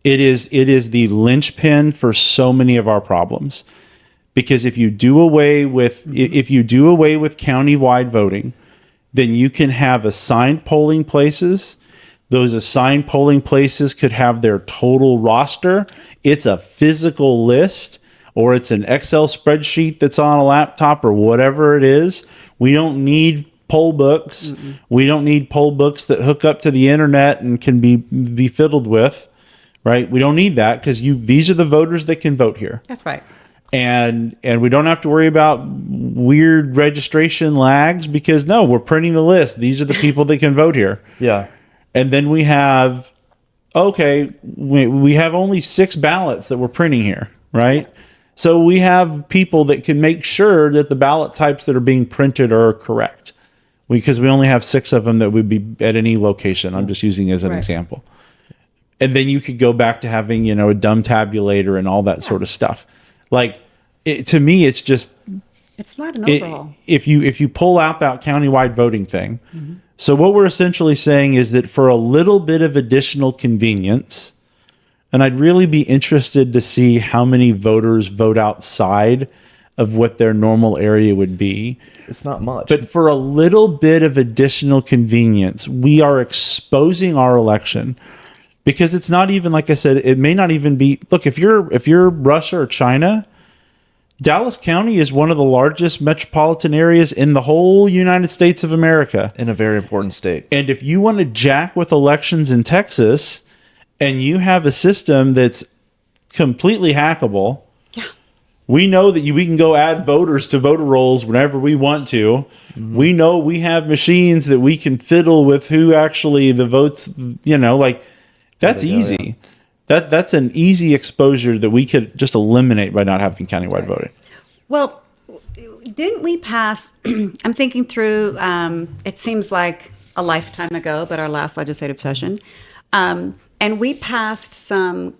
It is the linchpin for so many of our problems. Because if you do away with countywide voting, then you can have assigned polling places. Those assigned polling places could have their total roster. It's a physical list, or it's an Excel spreadsheet that's on a laptop, or whatever it is. We don't need poll books. Mm-mm. We don't need poll books that hook up to the internet and can be fiddled with, right? We don't need that, because these are the voters that can vote here. That's right. And we don't have to worry about weird registration lags, because no, we're printing the list. These are the people that can vote here. Yeah. And then we have only 6 ballots that we're printing here, right? So we have people that can make sure that the ballot types that are being printed are correct, because we only have 6 of them that would be at any location. I'm just using as an example. And then you could go back to having, a dumb tabulator and all that sort of stuff. Like, to me, it's just, it's not an overhaul. If you pull out that countywide voting thing, mm-hmm. So what we're essentially saying is that for a little bit of additional convenience, and I'd really be interested to see how many voters vote outside of what their normal area would be. It's not much. But for a little bit of additional convenience, we are exposing our election. Because it's not even, like I said, it may not even be, look, if you're Russia or China, Dallas County is one of the largest metropolitan areas in the whole United States of America. In a very important state. And if you want to jack with elections in Texas, and you have a system that's completely hackable, yeah, we know that we can go add voters to voter rolls whenever we want to. Mm-hmm. We know we have machines that we can fiddle with who actually the votes, that's easy. Yeah. That's an easy exposure that we could just eliminate by not having countywide voting. Well, didn't we pass, I'm thinking through, it seems like a lifetime ago, but our last legislative session, and we passed some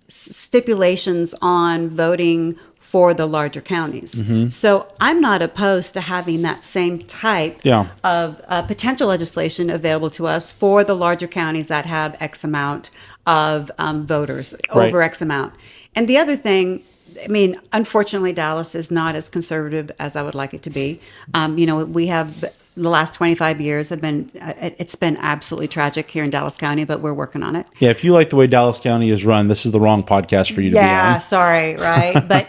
stipulations on voting for the larger counties. Mm-hmm. So I'm not opposed to having that same type of potential legislation available to us for the larger counties that have X amount of voters, over X amount. And the other thing, I mean, unfortunately, Dallas is not as conservative as I would like it to be. We have the last 25 years have been, it's been absolutely tragic here in Dallas County, but we're working on it. Yeah, if you like the way Dallas County is run, this is the wrong podcast for you to be on. Yeah, sorry, right? But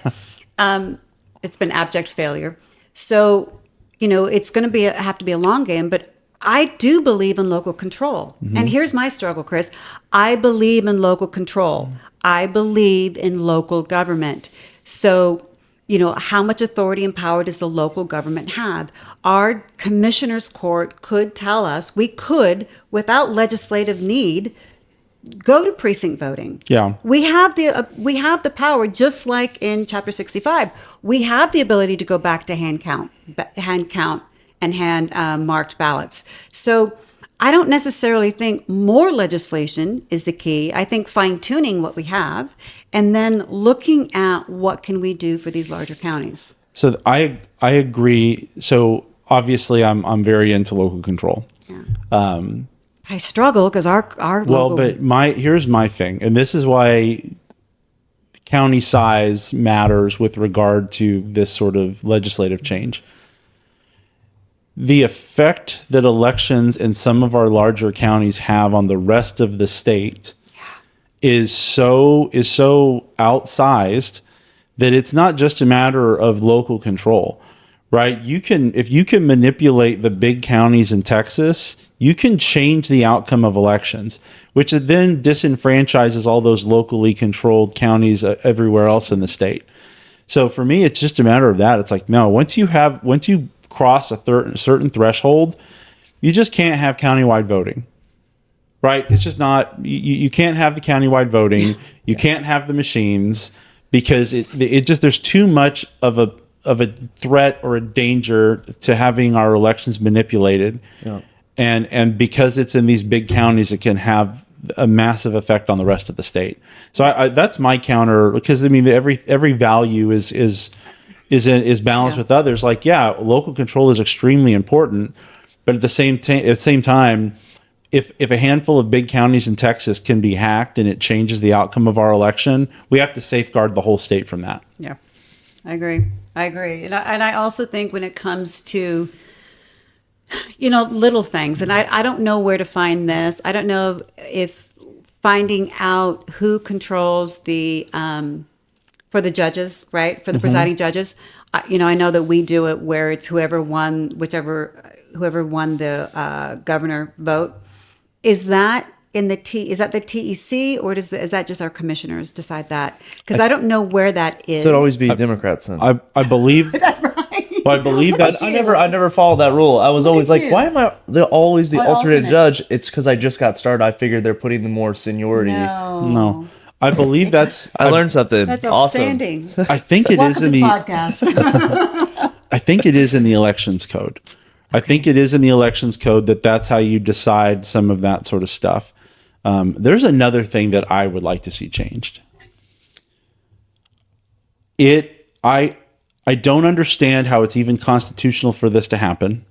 it's been abject failure. So, it's going to have to be a long game, but I do believe in local control. And here's my struggle, Chris. I believe in local control. I believe in local government. So, how much authority and power does the local government have? Our commissioner's court could tell us, we could, without legislative need, go to precinct voting. Yeah. We have the power, just like in Chapter 65. We have the ability to go back to hand count and hand marked ballots. So I don't necessarily think more legislation is the key. I think fine tuning what we have and then looking at what can we do for these larger counties. So I agree. So obviously I'm very into local control. Yeah. I struggle because our Well, local, but here's my thing, and this is why county size matters with regard to this sort of legislative change. The effect that elections in some of our larger counties have on the rest of the state is so outsized that it's not just a matter of local control, right? If you can manipulate the big counties in Texas, you can change the outcome of elections, which then disenfranchises all those locally controlled counties everywhere else in the state. So for me, it's just a matter of that. It's like, no, once you cross a certain threshold, you just can't have countywide voting, right? It's just not, you can't have the countywide voting. You can't have the machines because it just, there's too much of a threat or a danger to having our elections manipulated. Yeah. And because it's in these big counties, it can have a massive effect on the rest of the state. So I that's my counter, because I mean every value is balanced with others. Like, yeah, local control is extremely important, but at the same time, if a handful of big counties in Texas can be hacked and it changes the outcome of our election, we have to safeguard the whole state from that. yeah, I agree. And I also think when it comes to, little things, and I don't know where to find this. I don't know if finding out who controls the, for the judges, right? For the presiding judges. I know that we do it where it's whoever won the governor vote. Is that is that the TEC, or is that just our commissioners decide that? Because I don't know where that is. So it'd always be Democrats then. I believe That's right. well, I believe that's I never followed that rule. I was always like, you. why am I always the What alternate alternate? judge? It's because I just got started. I figured they're putting the more seniority. no. I believe that's. I learned something. That's awesome. outstanding. I think it is Welcome in to the. podcast. I think it is in the elections code. I think it is in the elections code that's how you decide some of that sort of stuff. There's another thing that I would like to see changed. I don't understand how it's even constitutional for this to happen.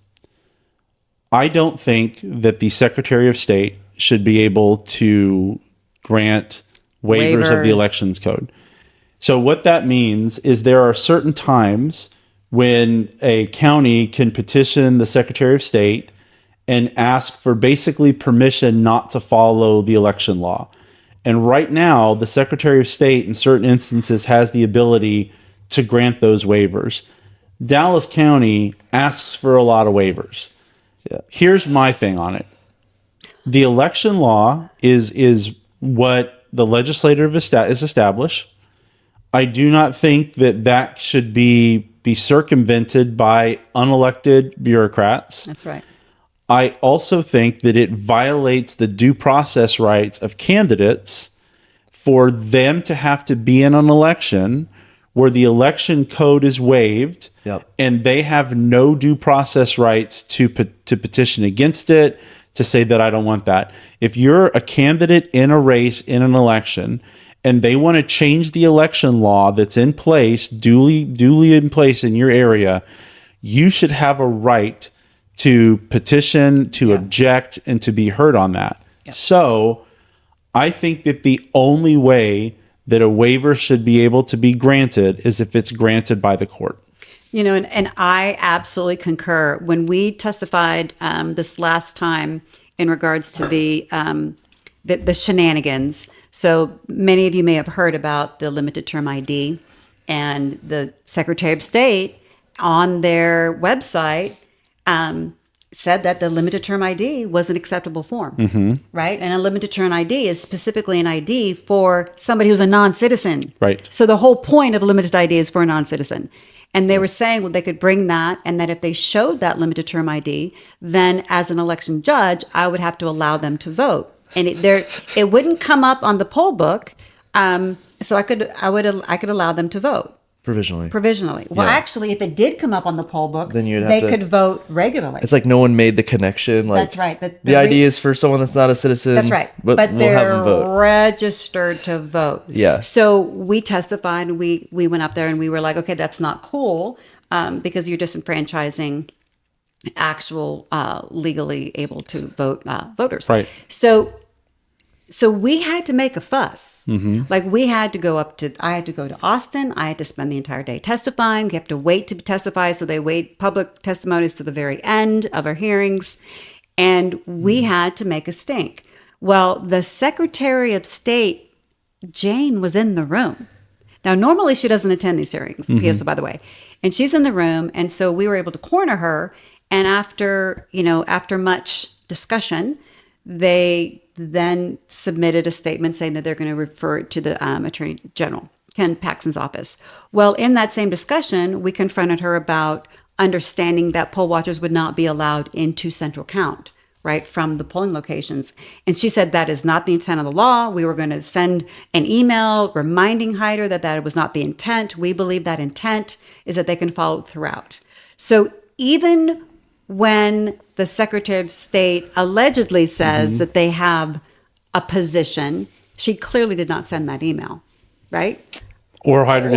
I don't think that the Secretary of State should be able to grant waivers of the Waivers. elections code. So what that means is there are certain times when a county can petition the Secretary of State and ask for basically permission not to follow the election law. And right now, the Secretary of State in certain instances has the ability to grant those waivers. Dallas County asks for a lot of waivers. Yeah. Here's my thing on it. The election law is what the legislature is established. I do not think that should be circumvented by unelected bureaucrats. That's right. I also think that it violates the due process rights of candidates for them to have to be in an election where the election code is waived. Yep. And they have no due process rights to petition against it, to say that I don't want that. If you're a candidate in a race in an election and they want to change the election law that's in place, duly in place in your area, you should have a right to petition, to object, and to be heard on that. So I think that the only way that a waiver should be able to be granted is if it's granted by the court. And I absolutely concur. When we testified this last time in regards to the shenanigans, so many of you may have heard about the limited term ID, and the Secretary of State on their website said that the limited term ID was an acceptable form, right? And a limited term ID is specifically an ID for somebody who's a non-citizen. Right. So the whole point of a limited ID is for a non-citizen. And they were saying, well, they could bring that, and that if they showed that limited term ID, then as an election judge, I would have to allow them to vote. And it wouldn't come up on the poll book, so I could allow them to vote. Provisionally. Well, Yeah. actually, if it did come up on the poll book, Then you'd have they to- could vote regularly. It's like no one made the connection. Like, That's right. The ID is for someone that's not a citizen. That's right. But we'll have they're them vote. registered to vote. Yeah. So we testified, and we went up there and we were like, okay, that's not cool, because you're disenfranchising actual legally able to vote voters. Right. So we had to make a fuss. Mm-hmm. Like I had to go to Austin. I had to spend the entire day testifying. We have to wait to testify. So they wait public testimonies to the very end of our hearings. And we had to make a stink. Well, the Secretary of State, Jane, was in the room. Now, normally she doesn't attend these hearings, PSO, by the way. And she's in the room. And so we were able to corner her. And after much discussion, they then submitted a statement saying that they're going to refer it to the Attorney General, Ken Paxton's office. Well, in that same discussion, we confronted her about understanding that poll watchers would not be allowed into central count, right, from the polling locations. And she said that is not the intent of the law. We were going to send an email reminding Hyder that was not the intent. We believe that intent is that they can follow throughout. So even when the Secretary of State allegedly says that they have a position, she clearly did not send that email, right? Or Hyder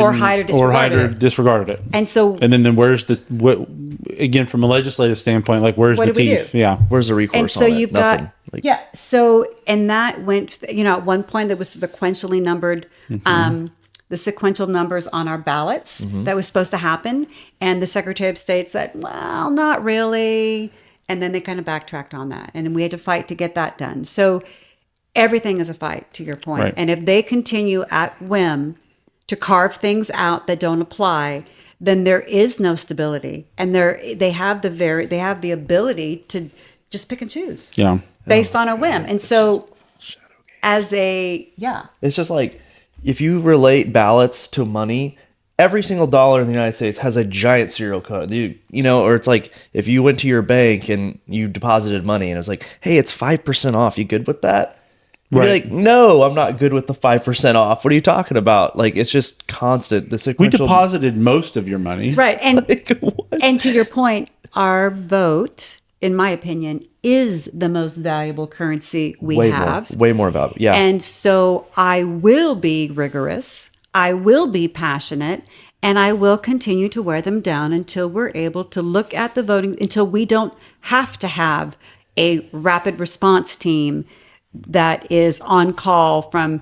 disregarded it. And so, then where's again, from a legislative standpoint, like where's the teeth? Yeah. Where's the recourse? and so on it? you've Nothing. got, so, and that went, at one point there was the sequentially numbered, the sequential numbers on our ballots that was supposed to happen. And the Secretary of State said, well, not really. And then they kind of backtracked on that. And then we had to fight to get that done. So everything is a fight, to your point. Right. And if they continue at whim to carve things out that don't apply, then there is no stability. And they have the ability to just pick and choose. Yeah. Based on a whim. And so It's just like, if you relate ballots to money, every single dollar in the United States has a giant serial code. Or it's like if you went to your bank and you deposited money and it was like, hey, it's 5% off. You good with that? You'd be like, no, I'm not good with the 5% off. What are you talking about? Like, it's just constant. We deposited most of your money. Right. And Like, what? and to your point, our vote, in my opinion, is the most valuable currency we have. Way more valuable. Yeah. And so I will be rigorous. I will be passionate, and I will continue to wear them down until we're able to look at the voting, until we don't have to have a rapid response team that is on call from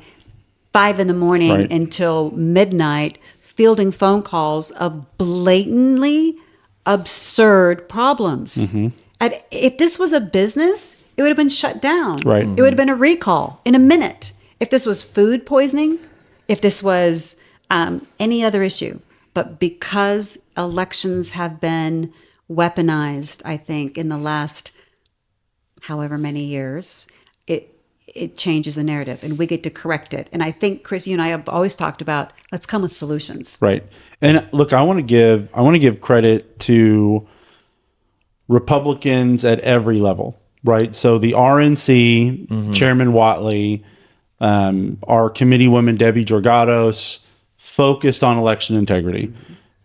5 a.m. Right. until midnight, fielding phone calls of blatantly absurd problems. And if this was a business, it would have been shut down. Right. It would have been a recall in a minute. If this was food poisoning, if this was any other issue. But because elections have been weaponized, I think, in the last however many years, it changes the narrative and we get to correct it. And I think, Chris, you and I have always talked about, let's come with solutions. Right. And look, I want to give credit to Republicans at every level, right? So the RNC, Chairman Whatley, our committee woman, Debbie Georgatos, focused on election integrity.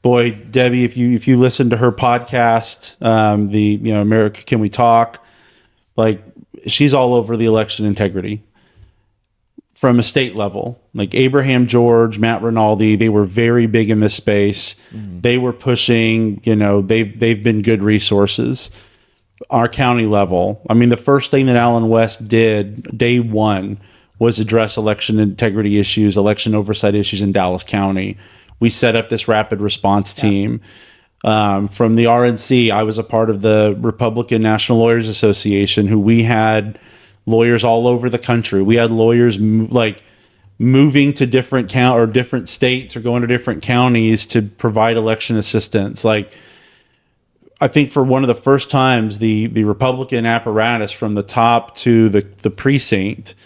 Boy, Debbie, if you listen to her podcast, America Can We Talk, like she's all over the election integrity from a state level. Like Abraham George, Matt Rinaldi, they were very big in this space. They were pushing, they've been good resources. Our county level, I mean, the first thing that Alan West did day one was address election integrity issues, election oversight issues in Dallas County. We set up this rapid response team. From the RNC, I was a part of the Republican National Lawyers Association, who we had lawyers all over the country. We had lawyers moving to different states or going to different counties to provide election assistance. Like, I think for one of the first times, the Republican apparatus from the top to the precinct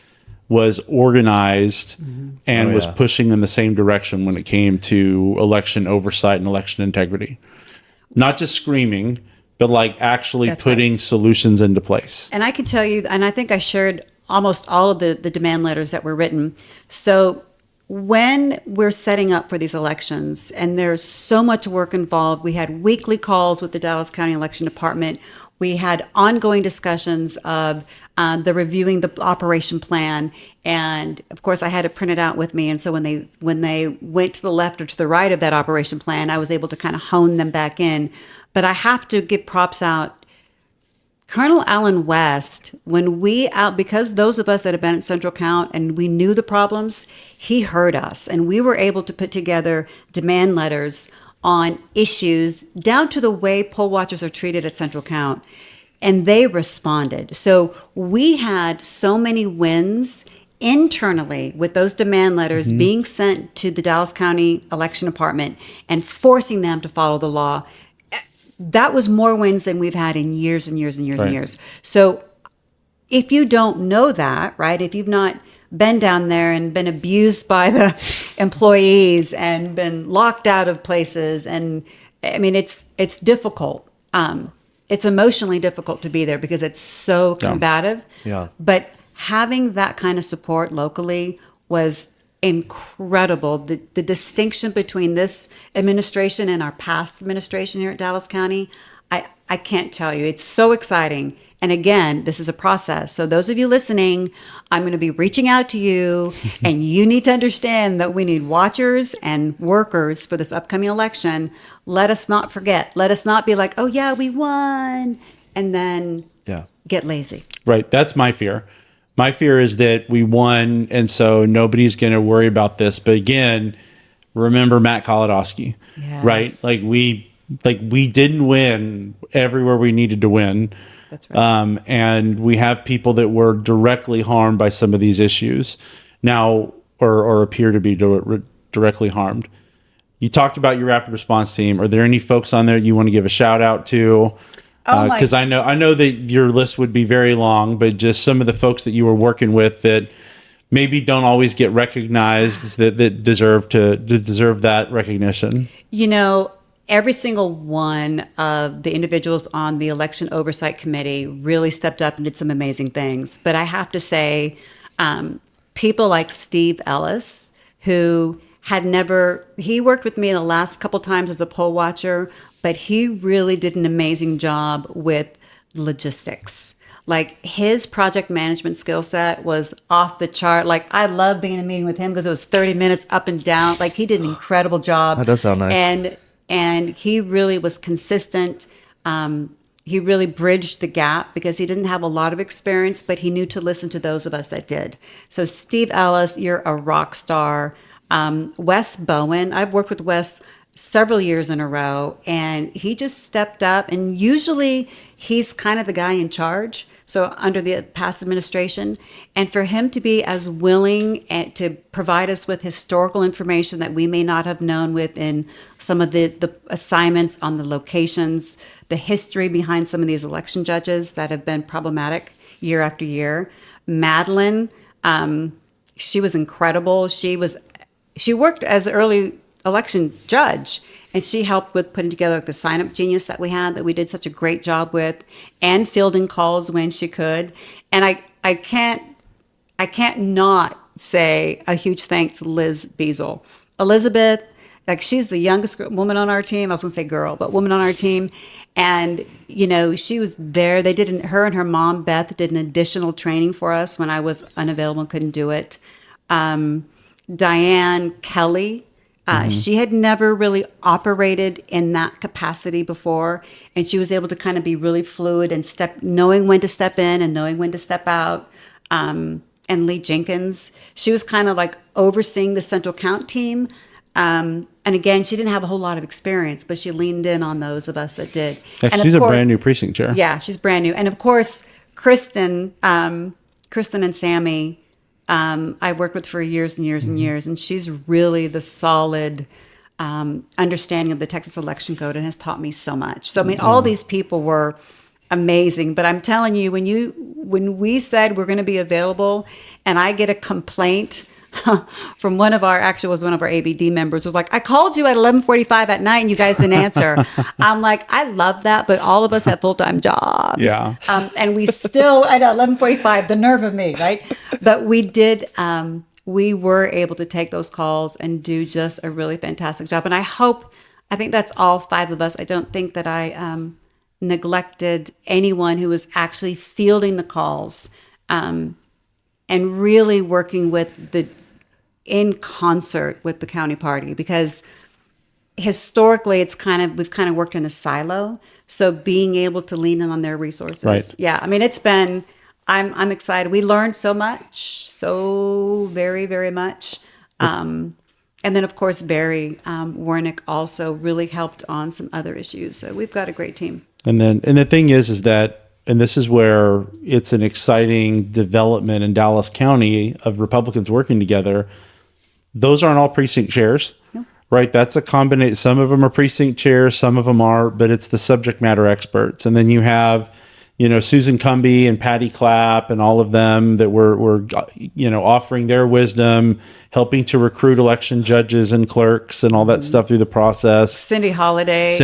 was organized and was pushing in the same direction when it came to election oversight and election integrity. Not just screaming, but like actually putting solutions into place. And I can tell you, and I think I shared almost all of the demand letters that were written. So when we're setting up for these elections, and there's so much work involved, we had weekly calls with the Dallas County Election Department. We had ongoing discussions of the reviewing the operation plan, and of course, I had it printed out with me. And so when they went to the left or to the right of that operation plan, I was able to kind of hone them back in. But I have to give props out. Colonel Allen West, because those of us that have been at Central Count and we knew the problems, he heard us, and we were able to put together demand letters on issues down to the way poll watchers are treated at Central Count, and they responded. So we had so many wins internally with those demand letters being sent to the Dallas County Election Department and forcing them to follow the law. That was more wins than we've had in years and years and years and years. So if you don't know that, right, if you've not been down there and been abused by the employees and been locked out of places, and I mean, it's difficult. It's emotionally difficult to be there because it's so combative. Yeah. But having that kind of support locally was incredible. The distinction between this administration and our past administration here at Dallas County, I can't tell you. It's so exciting. And again, this is a process. So those of you listening, I'm going to be reaching out to you, and you need to understand that we need watchers and workers for this upcoming election. Let us not forget. Let us not be like, oh yeah, we won, and then get lazy. Right. That's my fear. My fear is that we won, and so nobody's going to worry about this. But again, remember Matt Kolodowski, right? Like we didn't win everywhere we needed to win. That's right. And we have people that were directly harmed by some of these issues now, or appear to be directly harmed. You talked about your rapid response team. Are there any folks on there you want to give a shout out to? Because I know that your list would be very long, but just some of the folks that you were working with that maybe don't always get recognized that deserve that recognition. You know, every single one of the individuals on the election oversight committee really stepped up and did some amazing things. But I have to say, people like Steve Ellis, who he worked with me the last couple times as a poll watcher, but he really did an amazing job with logistics. Like, his project management skill set was off the chart. Like, I love being in a meeting with him because it was 30 minutes up and down. Like, he did an incredible job. That does sound nice. And he really was consistent. He really bridged the gap because he didn't have a lot of experience, but he knew to listen to those of us that did. So Steve Ellis, you're a rock star. Wes Bowen, I've worked with Wes several years in a row, and he just stepped up, and usually he's kind of the guy in charge, so under the past administration, and for him to be as willing and to provide us with historical information that we may not have known within some of the assignments on the locations, the history behind some of these election judges that have been problematic year after year. Madeline, she was incredible. She worked as early election judge, and she helped with putting together the sign-up genius that we did such a great job with, and fielding calls when she could. And I can't not say a huge thanks to Liz Beazle. Elizabeth, like, she's the youngest woman on our team. I was going to say girl, but woman on our team. And, you know, she was there. Her and her mom, Beth, did an additional training for us when I was unavailable and couldn't do it. Diane Kelly, she had never really operated in that capacity before, and she was able to kind of be really fluid and knowing when to step in and knowing when to step out. And Lee Jenkins, she was kind of like overseeing the Central Count team. And again, she didn't have a whole lot of experience, but she leaned in on those of us that did. Yeah, and she's a brand new precinct chair. Yeah, she's brand new. And of course, Kristen and Sammy, I worked with for years and years and years, and she's really the solid understanding of the Texas election code and has taught me so much. So, I mean, all these people were amazing, but I'm telling you, when we said we're going to be available and I get a complaint from one of our ABD members was like, I called you at 11:45 at night and you guys didn't answer. I'm like, I love that, but all of us have full-time jobs. Yeah. And we still, I know, 11:45, the nerve of me, right? But we did, we were able to take those calls and do just a really fantastic job. And I think that's all 5 of us. I don't think that I neglected anyone who was actually fielding the calls and really working in concert with the county party, because historically we've kind of worked in a silo. So being able to lean in on their resources. Right. Yeah. I mean, I'm excited. We learned so much, so very, very much. And then of course, Barry Warnick also really helped on some other issues. So we've got a great team. And the thing is that, and this is where it's an exciting development in Dallas County of Republicans working together. Those aren't all precinct chairs, right? That's a combination. Some of them are precinct chairs, some of them are, but it's the subject matter experts. And then you have, Susan Cumby and Patty Clapp and all of them that were offering their wisdom, helping to recruit election judges and clerks and all that stuff through the process. Cindy Holiday,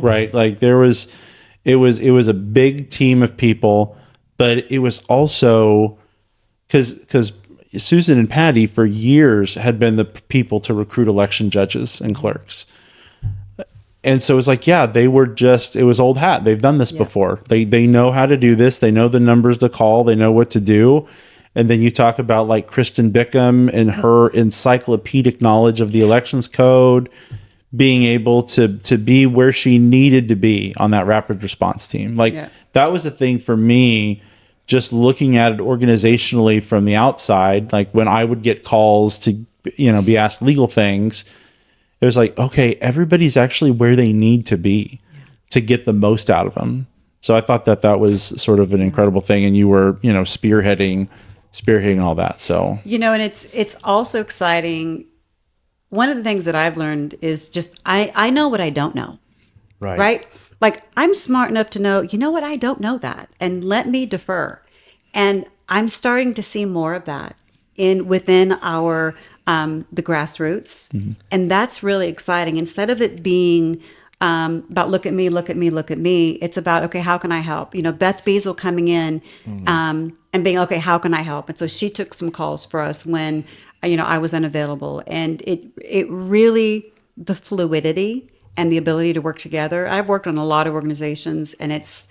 right? Like it was a big team of people, but it was also because Susan and Patty for years had been the people to recruit election judges and clerks. And so it was like, it was old hat. They've done this before. They know how to do this. They know the numbers to call. They know what to do. And then you talk about like Kristen Bickham and her encyclopedic knowledge of the elections code, being able to be where she needed to be on that rapid response team. That was a thing for me, just looking at it organizationally from the outside. Like when I would get calls to, be asked legal things, it was like, okay, everybody's actually where they need to be to get the most out of them. So I thought that was sort of an incredible thing. And you were, spearheading all that. So, and it's also exciting. One of the things that I've learned is just, I know what I don't know. Right. Like I'm smart enough to know, what, I don't know that, and let me defer. And I'm starting to see more of that within our, the grassroots. Mm-hmm. And that's really exciting. Instead of it being about look at me, it's about, okay, how can I help? Beth Beazle coming in and being, okay, how can I help? And so she took some calls for us when, I was unavailable. And it really, the fluidity and the ability to work together. I've worked on a lot of organizations, and it's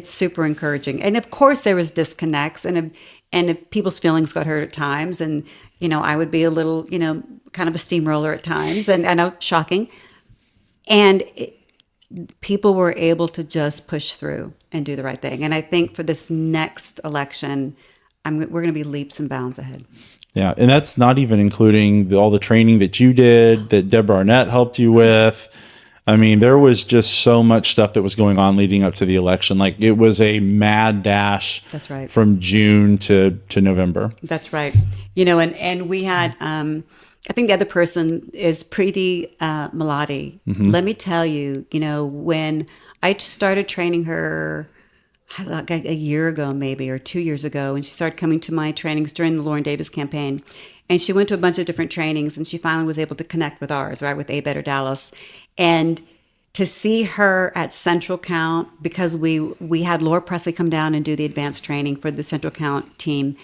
super encouraging. And of course there was disconnects, and if people's feelings got hurt at times, and, I would be a little, kind of a steamroller at times, and I know, shocking. And people were able to just push through and do the right thing. And I think for this next election, we're going to be leaps and bounds ahead. Yeah, and that's not even including all the training that you did, that Deborah Arnett helped you with. I mean, there was just so much stuff that was going on leading up to the election. Like it was a mad dash. That's right. From June to November. That's right. And we had, I think the other person is Preeti Malati. Mm-hmm. Let me tell you, when I started training her, like a year ago, maybe, or 2 years ago, and she started coming to my trainings during the Lauren Davis campaign. And she went to a bunch of different trainings, and she finally was able to connect with ours, right, with A Better Dallas. And to see her at Central Count, because we had Laura Presley come down and do the advanced training for the Central Count team,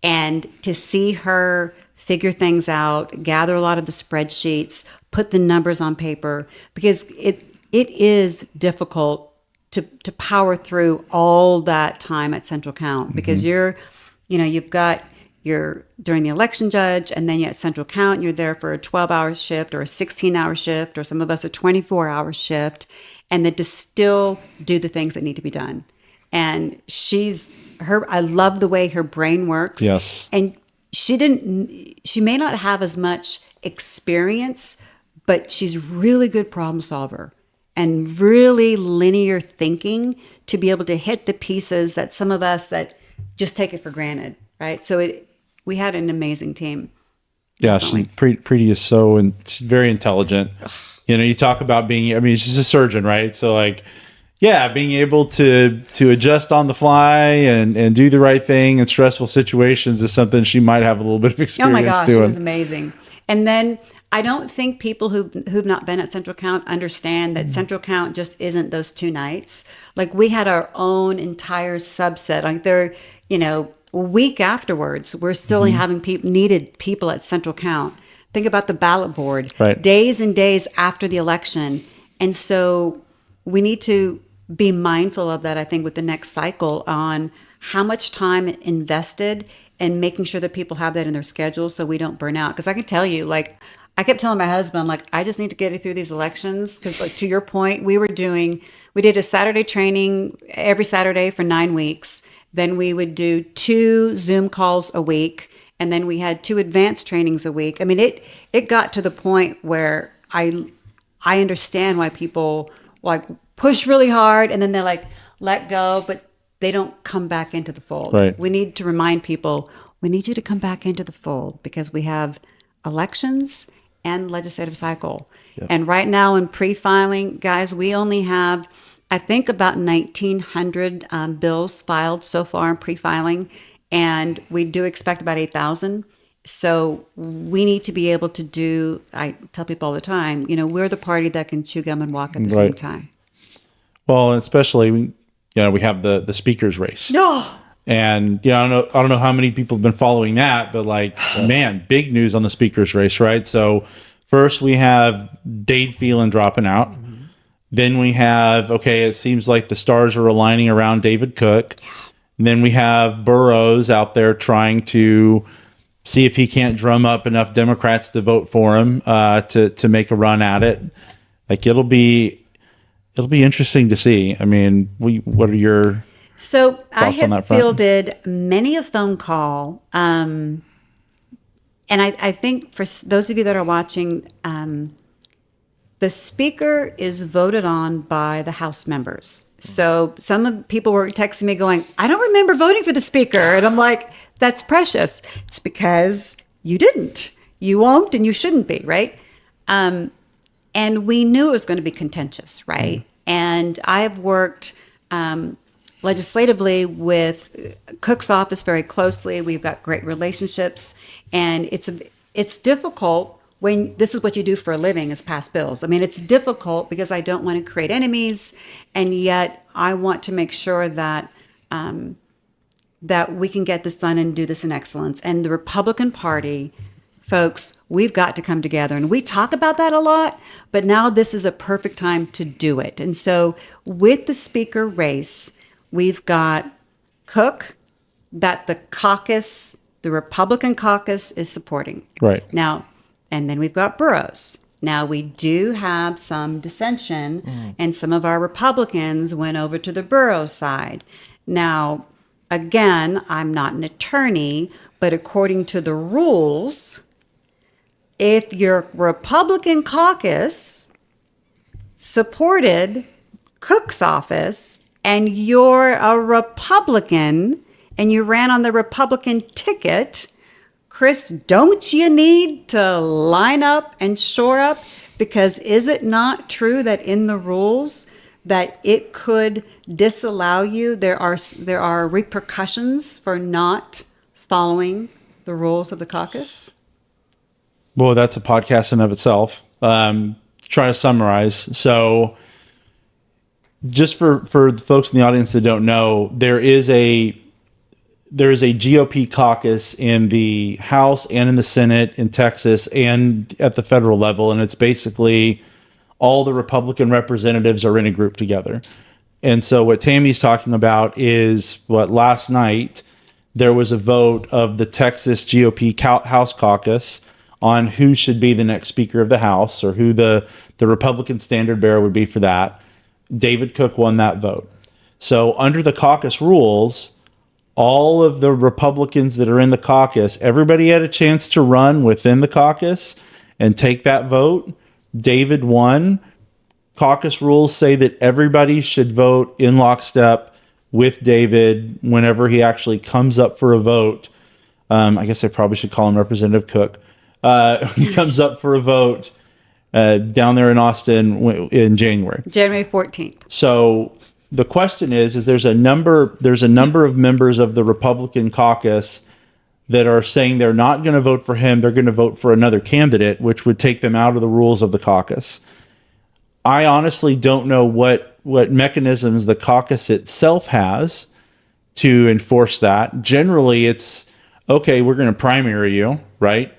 and to see her figure things out, gather a lot of the spreadsheets, put the numbers on paper, because it is difficult to power through all that time at Central Count, because you've got your during the election judge, and then you at Central Count, you're there for a 12-hour shift or a 16-hour shift, or some of us a 24-hour shift, and then to still do the things that need to be done. And I love the way her brain works. Yes. And she may not have as much experience, but she's really good problem solver and really linear thinking to be able to hit the pieces that some of us that just take it for granted, right? So we had an amazing team. Yeah, Definitely. Preeti is so, and she's very intelligent. You know, you talk about being, I mean, she's a surgeon, right? So like, yeah, being able to adjust on the fly and do the right thing in stressful situations is something she might have a little bit of Oh experience my gosh, doing. it was amazing. And then I don't think people who've not been at Central Count understand that Central Count just isn't those 2 nights. Like we had our own entire subset. Like they're, a week afterwards, we're still having needed people at Central Count. Think about the ballot board. Right. Days and days after the election. And so we need to be mindful of that, I think, with the next cycle on how much time invested and making sure that people have that in their schedule so we don't burn out. Because I can tell you, like, I kept telling my husband, like, I just need to get through these elections. Because, like, to your point, we did a Saturday training every Saturday for 9 weeks. Then we would do 2 Zoom calls a week. And then we had 2 advanced trainings a week. I mean, it got to the point where I understand why people like push really hard and then they're like, let go, but they don't come back into the fold. Right. We need to remind people, we need you to come back into the fold because we have elections and legislative cycle. Yep. And right now in pre-filing, guys, we only have, I think, about 1,900 bills filed so far in pre-filing, and we do expect about 8,000. So we need to be able to do, I tell people all the time, we're the party that can chew gum and walk at the same time. Well, especially, we have the speaker's race. No. And I don't know how many people have been following that, but like, man, big news on the speaker's race, right? So first we have Dade Phelan dropping out. Mm-hmm. Then we have, it seems like the stars are aligning around David Cook. And then we have Burrows out there trying to see if he can't drum up enough Democrats to vote for him to make a run at it. Like it'll be interesting to see. I mean, what are your So I thoughts on that have front? fielded many a phone call, and I think for those of you that are watching, the speaker is voted on by the House members. So some of people were texting me going, I don't remember voting for the speaker. And I'm like, that's precious. It's because you didn't. You won't and you shouldn't be, right? And we knew it was going to be contentious, right? And I have worked legislatively with Cook's office very closely. We've got great relationships. And it's difficult when this is what you do for a living is pass bills. I mean, it's difficult because I don't want to create enemies, and yet I want to make sure that that we can get this done and do this in excellence. And the Republican Party, folks, we've got to come together. And we talk about that a lot, but now this is a perfect time to do it. And so with the speaker race, we've got Cook that the Republican caucus is supporting. Right. Now, and then we've got Burrows. Now, we do have some dissension, and some of our Republicans went over to the Burrows side. Now, again, I'm not an attorney, but according to the rules, if your Republican caucus supported Cook's office and you're a Republican and you ran on the Republican ticket, Chris, don't you need to line up and shore up? Because is it not true that in the rules that it could disallow you? There are repercussions for not following the rules of the caucus. Well, that's a podcast in of itself. Try to summarize. So just for the folks in the audience that don't know, there is a GOP caucus in the House and in the Senate in Texas and at the federal level. And it's basically all the Republican representatives are in a group together. And so what Tami's talking about is what last night there was a vote of the Texas GOP House caucus on who should be the next Speaker of the House, or who the Republican standard bearer would be for that. David Cook won that vote. So under the caucus rules, all of the Republicans that are in the caucus, everybody had a chance to run within the caucus and take that vote. David won. Caucus rules say that everybody should vote in lockstep with David whenever he actually comes up for a vote. I guess I probably should call him Representative Cook. He comes up for a vote down there in Austin in January. January 14th. So the question is there's a number of members of the Republican caucus that are saying they're not going to vote for him. They're going to vote for another candidate, which would take them out of the rules of the caucus. I honestly don't know what mechanisms the caucus itself has to enforce that. Generally, it's, okay, we're going to primary you, right?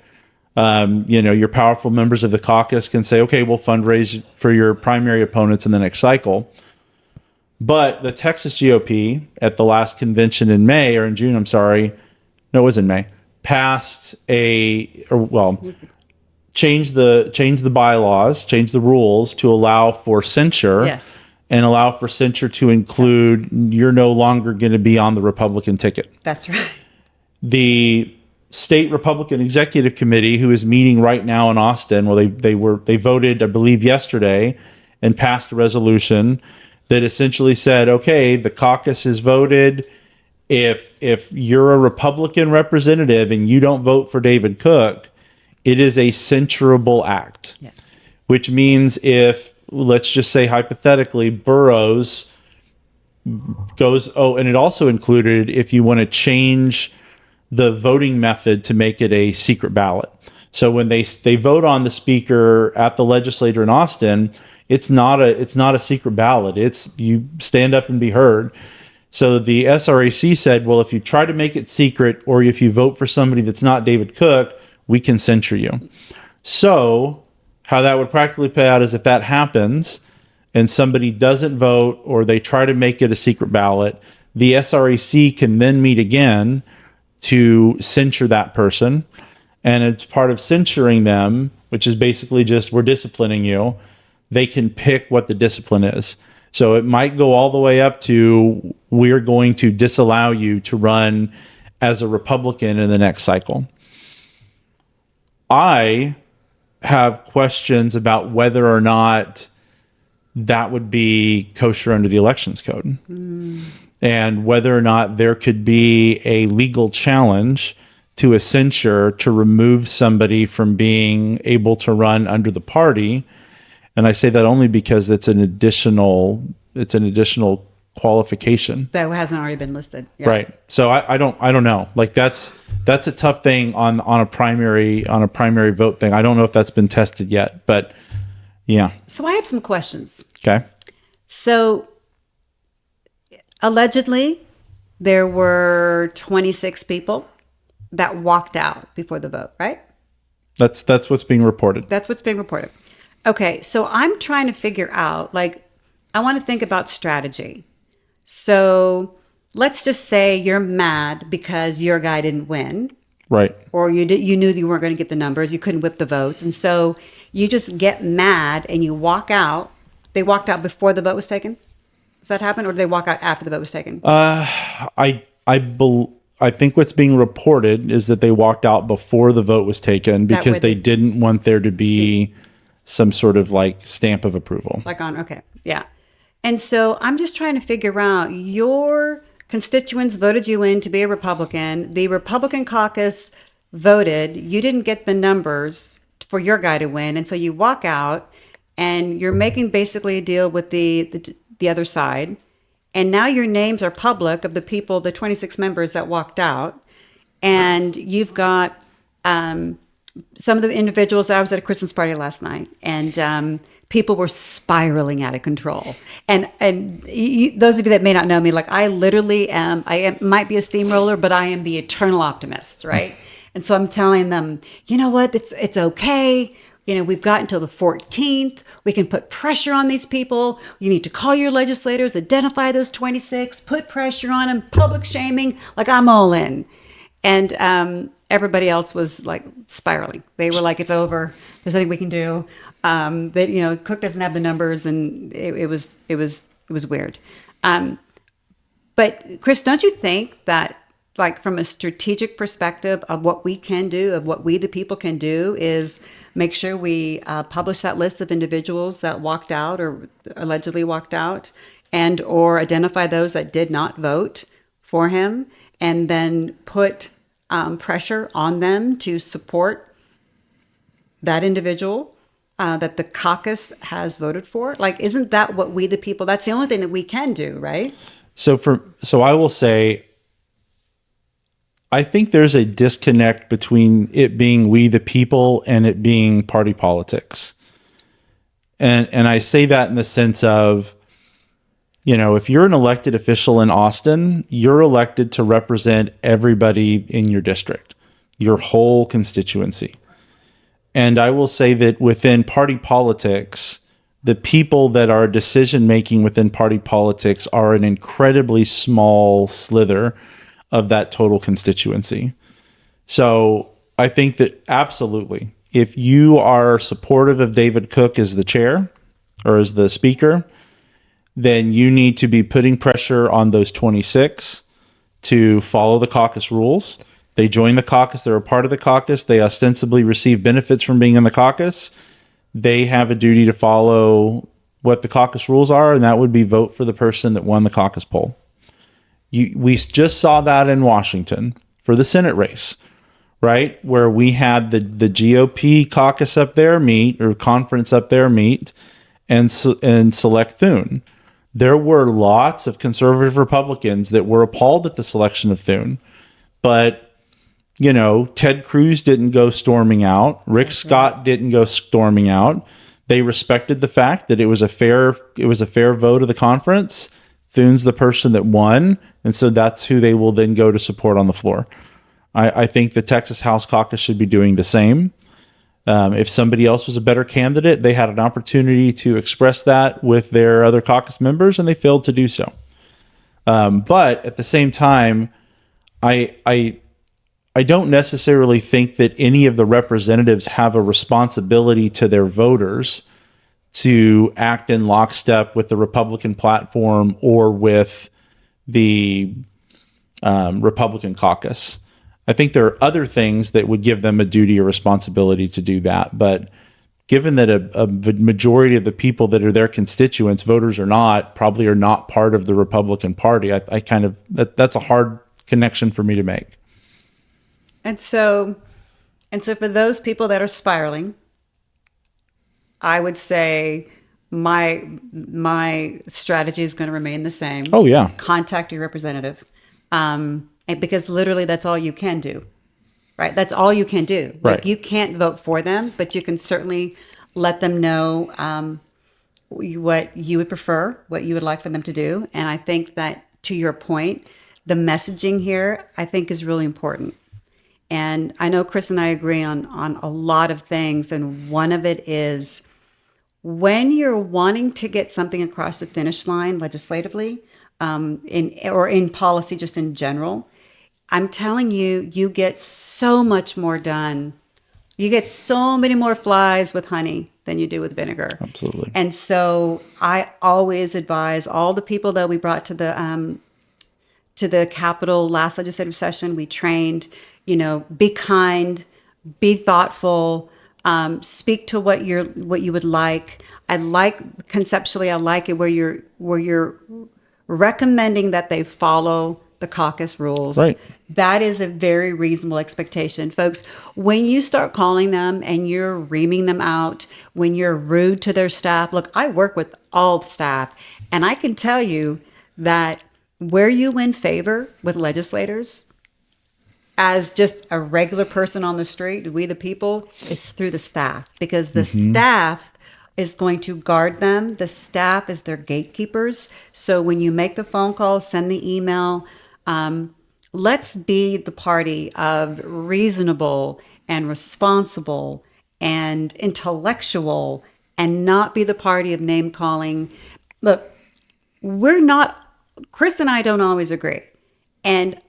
Your powerful members of the caucus can say, okay, we'll fundraise for your primary opponents in the next cycle. But the Texas GOP at the last convention in May, or in June, I'm sorry, no, it was in May, changed the bylaws, changed the rules to allow for censure. Yes. And allow for censure to include you're no longer going to be on the Republican ticket. That's right. The state Republican Executive Committee, who is meeting right now in Austin, well, they voted, I believe, yesterday and passed a resolution that essentially said, okay, the caucus has voted. If you're a Republican representative and you don't vote for David Cook, it is a censurable act. Yes. Which means if, let's just say hypothetically, Burrows goes, and it also included if you want to change the voting method to make it a secret ballot. So when they vote on the speaker at the legislature in Austin, it's not a secret ballot. It's you stand up and be heard. So the SRAC said, well, if you try to make it secret or if you vote for somebody that's not David Cook, we can censure you. So how that would practically play out is if that happens and somebody doesn't vote or they try to make it a secret ballot, the SRAC can then meet again to censure that person. And it's part of censuring them, which is basically just we're disciplining you. They can pick what the discipline is. So it might go all the way up to we're going to disallow you to run as a Republican in the next cycle. I have questions about whether or not that would be kosher under the elections code and whether or not there could be a legal challenge to a censure to remove somebody from being able to run under the party. And I say that only because it's an additional qualification That hasn't already been listed. Yeah. Right. So I don't know. Like that's a tough thing on a primary vote thing. I don't know if that's been tested yet, but yeah. So I have some questions. Okay. So allegedly there were 26 people that walked out before the vote, right? That's what's being reported. That's what's being reported. Okay, so I'm trying to figure out, I want to think about strategy. So let's just say you're mad because your guy didn't win. Right. Or you knew that you weren't going to get the numbers. You couldn't whip the votes. And so you just get mad and you walk out. They walked out before the vote was taken? Does that happen? Or did they walk out after the vote was taken? I think what's being reported is that they walked out before the vote was taken because they didn't want there to be some sort of stamp of approval. Okay. Yeah. And so I'm just trying to figure out, your constituents voted you in to be a Republican. The Republican caucus voted. You didn't get the numbers for your guy to win. And so you walk out and you're making basically a deal with the other side. And now your names are public of the people, the 26 members that walked out. And you've got some of the individuals. I was at a Christmas party last night, and people were spiraling out of control. And those of you that may not know me, I literally am, might be a steamroller, but I am the eternal optimist, right? And so I'm telling them, you know what, it's okay. We've got until the 14th. We can put pressure on these people. You need to call your legislators, identify those 26, put pressure on them, public shaming. I'm all in. And everybody else was spiraling. They were it's over. There's nothing we can do. That Cook doesn't have the numbers, and it was weird. But Chris, don't you think that from a strategic perspective of what we can do, of what we the people can do, is make sure we publish that list of individuals that walked out or allegedly walked out, and or identify those that did not vote for him, and then put pressure on them to support that individual that the caucus has voted for? Like, isn't that what we, the people, that's the only thing that we can do, right? So I will say, I think there's a disconnect between it being we the people and it being party politics. And I say that in the sense of, if you're an elected official in Austin, you're elected to represent everybody in your district, your whole constituency. And I will say that within party politics, the people that are decision making within party politics are an incredibly small slither of that total constituency. So I think that absolutely, if you are supportive of David Cook as the chair or as the speaker, then you need to be putting pressure on those 26 to follow the caucus rules. They join the caucus. They're a part of the caucus. They ostensibly receive benefits from being in the caucus. They have a duty to follow what the caucus rules are, and that would be vote for the person that won the caucus poll. We just saw that in Washington for the Senate race, right? Where we had the GOP caucus up there meet, or conference up there meet, and select Thune. There were lots of conservative Republicans that were appalled at the selection of Thune, but Ted Cruz didn't go storming out. Rick Scott didn't go storming out. They respected the fact that it was a fair vote of the conference. Thune's the person that won, and so that's who they will then go to support on the floor. I think the Texas House Caucus should be doing the same. If somebody else was a better candidate, they had an opportunity to express that with their other caucus members, and they failed to do so. But at the same time, I don't necessarily think that any of the representatives have a responsibility to their voters to act in lockstep with the Republican platform or with the Republican caucus. I think there are other things that would give them a duty or responsibility to do that. But given that a majority of the people that are their constituents, voters or not, probably are not part of the Republican Party, I kind of, that's a hard connection for me to make. And so for those people that are spiraling, I would say my strategy is going to remain the same. Oh, yeah. Contact your representative. And because literally that's all you can do, right? That's all you can do. Right. Like, you can't vote for them, but you can certainly let them know what you would prefer, what you would like for them to do. And I think that, to your point, the messaging here, I think, is really important. And I know Chris and I agree on a lot of things. And one of it is, when you're wanting to get something across the finish line legislatively, in policy, just in general, I'm telling you, you get so much more done. You get so many more flies with honey than you do with vinegar. Absolutely. And so I always advise all the people that we brought to the Capitol last legislative session, we trained, be kind, be thoughtful, speak to what you would like. I like it where you're recommending that they follow the caucus rules. Right. That is a very reasonable expectation. Folks, when you start calling them and you're reaming them out, when you're rude to their staff, look, I work with all the staff, and I can tell you that where you win favor with legislators as just a regular person on the street, we the people, is through the staff, because the staff is going to guard them. The staff is their gatekeepers. So when you make the phone call, send the email, let's be the party of reasonable and responsible and intellectual, and not be the party of name calling. Look, Chris and I don't always agree. And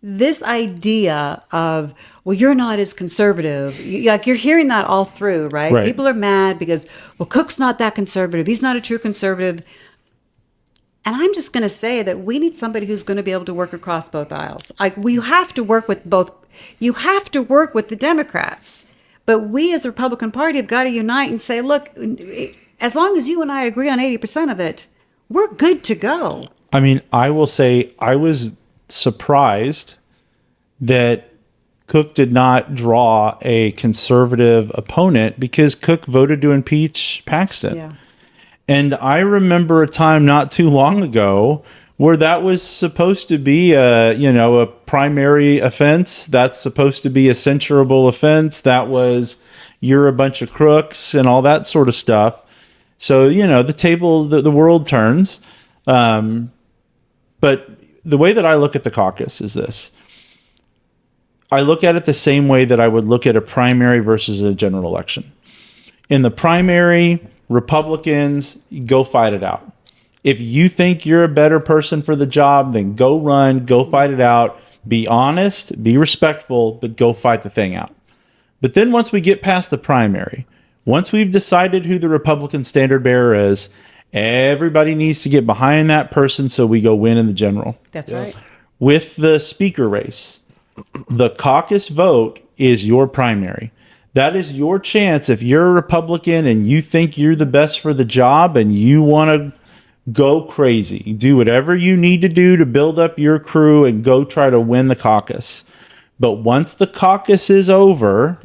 this idea of, well, you're not as conservative, you're hearing that all through, right? Right. People are mad because, well, Cook's not that conservative. He's not a true conservative. And I'm just going to say that we need somebody who's going to be able to work across both aisles. We have to work with both. You have to work with the Democrats. But we as a Republican Party have got to unite and say, look, as long as you and I agree on 80% of it, we're good to go. I mean, I will say I was surprised that Cook did not draw a conservative opponent because Cook voted to impeach Paxton. Yeah. And I remember a time not too long ago where that was supposed to be a primary offense. That's supposed to be a censurable offense. That was, you're a bunch of crooks and all that sort of stuff. So, the world turns. But the way that I look at the caucus is this. I look at it the same way that I would look at a primary versus a general election. In the primary, Republicans, go fight it out. If you think you're a better person for the job, then go run, go fight it out. Be honest, be respectful, but go fight the thing out. But then once we get past the primary, once we've decided who the Republican standard bearer is, everybody needs to get behind that person so we go win in the general. That's right. With the speaker race, the caucus vote is your primary. That is your chance. If you're a Republican and you think you're the best for the job and you want to go crazy, do whatever you need to do to build up your crew and go try to win the caucus. But once the caucus is over,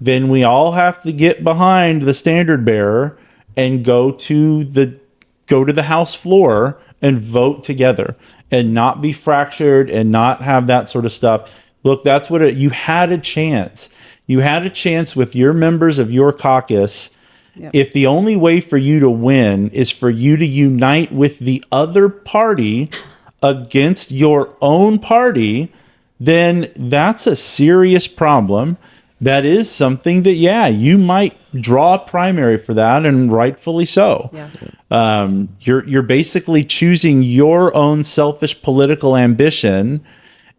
then we all have to get behind the standard bearer and go to the House floor and vote together and not be fractured and not have that sort of stuff. Look, that's what you had a chance. You had a chance with your members of your caucus. Yep. If the only way for you to win is for you to unite with the other party against your own party, then that's a serious problem. That is something that, you might draw a primary for that, and rightfully so. Yeah. You're basically choosing your own selfish political ambition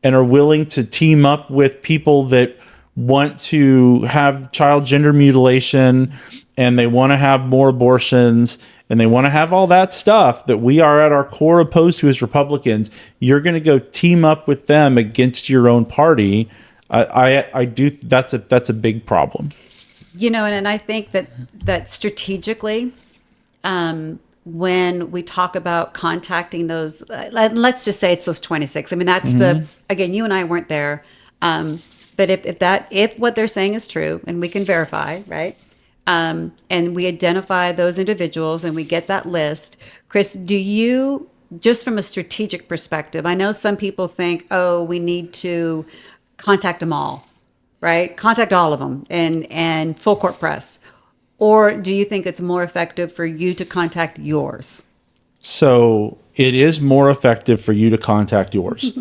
and are willing to team up with people that want to have child gender mutilation, and they want to have more abortions, and they want to have all that stuff that we are at our core opposed to as Republicans. You're going to go team up with them against your own party. I do. That's a big problem. And I think that strategically, when we talk about contacting those, let's just say it's those 26. I mean, that's again, you and I weren't there, but if what they're saying is true, and we can verify, right? And we identify those individuals and we get that list. Chris, do you, just from a strategic perspective, I know some people think, we need to contact them all, right? Contact all of them and full court press. Or do you think it's more effective for you to contact yours? So it is more effective for you to contact yours.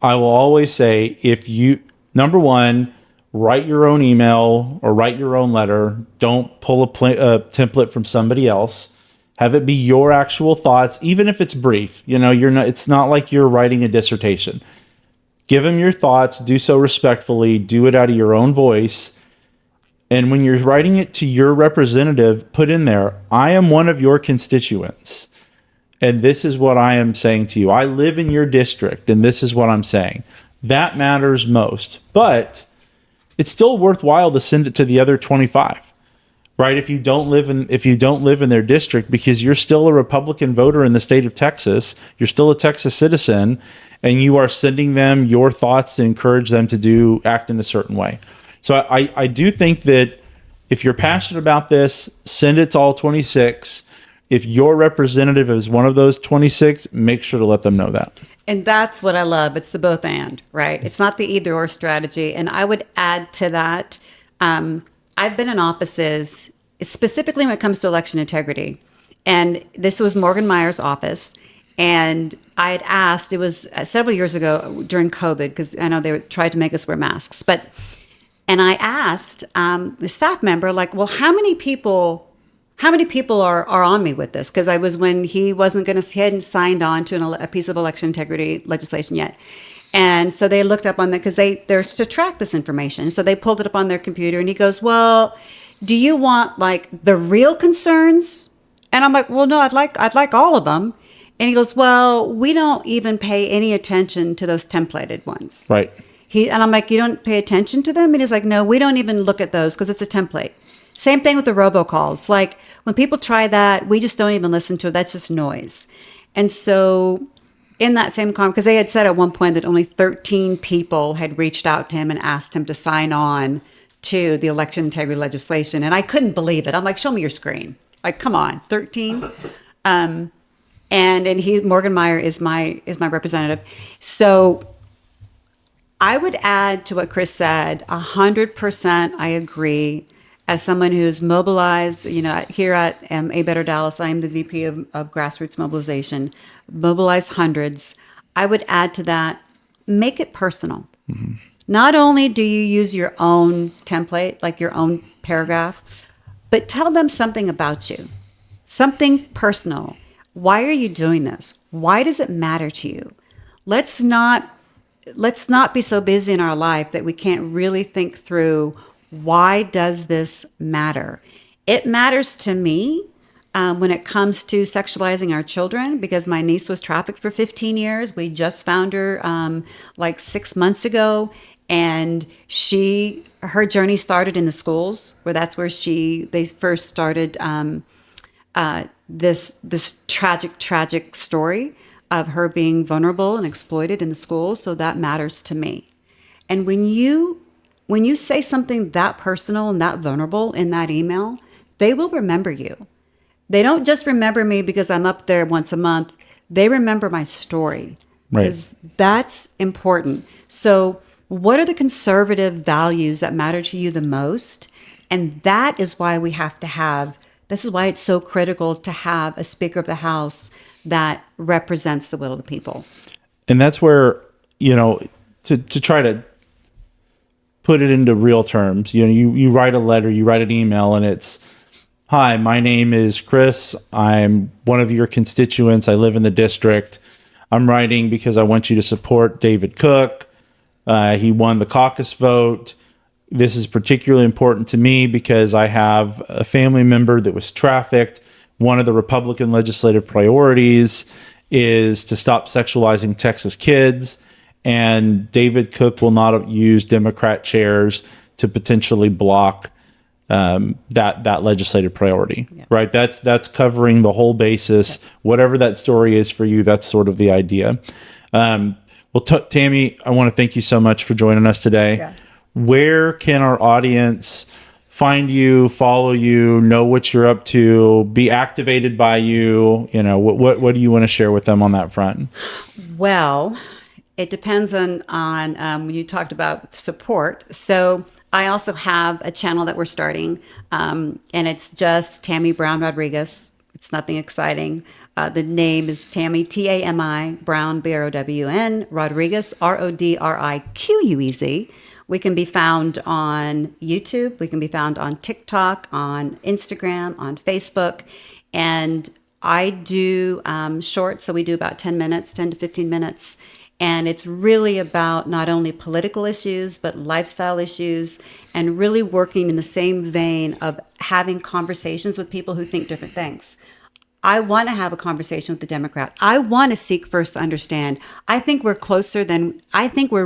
I will always say, if you, number one, write your own email or write your own letter. Don't pull a template from somebody else. Have it be your actual thoughts, even if it's brief. It's not like you're writing a dissertation. Give them your thoughts, do so respectfully, do it out of your own voice. And when you're writing it to your representative, put in there, I am one of your constituents. And this is what I am saying to you. I live in your district, and this is what I'm saying. That matters most. But it's still worthwhile to send it to the other 25. Right? If you don't live in their district, because you're still a Republican voter in the state of Texas, you're still a Texas citizen, and you are sending them your thoughts to encourage them to act in a certain way. So I do think that if you're passionate about this, send it to all 26. If your representative is one of those 26, make sure to let them know that. And that's what I love. It's the both and, right? It's not the either or strategy. And I would add to that, I've been in offices, specifically when it comes to election integrity. And this was Morgan Meyer's office. And I had asked, it was several years ago during COVID, because I know they tried to make us wear masks. And I asked the staff member, well, how many people are on me with this? Because I was when he hadn't signed on to a piece of election integrity legislation yet. And so they looked up on that because they're to track this information. So they pulled it up on their computer, and he goes, well, do you want the real concerns? And I'm like, well, no, I'd like all of them. And he goes, well, we don't even pay any attention to those templated ones. Right. And I'm like, you don't pay attention to them? And he's like, no, we don't even look at those because it's a template. Same thing with the robocalls. When people try that, we just don't even listen to it. That's just noise. And so in that same comment, because they had said at one point that only 13 people had reached out to him and asked him to sign on to the election integrity legislation. And I couldn't believe it. I'm like, show me your screen. Like, come on, 13. And Morgan Meyer is my representative. So I would add to what Chris said, 100% I agree. As someone who's mobilized, here at A Better Dallas, I am the VP of grassroots mobilization, mobilized hundreds. I would add to that, make it personal. Mm-hmm. Not only do you use your own template, like your own paragraph, but tell them something about you, something personal. Why are you doing this? Why does it matter to you? Let's not be so busy in our life that we can't really think through, why does this matter? It matters to me when it comes to sexualizing our children, because my niece was trafficked for 15 years. We just found her like 6 months ago, and her journey started in the schools, where that's where they first started this tragic story of her being vulnerable and exploited in the schools. So that matters to me. And when you say something that personal and that vulnerable in that email, they will remember you. They don't just remember me because I'm up there once a month. They remember my story, because that's important. So what are the conservative values that matter to you the most? And that is why this is why it's so critical to have a Speaker of the House that represents the will of the people. And that's where, to try to put it into real terms, you write a letter, you write an email, and it's, hi, my name is Chris. I'm one of your constituents. I live in the district. I'm writing because I want you to support David Cook. He won the caucus vote. This is particularly important to me because I have a family member that was trafficked. One of the Republican legislative priorities is to stop sexualizing Texas kids. And David Cook will not use Democrat chairs to potentially block that legislative priority, right? That's covering the whole basis. Whatever that story is for you, that's sort of the idea. Tami, I want to thank you so much for joining us today. Yeah. Where can our audience find you, follow you, know what you're up to, be activated by you? What do you want to share with them on that front? Well, it depends on when you talked about support. So I also have a channel that we're starting, and it's just Tami Brown Rodriguez. It's nothing exciting. The name is Tami, T-A-M-I, Brown, B-R-O-W-N, Rodriguez, R-O-D-R-I-Q-U-E-Z. We can be found on YouTube. We can be found on TikTok, on Instagram, on Facebook. And I do shorts, so we do about 10 to 15 minutes. And it's really about not only political issues, but lifestyle issues, and really working in the same vein of having conversations with people who think different things. I want to have a conversation with the Democrat. I want to seek first to understand. I think we're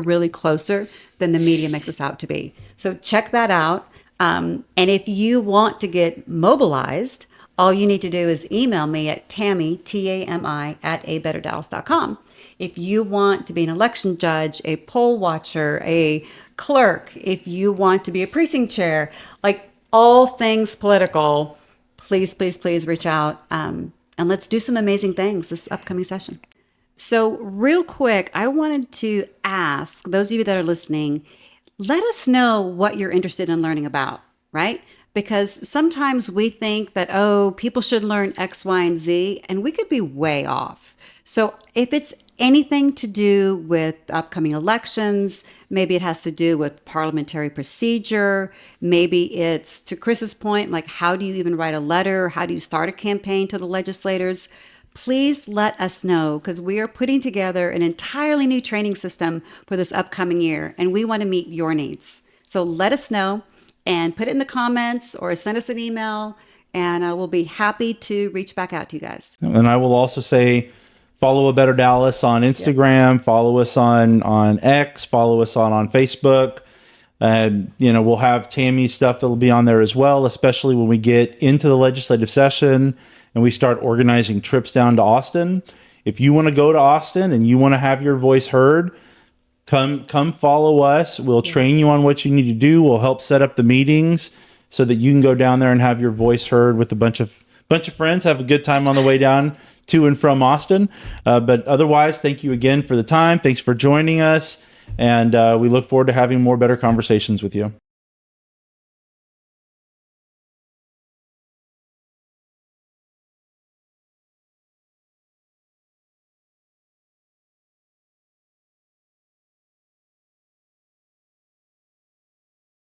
really closer than the media makes us out to be. So check that out. And if you want to get mobilized, all you need to do is email me at Tami, T-A-M-I, at abetterdallas.com. If you want to be an election judge, a poll watcher, a clerk, if you want to be a precinct chair, like all things political, please reach out. And let's do some amazing things this upcoming session. So real quick, I wanted to ask those of you that are listening, let us know what you're interested in learning about, right? Because sometimes we think that, people should learn X, Y, and Z, and we could be way off. So if it's anything to do with upcoming elections, maybe it has to do with parliamentary procedure, maybe it's, to Chris's point, like how do you even write a letter? How do you start a campaign to the legislators? Please let us know, because we are putting together an entirely new training system for this upcoming year, and we want to meet your needs. So let us know and put it in the comments or send us an email, and we'll be happy to reach back out to you guys. And I will also say, follow A Better Dallas on Instagram, follow us on X, follow us on Facebook. We'll have Tami's stuff that'll be on there as well, especially when we get into the legislative session and we start organizing trips down to Austin. If you want to go to Austin and you want to have your voice heard, come follow us. We'll train you on what you need to do. We'll help set up the meetings so that you can go down there and have your voice heard with a bunch of friends. Have a good time on the way down to and from Austin. But otherwise, thank you again for the time. Thanks for joining us. And we look forward to having more better conversations with you.